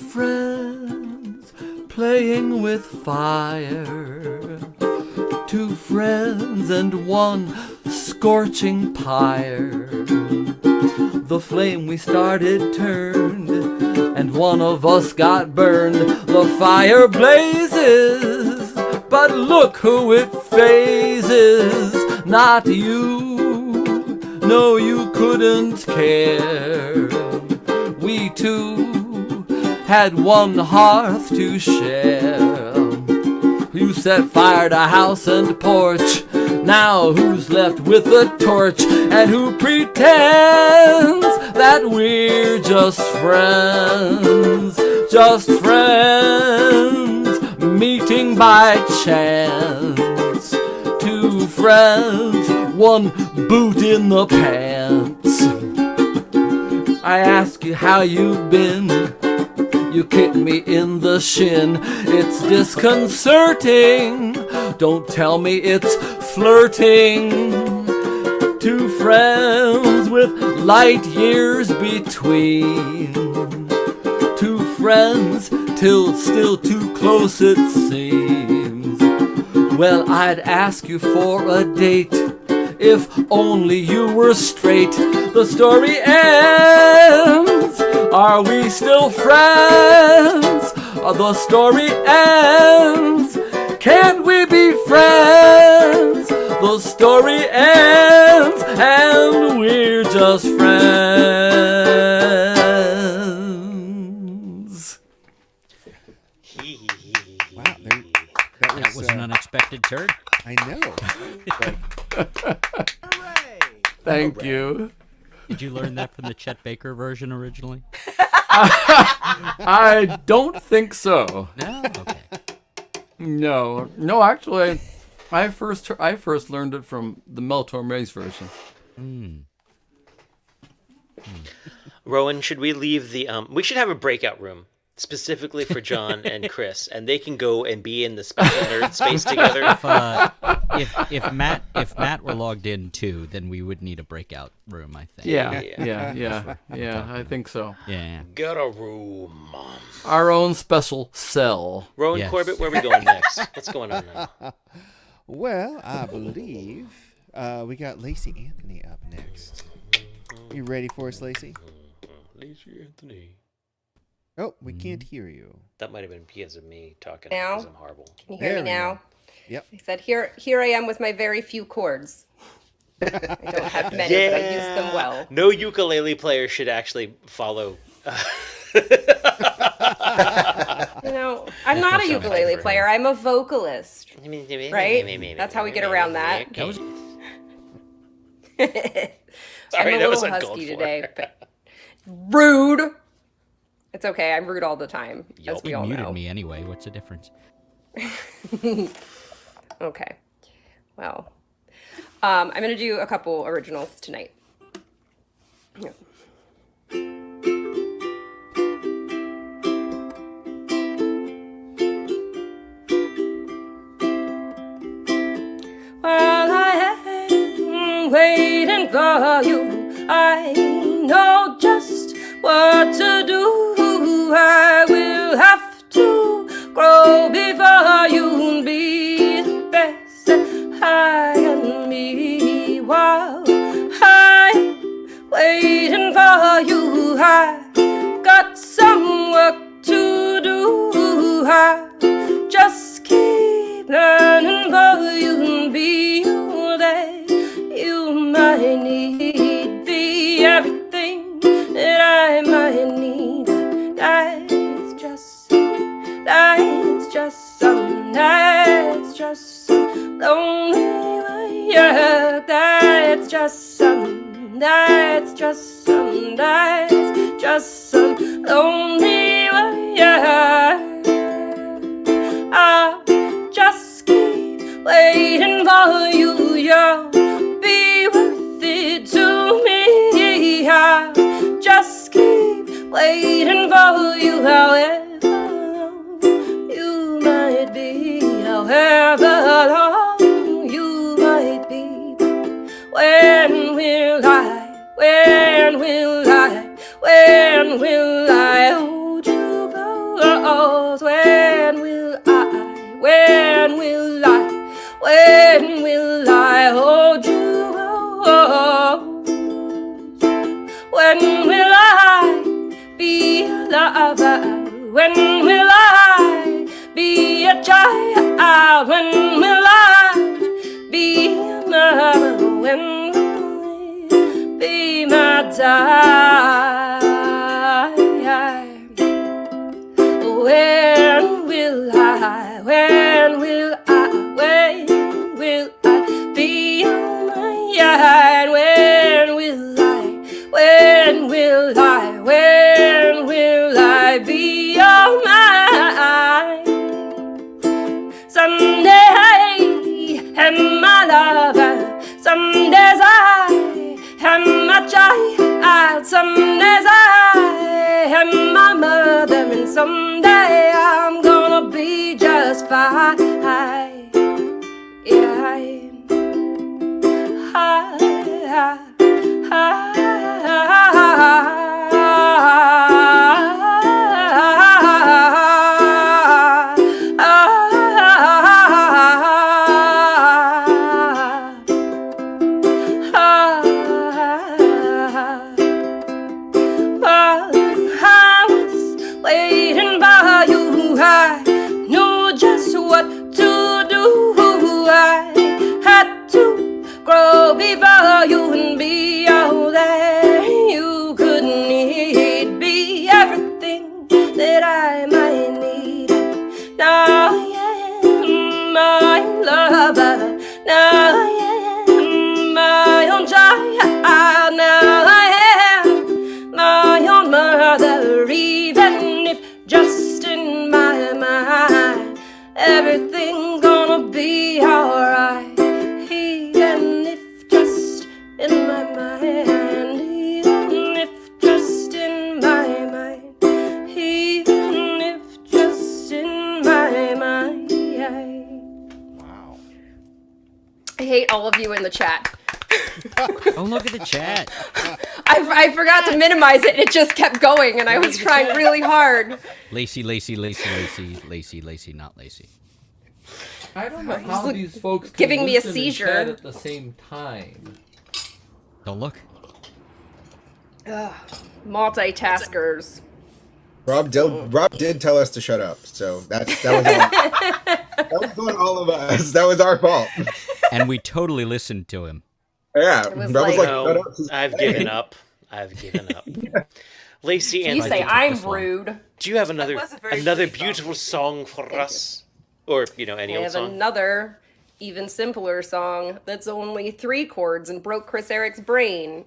friends playing with fire. Two friends and one scorching pyre. The flame we started turned, and one of us got burned. The fire blazes, but look who it phases. Not you, no, you couldn't care. We two had one hearth to share. You set fire to house and porch. Now who's left with the torch? And who pretends that we're just friends? Just friends meeting by chance. Two friends, one boot in the pants. I ask you how you've been. You kick me in the shin. It's disconcerting. Don't tell me it's flirting. Two friends with light years between. Two friends till still too close it seems. Well, I'd ask you for a date if only you were straight. The story ends. Are we still friends? The story ends. Can't we be friends? The story ends, and we're just friends. Wow, That was an unexpected turn. I know. Thank you. Did you learn that from the Chet Baker version originally? I don't think so. No. Okay. No. Actually, I first learned it from the Mel Torme's version. Rowan, should we leave the? We should have a breakout room specifically for John and Chris, and they can go and be in the special nerd space together. If Matt were logged in too, then we would need a breakout room, I think. Yeah. I think so. Yeah. Get a room, Mom. Our own special cell. Rowan Yes. Corbett, where are we going next? What's going on now? Well, I believe we got Lacey Anthony up next. You ready for us, Lacey? Lacey Anthony. Oh, we can't hear you. That might have been because of me talking Now? because I'm horrible. Can you hear There me we now? go. Yep. I said, here I am with my very few chords. I don't have many, but I use them well. No ukulele player should actually follow. You know, I'm not a ukulele player. I'm a vocalist. Right? That's how we get around that. Okay. I'm a that little was husky uncalled for. today. But rude. It's okay. I'm rude all the time, as we You all muted know. me anyway. What's the difference? Okay. Well, I'm going to do a couple originals tonight. Yeah. While I am waiting for you, I know just what to do. I will have to grow before you and be the best I can be. While I'm waiting for you, I got some work to do. I just keep learning for you and be all that you might need. Be everything that I might need. That's just some lonely way. Yeah, that's just some lonely way. Yeah. I'll just keep waiting for you. You'll be worth it to me. I'll just keep waiting for you. However long you might be, however long you might be. When will I hold you close? When will I hold you close? When will I be a lover? When will I be a child? When will I be a mother? When will it be my time? When will I be on my yard? When will I be on mine? Someday I am my lover. Some days I am my child. Some days I am my mother. And someday I'm gonna be just fine. Yeah. Waiting by you, I knew just what to do. I had to grow before you and be all that you could need. Be everything that I might need. Now I am my lover. Now I am my own child. Now I hate all of you in the chat. Oh, look at the chat. I forgot to minimize it. It just kept going, and I was trying really hard. Lacey, not Lacey. I don't know how these folks can giving me a listen and seizure chat at the same time. Don't look. Ugh, multitaskers. Rob did tell us to shut up, so that was that was on all of us. That was our fault. And we totally listened to him. Yeah, was Rob was like, No, shut up. I've given up. Lacey and You say I'm rude. do you have another was a very another sweet song. beautiful song for us, or any I old have song? another, even simpler song that's only 3 chords and broke Chris Eric's brain.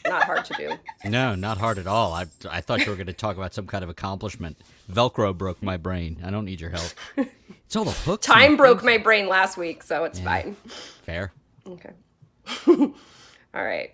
Not hard to do. No, not hard at all. I thought you were going to talk about some kind of accomplishment. Velcro broke my brain. I don't need your help. It's all the hooks. and Time the broke things. my brain last week, so it's fine. Fair. Okay. All right.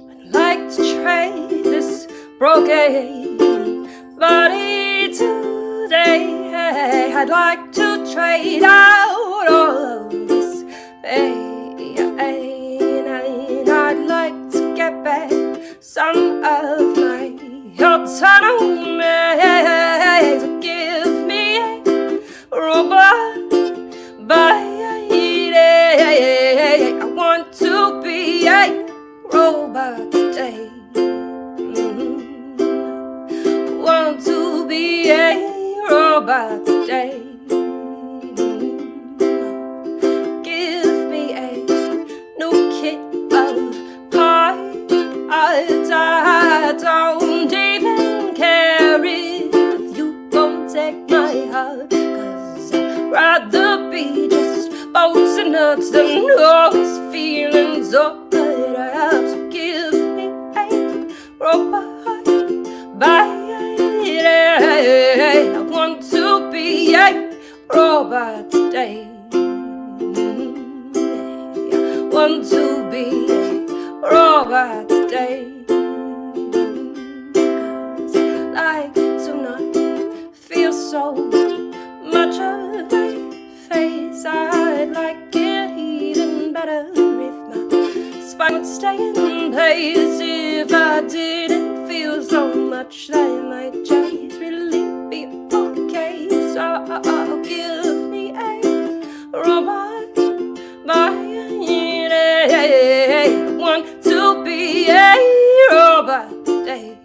I'd like to trade this broken body today. I'd like to trade out all of this pain. And I'd like to get back some of my autonomy. So give me a robot body. I want to be a robot today. Want to be a robot today. Give me a new kit of parts. I don't even care if you gon' take my heart, 'cause I'd rather be just bolts and nuts than always feeling so good. So give me a robot body. I want to be a robot today. Want to be a robot today. 'Cause I like to not feel so much of my face. I'd like it even better if my spine would stay in place. If I didn't feel so much, that might just really be okay. So give me a robot body. I want to be a robot today.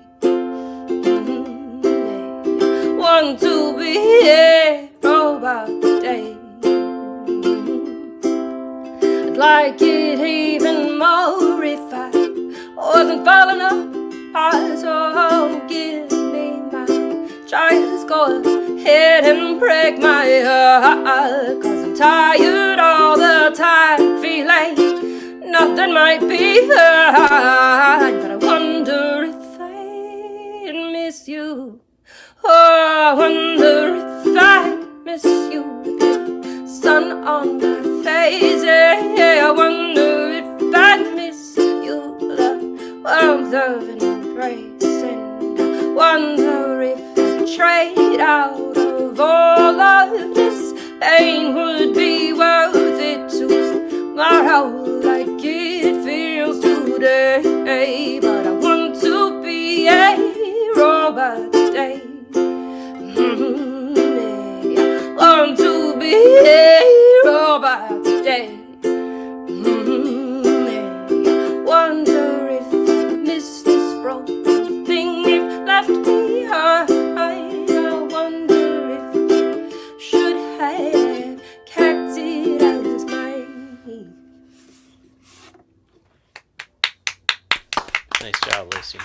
Want to be a robot today. I'd like it even more if I wasn't falling apart. So give me my chance, go ahead and break my heart. 'Cause I'm tired all the time, feeling nothing might be right. But I wonder if I miss you. Oh, I wonder if I miss you with the sun on my face. Yeah, I wonder if I miss you, the warmth of an embrace. And I wonder if I trade out of all of this pain would be worth it tomorrow, like it feels today. But I want to be a robot today. Want to be a robot today. Wonder if I miss this broken thing you've left behind. I wonder if I should have kept it as mine. Nice job, Lacey.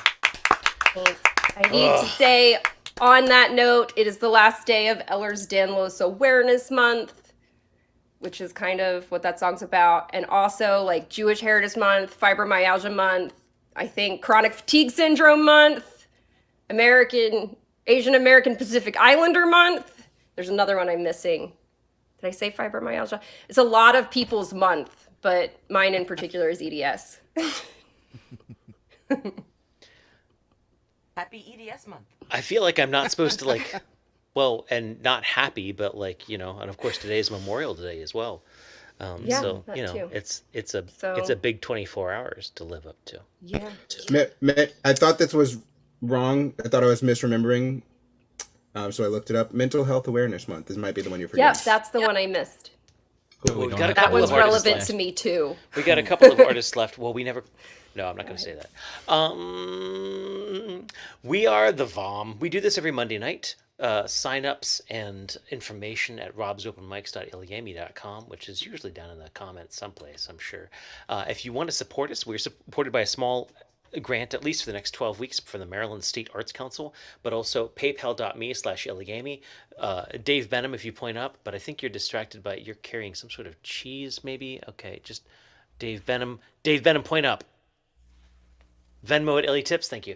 I need to say, on that note, it is the last day of Ehlers-Danlos Awareness Month, which is kind of what that song's about. And also, like, Jewish Heritage Month, Fibromyalgia Month, I think Chronic Fatigue Syndrome Month, Asian American Pacific Islander Month. There's another one I'm missing. Did I say fibromyalgia? It's a lot of people's month, but mine in particular is EDS. Happy EDS month. I feel like I'm not supposed to like, well, and not happy, but like, you know, and of course today is Memorial Day as well. Yeah, So that you know, too. it's a So- big 24 hours to live up to. Yeah. I thought this was wrong. I thought I was misremembering. So I looked it up. Mental Health Awareness Month. This might be the one you're forgetting. Yep, that's the one I missed. Well, we've got a That couple one's of artists relevant left. to me too. We got a couple of artists left. Well, we never. No, I'm not going to say that. We are the VOM. We do this every Monday night. Sign-ups and information at robsopenmics.iliami.com, which is usually down in the comments someplace, I'm sure. If you want to support us, we're supported by a small grant, at least for the next 12 weeks, from the Maryland State Arts Council, but also paypal.me/illigami. Dave Benham, if you point up, but I think you're distracted by, you're carrying some sort of cheese, maybe? Okay, just Dave Benham, point up. Venmo at Illy Tips, thank you.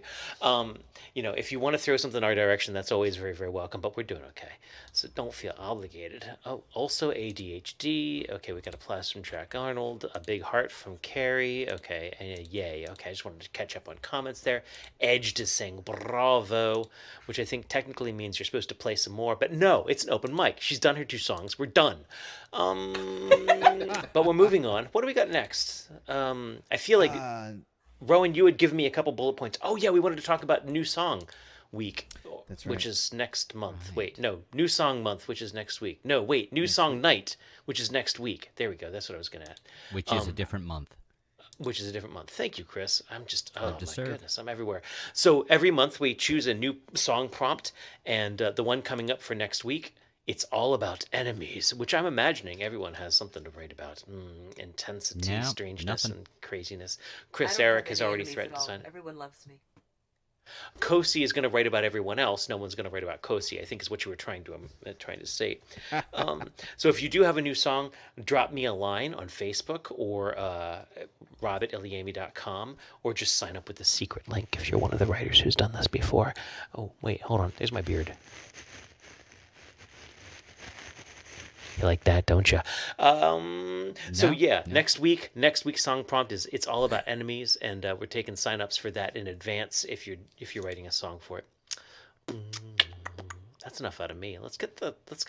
You know, if you want to throw something in our direction, that's always very, very welcome, but we're doing okay. So don't feel obligated. Oh, also ADHD. Okay, we got a plus from Jack Arnold, a big heart from Carrie. Okay, and a yay. Okay, I just wanted to catch up on comments there. Edged is saying bravo, which I think technically means you're supposed to play some more, but no, it's an open mic. She's done her 2 songs. We're done. But we're moving on. What do we got next? I feel like... Rowan, you had given me a couple bullet points. Oh, yeah, we wanted to talk about New Song Week, which is next month. Wait, no, New Song Month, which is next week. No, wait, New Song Night, which is next week. There we go. That's what I was going to add. Which is a different month. Which is a different month. Thank you, Chris. I'm just, oh Love to my serve. goodness, I'm everywhere. So every month we choose a new song prompt, and the one coming up for next week, it's all about enemies, which I'm imagining everyone has something to write about. Intensity, Yeah, strangeness, nothing. and craziness. I Chris don't Eric have has any already enemies threatened at to all. sign. Everyone loves me. Kosi is going to write about everyone else. No one's going to write about Kosi, I think is what you were trying to say. So if you do have a new song, drop me a line on Facebook or rob@iliami.com, or just sign up with the secret link if you're one of the writers who's done this before. Oh, wait, hold on. There's my beard. You like that, don't you? So yeah, next week's song prompt is it's all about enemies, and we're taking signups for that in advance if you're writing a song for it. That's enough out of me. Let's get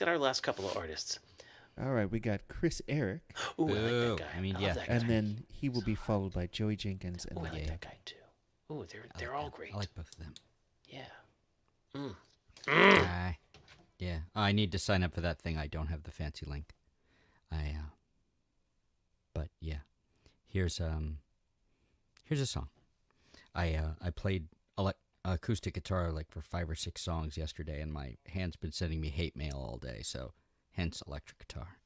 our last couple of artists. All right, we got Chris Eric. Ooh, I like that guy. I mean, love yeah. that guy. And then he will be followed by Joey Jenkins and Ooh, I like Leia. that guy too. Ooh, they're all great. I like both of them. Yeah. Yeah. I need to sign up for that thing. I don't have the fancy link. But yeah, here's a song. I played acoustic guitar like for 5 or 6 songs yesterday, and my hand's been sending me hate mail all day. So, hence electric guitar.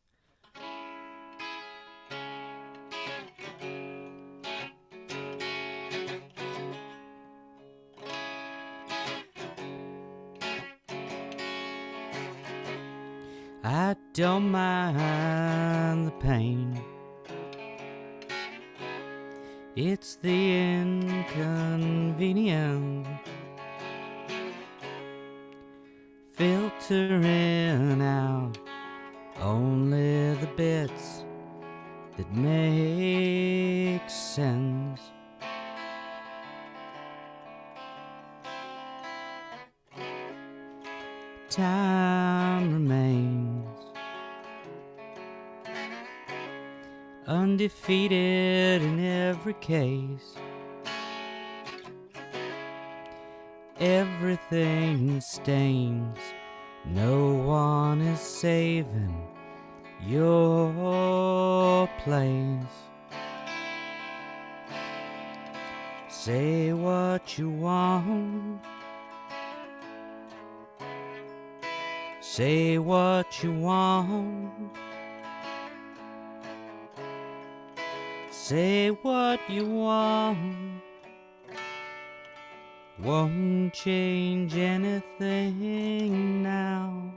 I don't mind the pain. It's the inconvenience. Filtering out only the bits that make sense. Time remains undefeated in every case. Everything stains, no one is saving your place. Say what you want. Say what you want. Say what you want. Won't change anything now.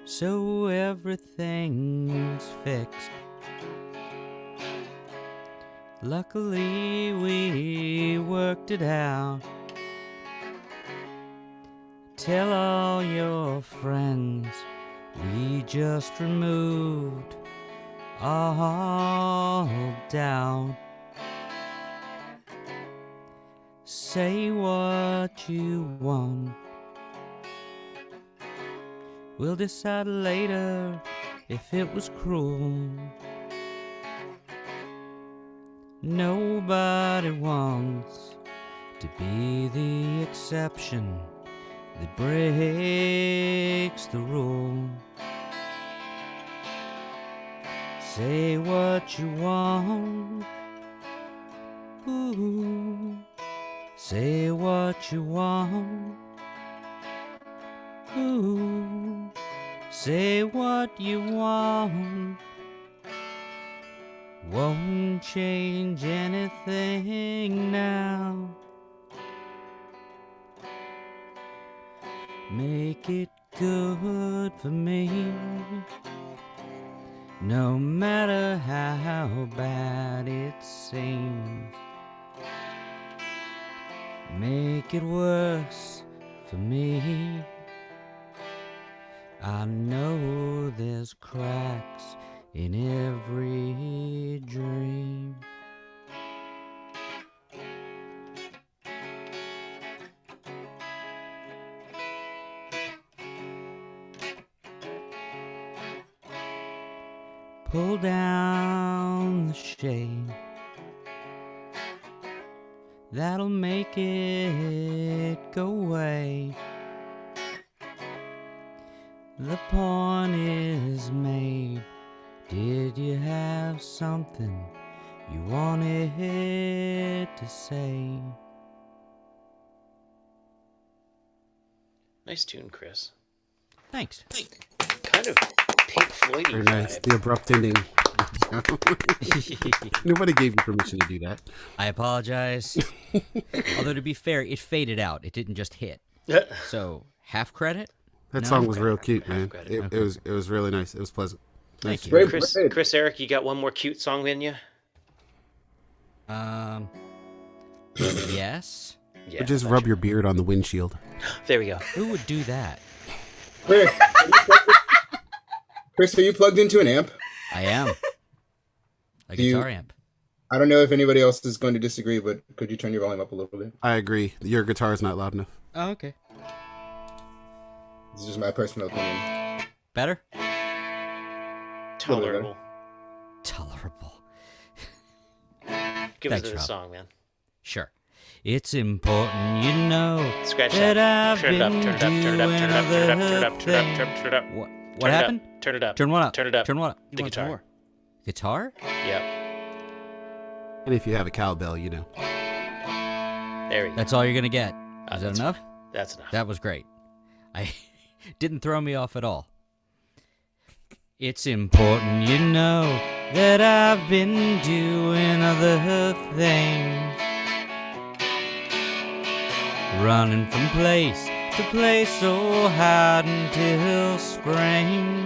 So everything's fixed Luckily, we worked it out. Tell all your friends we just removed all doubt. Say what you want. We'll decide later if it was cruel. Nobody wants to be the exception that breaks the rule. Say what you want. Ooh. Say what you want. Ooh. Say what you want. Won't change anything now. Make it good for me. No matter how bad it seems. Make it worse for me. I know there's cracks in every dream. Pull down the shade. That'll make it go away. The point is made. Did you have something you wanted to say? Nice tune, Chris. Thanks. Kind of Pink Floyd-y Very nice. vibe. The abrupt ending. Nobody gave you permission to do that. I apologize. Although, to be fair, it faded out. It didn't just hit. So, half credit? That No? song was real cute, man. credit. It was really nice. It was pleasant. Thank Nice. you. Chris, Eric, you got one more cute song in you? Yes. Yeah. Or just rub your beard on the windshield. There we go. Who would do that? Chris, are you plugged into an amp? I am. A Do you- guitar amp. I don't know if anybody else is going to disagree, but could you turn your volume up a little bit? I agree. Your guitar is not loud enough. Oh, okay. This is just my personal opinion. Better? Tolerable. Tolerable. Give us Thanks, a Rob. song, man. Sure. It's important, you know, Scratch that that. I've Turn it up, been turn it up, turn it up, turn it up, turn it up, turn it up, turn it up, turn it up. What Turn it up, happened? Turn it up. Turn what up? Turn it up. Turn what up? The guitar. Guitar? Yep. And if you have a cowbell, you know. There we go. That's all you're going to get. Is that that's enough? That's enough. That was great. I didn't throw me off at all. It's important, you know, that I've been doing other things. Running from place to place so hard until spring.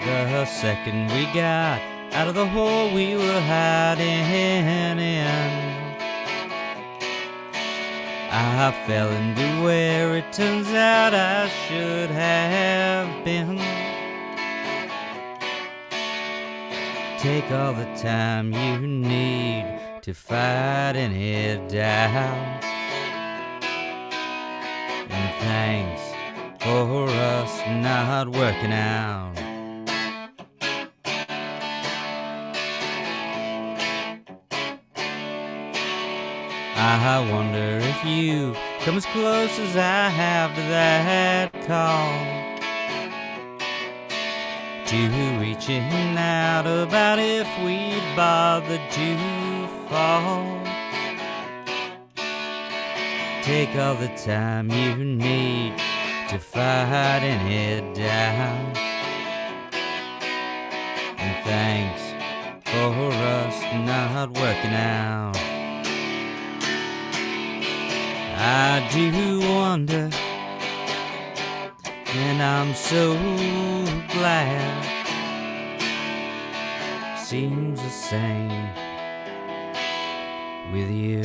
The second we got out of the hole we were hiding in, I fell into where it turns out I should have been. Take all the time you need to fight any doubt. And thanks for us not working out. I wonder if you come as close as I have to that call, to reaching out about if we'd bothered to fall. Take all the time you need to fight any doubt. And thanks for us not working out. I do wonder I'm so glad. Seems the same with you.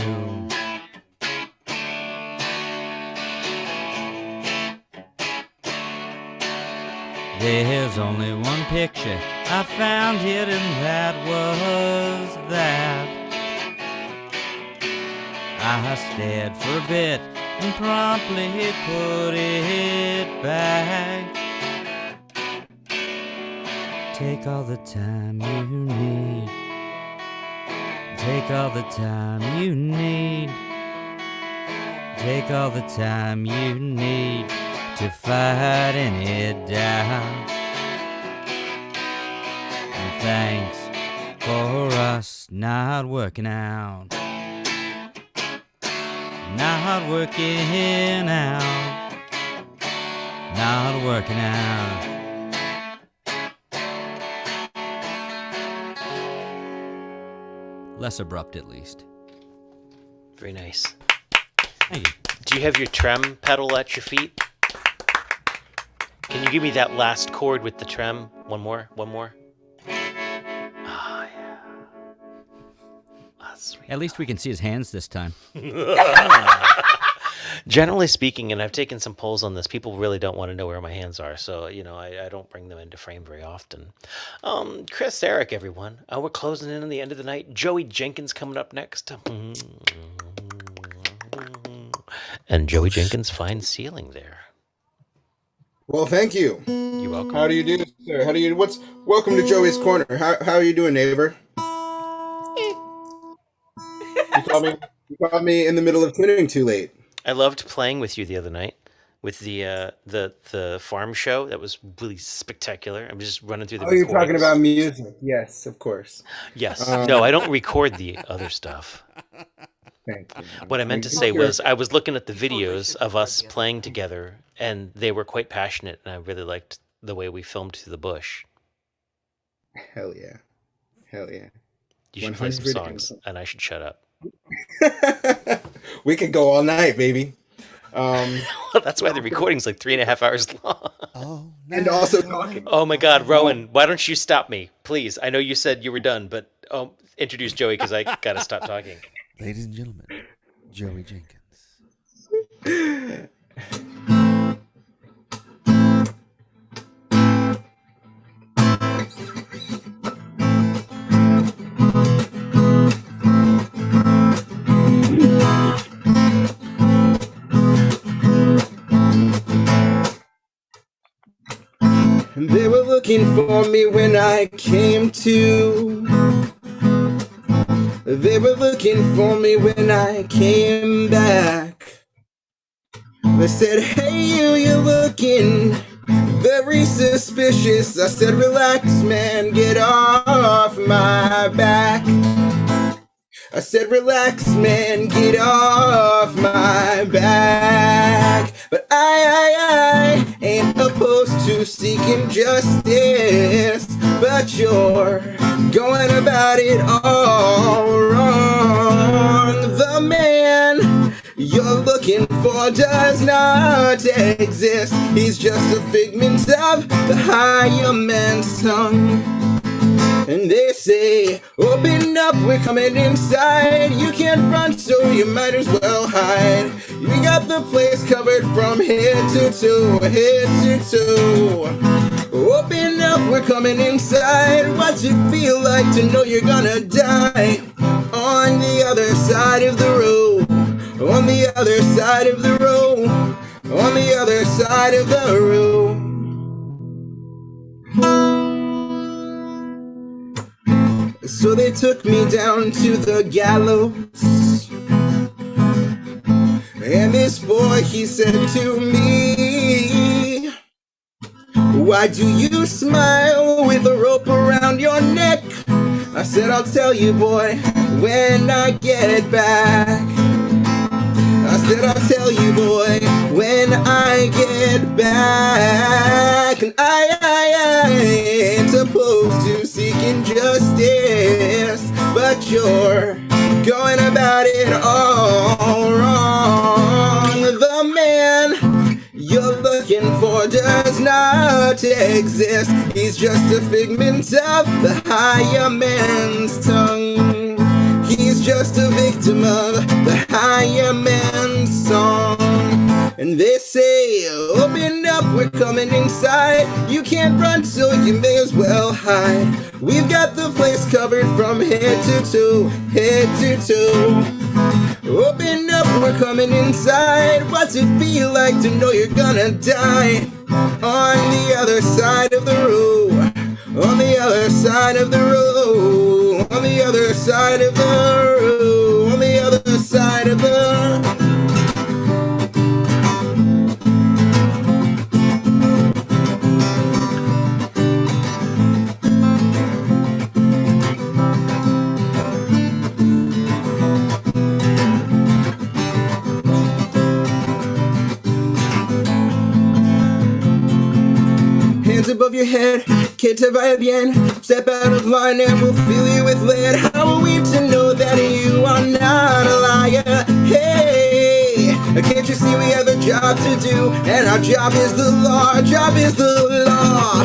There's only one picture I found here, and that was that. I stared for a bit and promptly put it back. Take all the time you need. Take all the time you need. Take all the time you need to fight any doubt. And thanks for us not working out. Not working out. Not working out. Less abrupt, at least. Very nice. Thank you. Do you have your trem pedal at your feet? Can you give me that last chord with the trem? One more? Ah, yeah. That's sweet. At least we can see his hands this time. Generally speaking, and I've taken some polls on this, people really don't want to know where my hands are, so I don't bring them into frame very often. Chris, Eric, everyone. We're closing in on the end of the night. Joey Jenkins coming up next. And Joey Jenkins' fine ceiling there. Well, thank you. You're welcome. How do you do, sir? Welcome to Joey's Corner. How are you doing, neighbor? You caught me in the middle of tuning too late. I loved playing with you the other night with the farm show. That was really spectacular. I'm just running through the recordings. You're talking about music. Yes, of course. Yes. No, I don't record the other stuff. Thank you. What I meant to say was I was looking at the videos of us playing together, and they were quite passionate, and I really liked the way we filmed through the bush. Hell yeah. You should play some songs, and I should shut up. We could go all night, baby. That's why the recording's like 3.5 hours long. And also talking. Oh my God, Rowan, why don't you stop me, please? I know you said you were done, but introduce Joey because I gotta stop talking. Ladies and gentlemen, Joey Jenkins. They were looking for me when I came to. They were looking for me when I came back. They said, hey, you're looking very suspicious. I said, relax, man, get off my back. I said, relax, man, get off my back. But I ain't opposed to seeking justice. But you're going about it all wrong. The man you're looking for does not exist. He's just a figment of the higher man's tongue. And they say, open up, we're coming inside. You can't run, so you might as well hide. We got the place covered from head to toe, head to toe. Open up, we're coming inside. What's it feel like to know you're gonna die? On the other side of the road, on the other side of the road, on the other side of the road. So they took me down to the gallows. And this boy, he said to me, why do you smile with a rope around your neck? I said, I'll tell you, boy, when I get back. I said, I'll tell you, boy, when I get back. And I ain't opposed to seeking justice, but you're going about it all wrong. The man you're looking for law does not exist. He's just a figment of the higher man's tongue. He's just a victim of the higher man's song. And they say, open up, we're coming inside. You can't run, so you may as well hide. We've got the place covered from head to toe, head to toe. Open up, we're coming inside. What's it feel like to know you're gonna die? On the other side of the road, on the other side of the road, on the other side of the road, on the other side of the hands above your head, que te vaya bien. Step out of line and we'll fill you with lead. How are we to know that you are not a liar? Hey, can't you see we have a job to do? And our job is the law, our job is the law.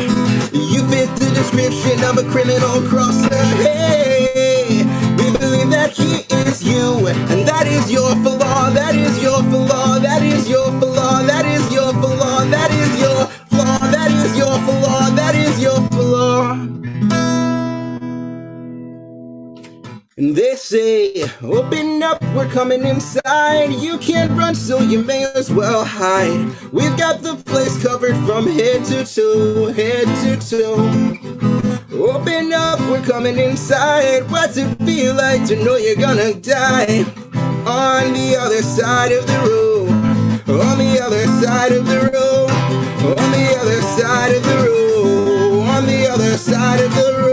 You fit the description of a criminal crosser. Hey, we believe that he is you, and that is your flaw, that is your flaw, that is your flaw, that is your flaw, that is your flaw, that is your flaw, that is your flaw. And they say, open up, we're coming inside. You can't run, so you may as well hide. We've got the place covered from head to toe, head to toe. Open up, we're coming inside. What's it feel like to know you're gonna die? On the other side of the road, on the other side of the road, on the other side of the road, on the other side of the road.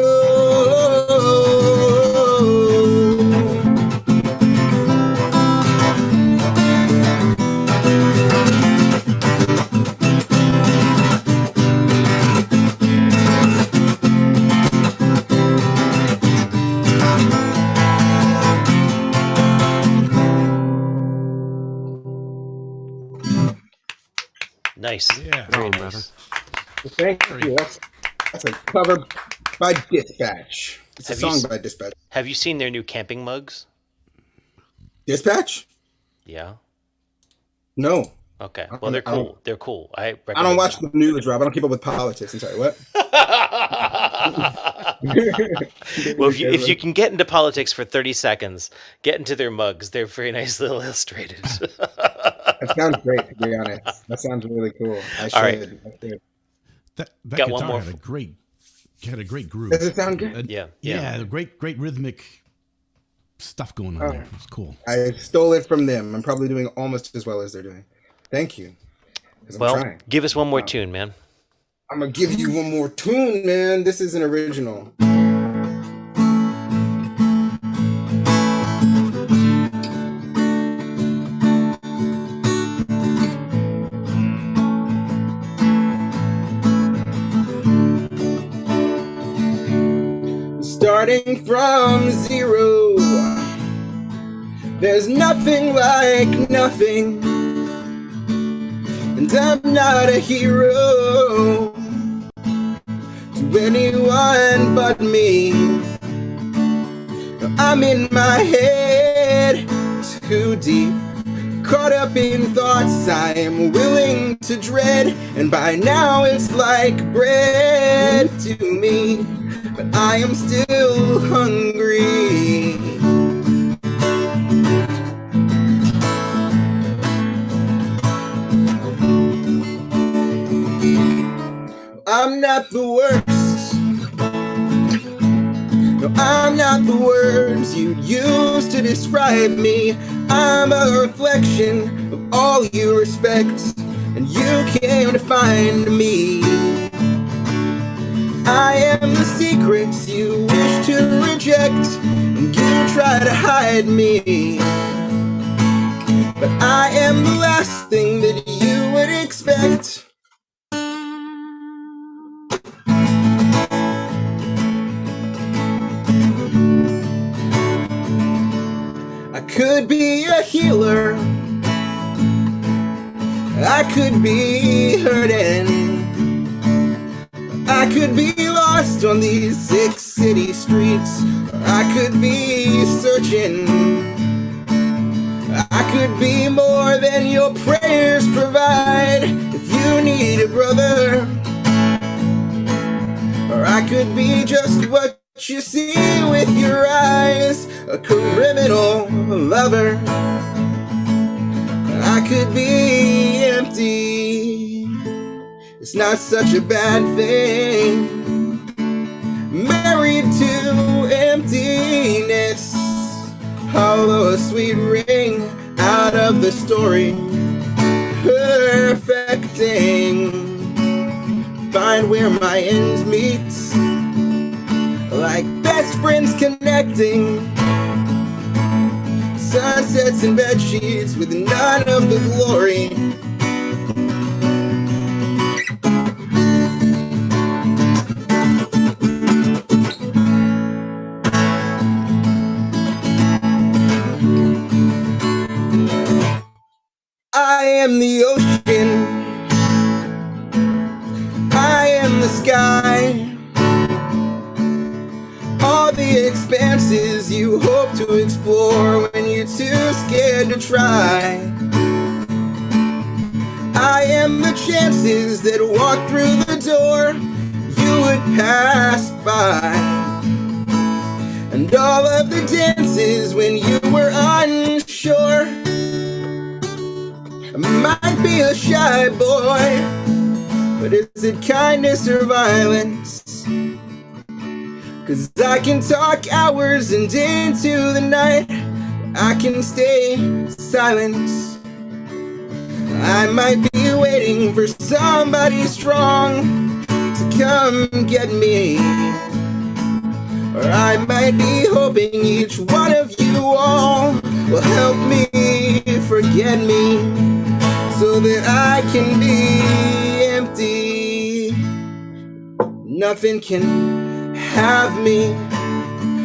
Nice. Yeah. Very Oh, nice. Thank you. That's a cover by Dispatch. It's Have a you song s- by Dispatch. Have you seen their new camping mugs? Dispatch? Yeah. No. Okay. I Well, don't- they're I don't- cool. They're cool. I I don't recommend watch them. the news, Rob. I don't keep up with politics. I'm sorry, what? Well, if you can get into politics for 30 seconds, get into their mugs. They're very nicely illustrated. That sounds great, to be honest. That sounds really cool. I should. All right. I should. That Got one guitar more had a great groove. Does it sound good? And- Yeah. yeah, great rhythmic stuff going on there. It's cool. I stole it from them. I'm probably doing almost as well as they're doing. Thank you. 'Cause I'm Well, trying. give us one more tune, man. I'm gonna give you one more tune, man. This is an original. Starting from zero, there's nothing like nothing, and I'm not a hero to anyone but me. I'm in my head too deep, caught up in thoughts I am willing to dread, and by now it's like bread to me, but I am still hungry. I'm not the worst. No, I'm not the words you use to describe me. I'm a reflection of all you respect, and you came to find me. I am the secrets you wish to reject, and you try to hide me. But I am the last thing that you would expect. I could be a healer, I could be hurting. I could be lost on these 6 city streets. I could be searching. I could be more than your prayers provide. If you need a brother, or I could be just what you see with your eyes, a criminal lover. I could be empty. It's not such a bad thing. Married to emptiness, hollow a sweet ring out of the story. Perfecting, find where my ends meet, like best friends connecting. Sunsets and bed sheets with none of the glory. I am the ocean, I am the sky, all the expanses you hope to explore when you're too scared to try. I am the chances that walk through the door you would pass by, and all of the dances when you were unsure. I might be a shy boy, but is it kindness or violence? 'Cause I can talk hours and into the night, I can stay silent. I might be waiting for somebody strong to come get me, or I might be hoping each one of you all will help me forget me, so that I can be empty. Nothing can have me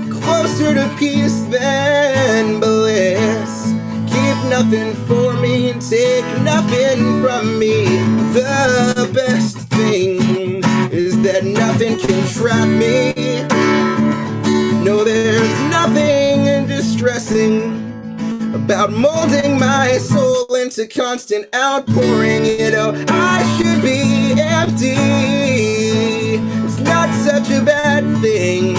closer to peace than bliss. Keep nothing for me and take nothing from me. The best thing is that nothing can trap me. No, there's nothing distressing about molding my soul into constant outpouring. You know, I should be empty. It's not such a bad thing.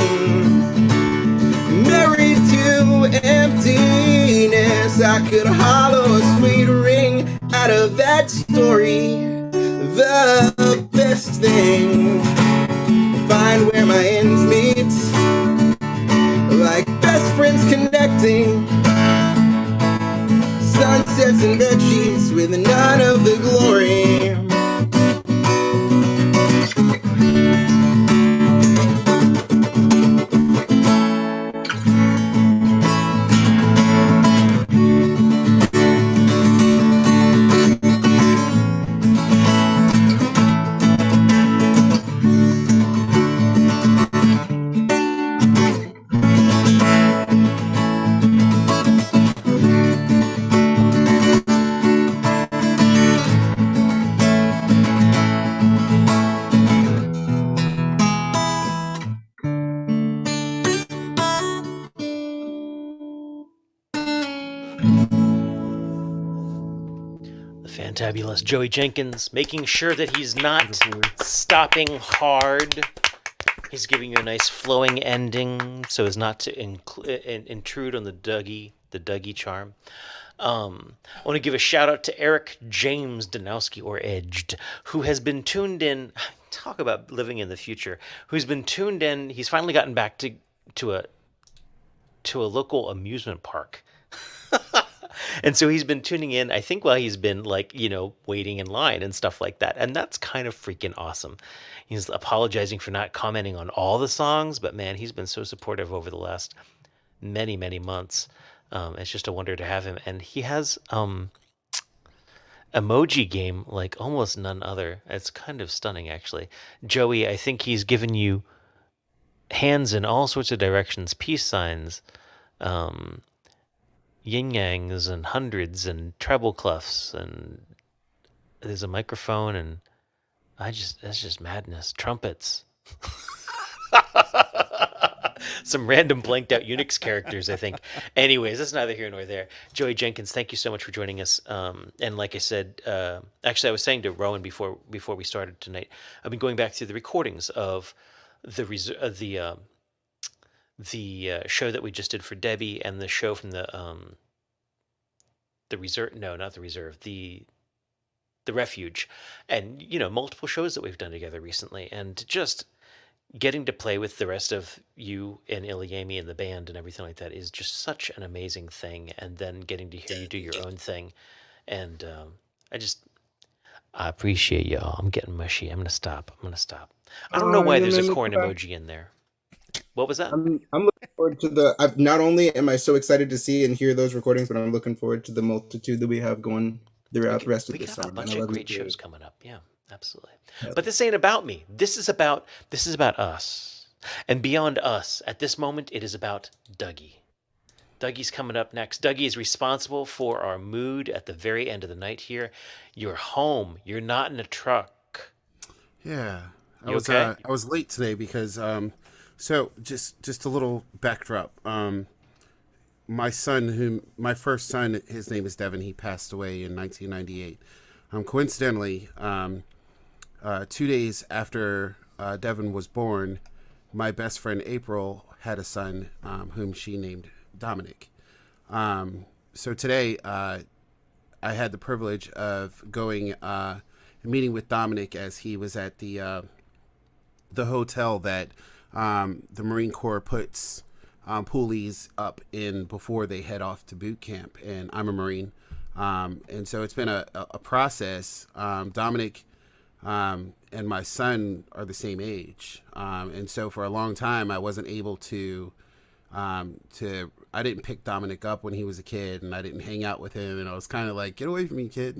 Married to emptiness, I could hollow a sweet ring out of that story. The best thing, find where my ends meet, like best friends connecting. Sunsets and bed sheets with none of the glory. Fantabulous Joey Jenkins, making sure that he's not stopping hard. He's giving you a nice flowing ending so as not to intrude on the Dougie charm. I want to give a shout out to Eric James Danowski, or Edged, who has been tuned in. Talk about living in the future. Who's been tuned in. He's finally gotten back to a local amusement park. And so he's been tuning in, I think, while he's been waiting in line and stuff like that. And that's kind of freaking awesome. He's apologizing for not commenting on all the songs, but man, he's been so supportive over the last many, many months. It's just a wonder to have him. And he has emoji game like almost none other. It's kind of stunning, actually. Joey, I think he's given you hands in all sorts of directions, peace signs, yin yangs and hundreds and treble clefs and there's a microphone, and that's just madness. Trumpets. Some random blanked out Unix characters, I think. Anyways, that's neither here nor there. Joey Jenkins, thank you so much for joining us. And like I said, actually, I was saying to Rowan before we started tonight, I've been going back through the recordings of the show that we just did for Debbie, and the show from the reserve. No, not the reserve. The refuge, and multiple shows that we've done together recently, and just getting to play with the rest of you and Iliami and the band and everything like that is just such an amazing thing. And then getting to hear you do your own thing, and I appreciate y'all. I'm getting mushy. I'm gonna stop. I don't know why there's a corn emoji in there. What was that? I'm looking forward to not only am I so excited to see and hear those recordings, but I'm looking forward to the multitude that we have going throughout the rest of the summer. We got a bunch of great shows coming up. Yeah, absolutely. But this ain't about me. This is about us. And beyond us, at this moment, it is about Dougie. Dougie's coming up next. Dougie is responsible for our mood at the very end of the night here. You're home. You're not in a truck. Yeah. I was late today because so just a little backdrop. My first son, his name is Devin. He passed away in 1998. Coincidentally, 2 days after Devin was born, my best friend April had a son whom she named Dominic. So today, I had the privilege of going meeting with Dominic as he was at the hotel that the Marine Corps puts poolies up in before they head off to boot camp. And I'm a Marine, and so it's been a process. Dominic and my son are the same age, and so for a long time I wasn't able to I didn't pick Dominic up when he was a kid, and I didn't hang out with him, and I was kind of like, get away from me, kid,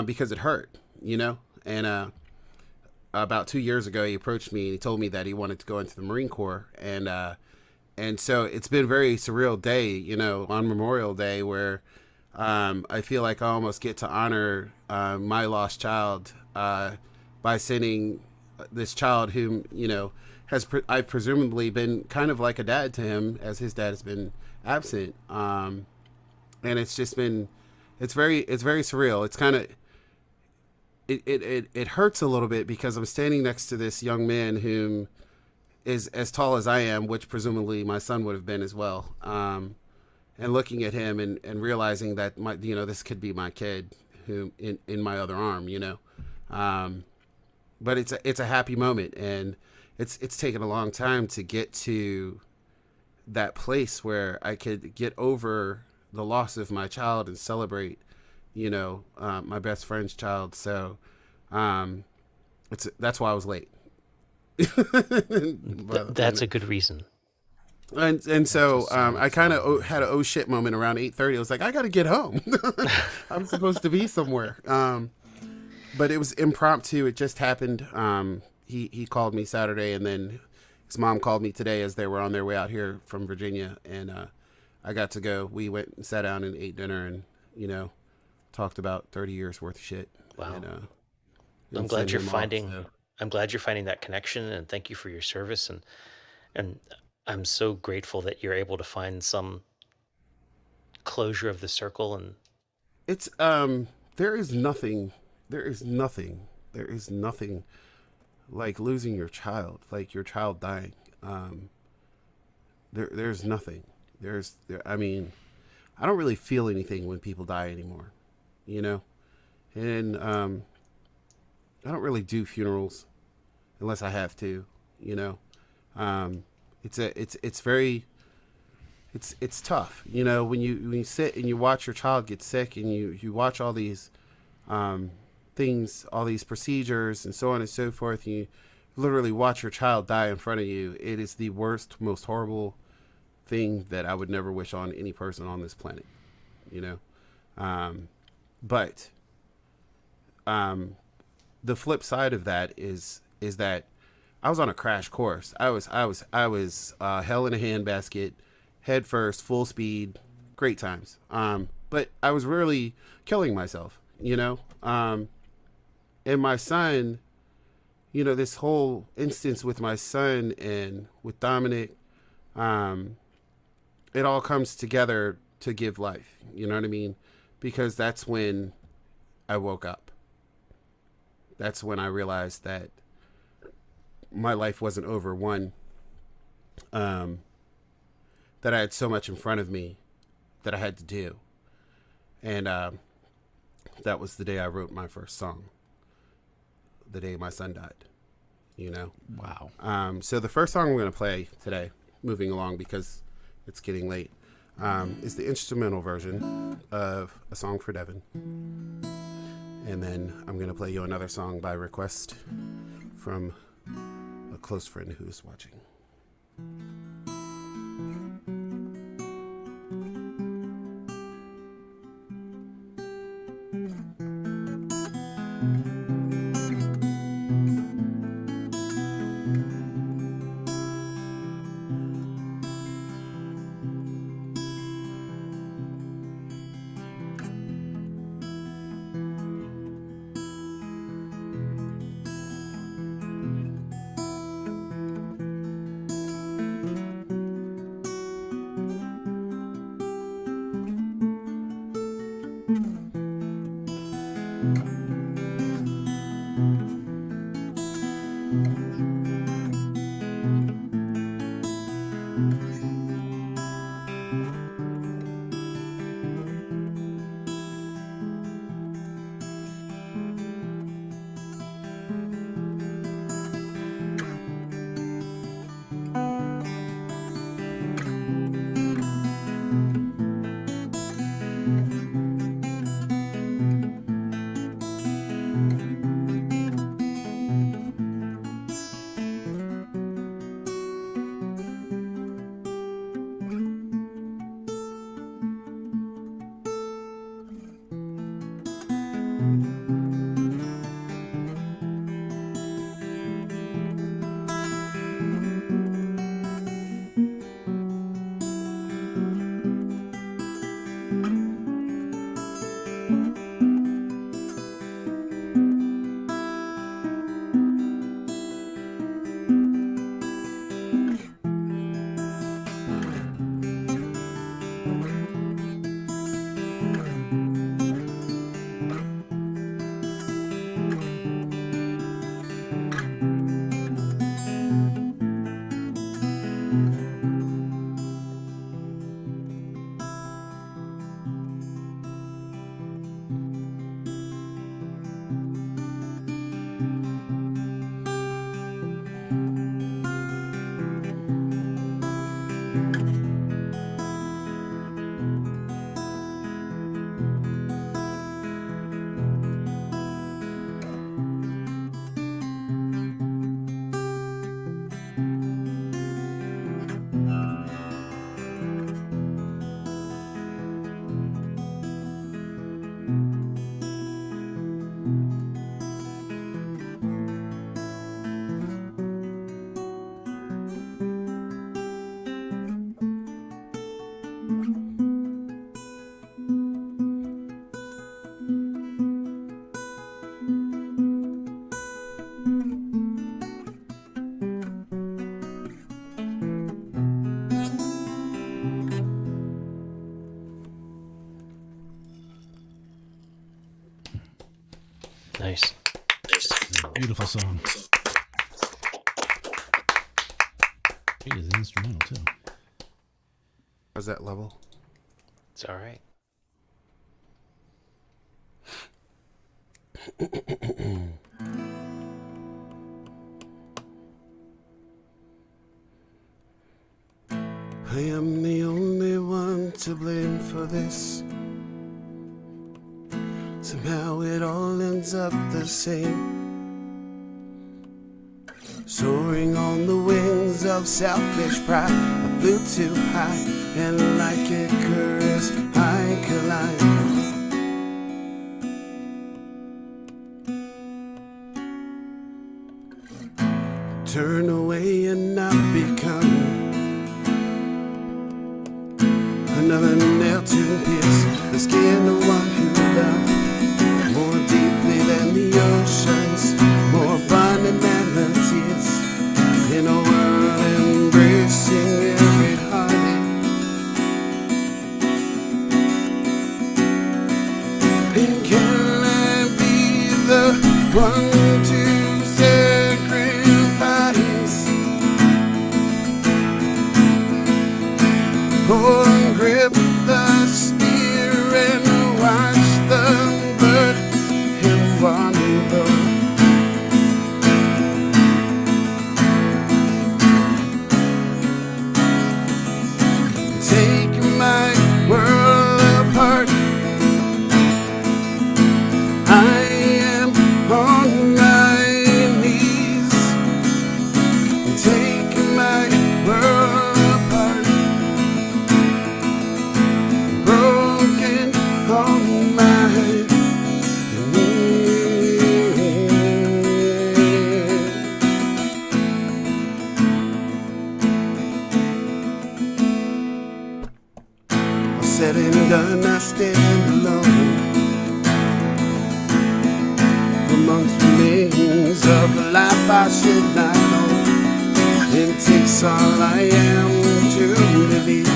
because it hurt, and about 2 years ago he approached me and he told me that he wanted to go into the Marine Corps, and so it's been a very surreal day, on Memorial Day, where I feel like I almost get to honor my lost child by sending this child whom, I've presumably been kind of like a dad to him, as his dad has been absent. And it's just been, it's very surreal. It's kind of, it hurts a little bit because I'm standing next to this young man whom is as tall as I am, which presumably my son would have been as well. And looking at him and realizing that this could be my kid who in my other arm, but it's a happy moment, and it's taken a long time to get to that place where I could get over the loss of my child and celebrate, my best friend's child. So, that's why I was late. That's a good reason. And so I kind of had an oh shit moment around 8:30. I was like, I got to get home. I'm supposed to be somewhere. But it was impromptu. It just happened. He called me Saturday, and then his mom called me today as they were on their way out here from Virginia, and I got to go. We went and sat down and ate dinner, and talked about 30 years worth of shit. Wow. And, I'm glad you're finding. I'm glad you're finding that connection, and thank you for your service, and I'm so grateful that you're able to find some closure of the circle. And it's there is nothing like losing your child, like your child dying. There's nothing. I mean, I don't really feel anything when people die anymore, and I don't really do funerals unless I have to, it's tough, when you sit and you watch your child get sick, and you watch all these things, all these procedures and so on and so forth, and you literally watch your child die in front of you. It is the worst, most horrible thing that I would never wish on any person on this planet, but the flip side of that is that I was on a crash course. I was hell in a handbasket, head first, full speed, great times. But I was really killing myself, And my son, you know, this whole instance with my son and with Dominic, it all comes together to give life. You know what I mean? Because that's when I woke up. That's when I realized that my life wasn't over. One, that I had so much in front of me that I had to do. And that was the day I wrote my first song. The day my son died. You know? Wow. So the first song I'm going to play today, moving along because it's getting late, is the instrumental version of A Song for Devin. And then I'm going to play you another song by request from a close friend who's watching. Nice. Beautiful song. It is instrumental too. How's that level? It's all right. I am the only one to blame for this. Somehow it all ends up the same. Soaring on the wings of selfish pride, I flew too high, and like Icarus, I collide. Turn away and not become another nail to pierce the skin of one who loved more deeply than the ocean. Oh, grip the spear and watch the bird and wander. Take my world apart. I am on my knees, taking my world apart, broken on my knees. All said and done, I stand alone amongst remains of a life I should not know. It takes all I am to believe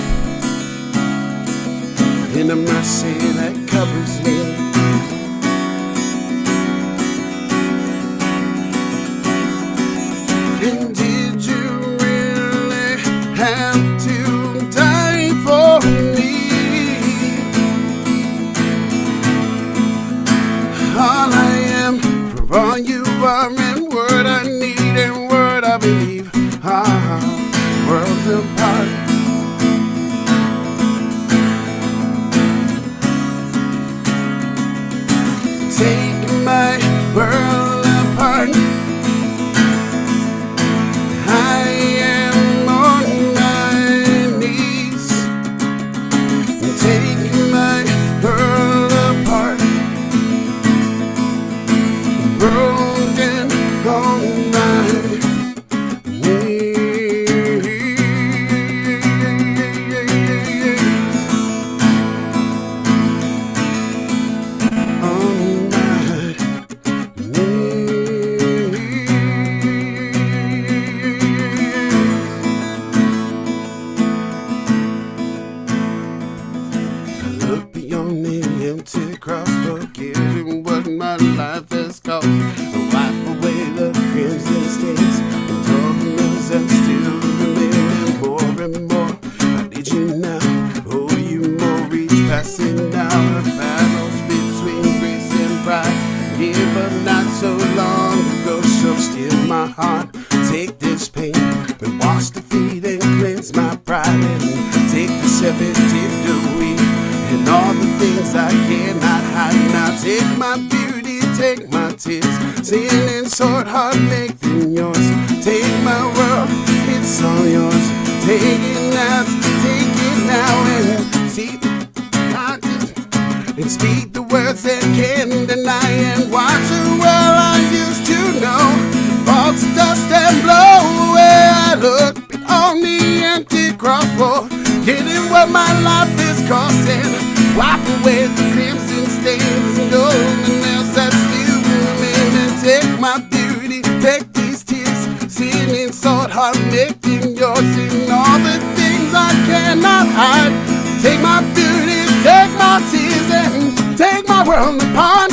in a mercy that covers me. And did you really have to die for me? All I am, for all you are, and word I need and word I believe. Worlds apart. Take my world apart. I am on my knees. Take my world apart. Broken on my look beyond the empty cross, forgetting what my life has cost. Wipe away the crimson stains and darkness that still remain. More and more, I need you now. Oh, you more reach passing now. The battles between grace and pride, gave up not so long ago. So still my heart, take this pain and wash the feet and cleanse my pride, and take the selfish take away and all the things I cannot hide. Now take my beauty, take my tears, sin and sword heart, make them yours. Take my world, it's all yours. Take it now and see and speak the words that can deny, and watch the world I used to know fall to dust and blow away. I look beyond the empty crossroad, getting what my life is costing. Wipe away the crimson stains and golden nails that still remain, and take my beauty, take these tears, sin and sword heart, make them yours. And all the things I cannot hide, take my beauty, take my tears, and take my world apart.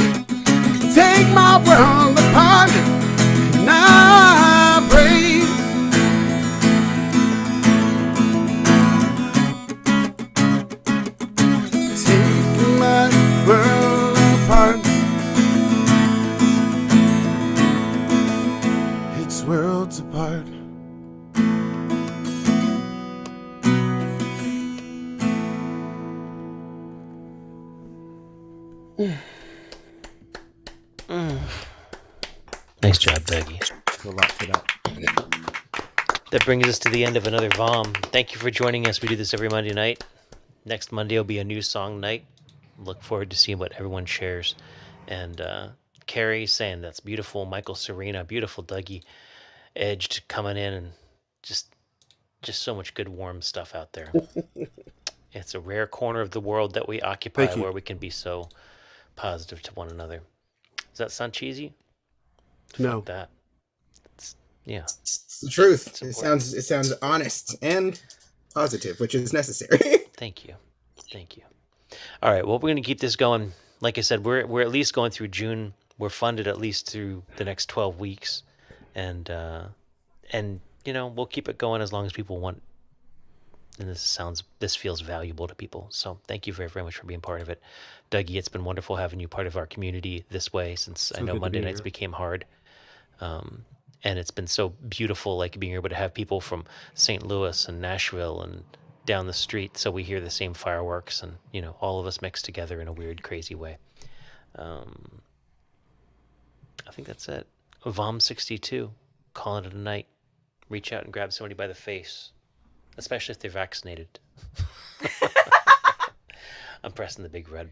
Take my world apart, and I pray. Take my world apart. It's worlds apart. Nice job, Dougie. There's a lot to that. That brings us to the end of another VOM. Thank you for joining us. We do this every Monday night. Next Monday will be a new song night. Look forward to seeing what everyone shares. And Carrie saying that's beautiful. Michael Serena, beautiful. Dougie Edged coming in, and just so much good warm stuff out there. It's a rare corner of the world that we occupy where we can be so positive to one another. Does that sound cheesy? No. Fuck that. Yeah. It's the truth. It sounds honest and positive, which is necessary. Thank you. All right. Well, we're going to keep this going. Like I said, we're at least going through June. We're funded at least through the next 12 weeks, and we'll keep it going as long as people want and this feels valuable to people. So thank you very, very much for being part of it. Dougie, it's been wonderful having you part of our community this way, since I So know good to Monday be nights here. became hard. And it's been so beautiful, like being able to have people from St. Louis and Nashville and down the street, so we hear the same fireworks, and all of us mixed together in a weird, crazy way. I think that's it. VOM 62, calling it a night. Reach out and grab somebody by the face, especially if they're vaccinated. I'm pressing the big red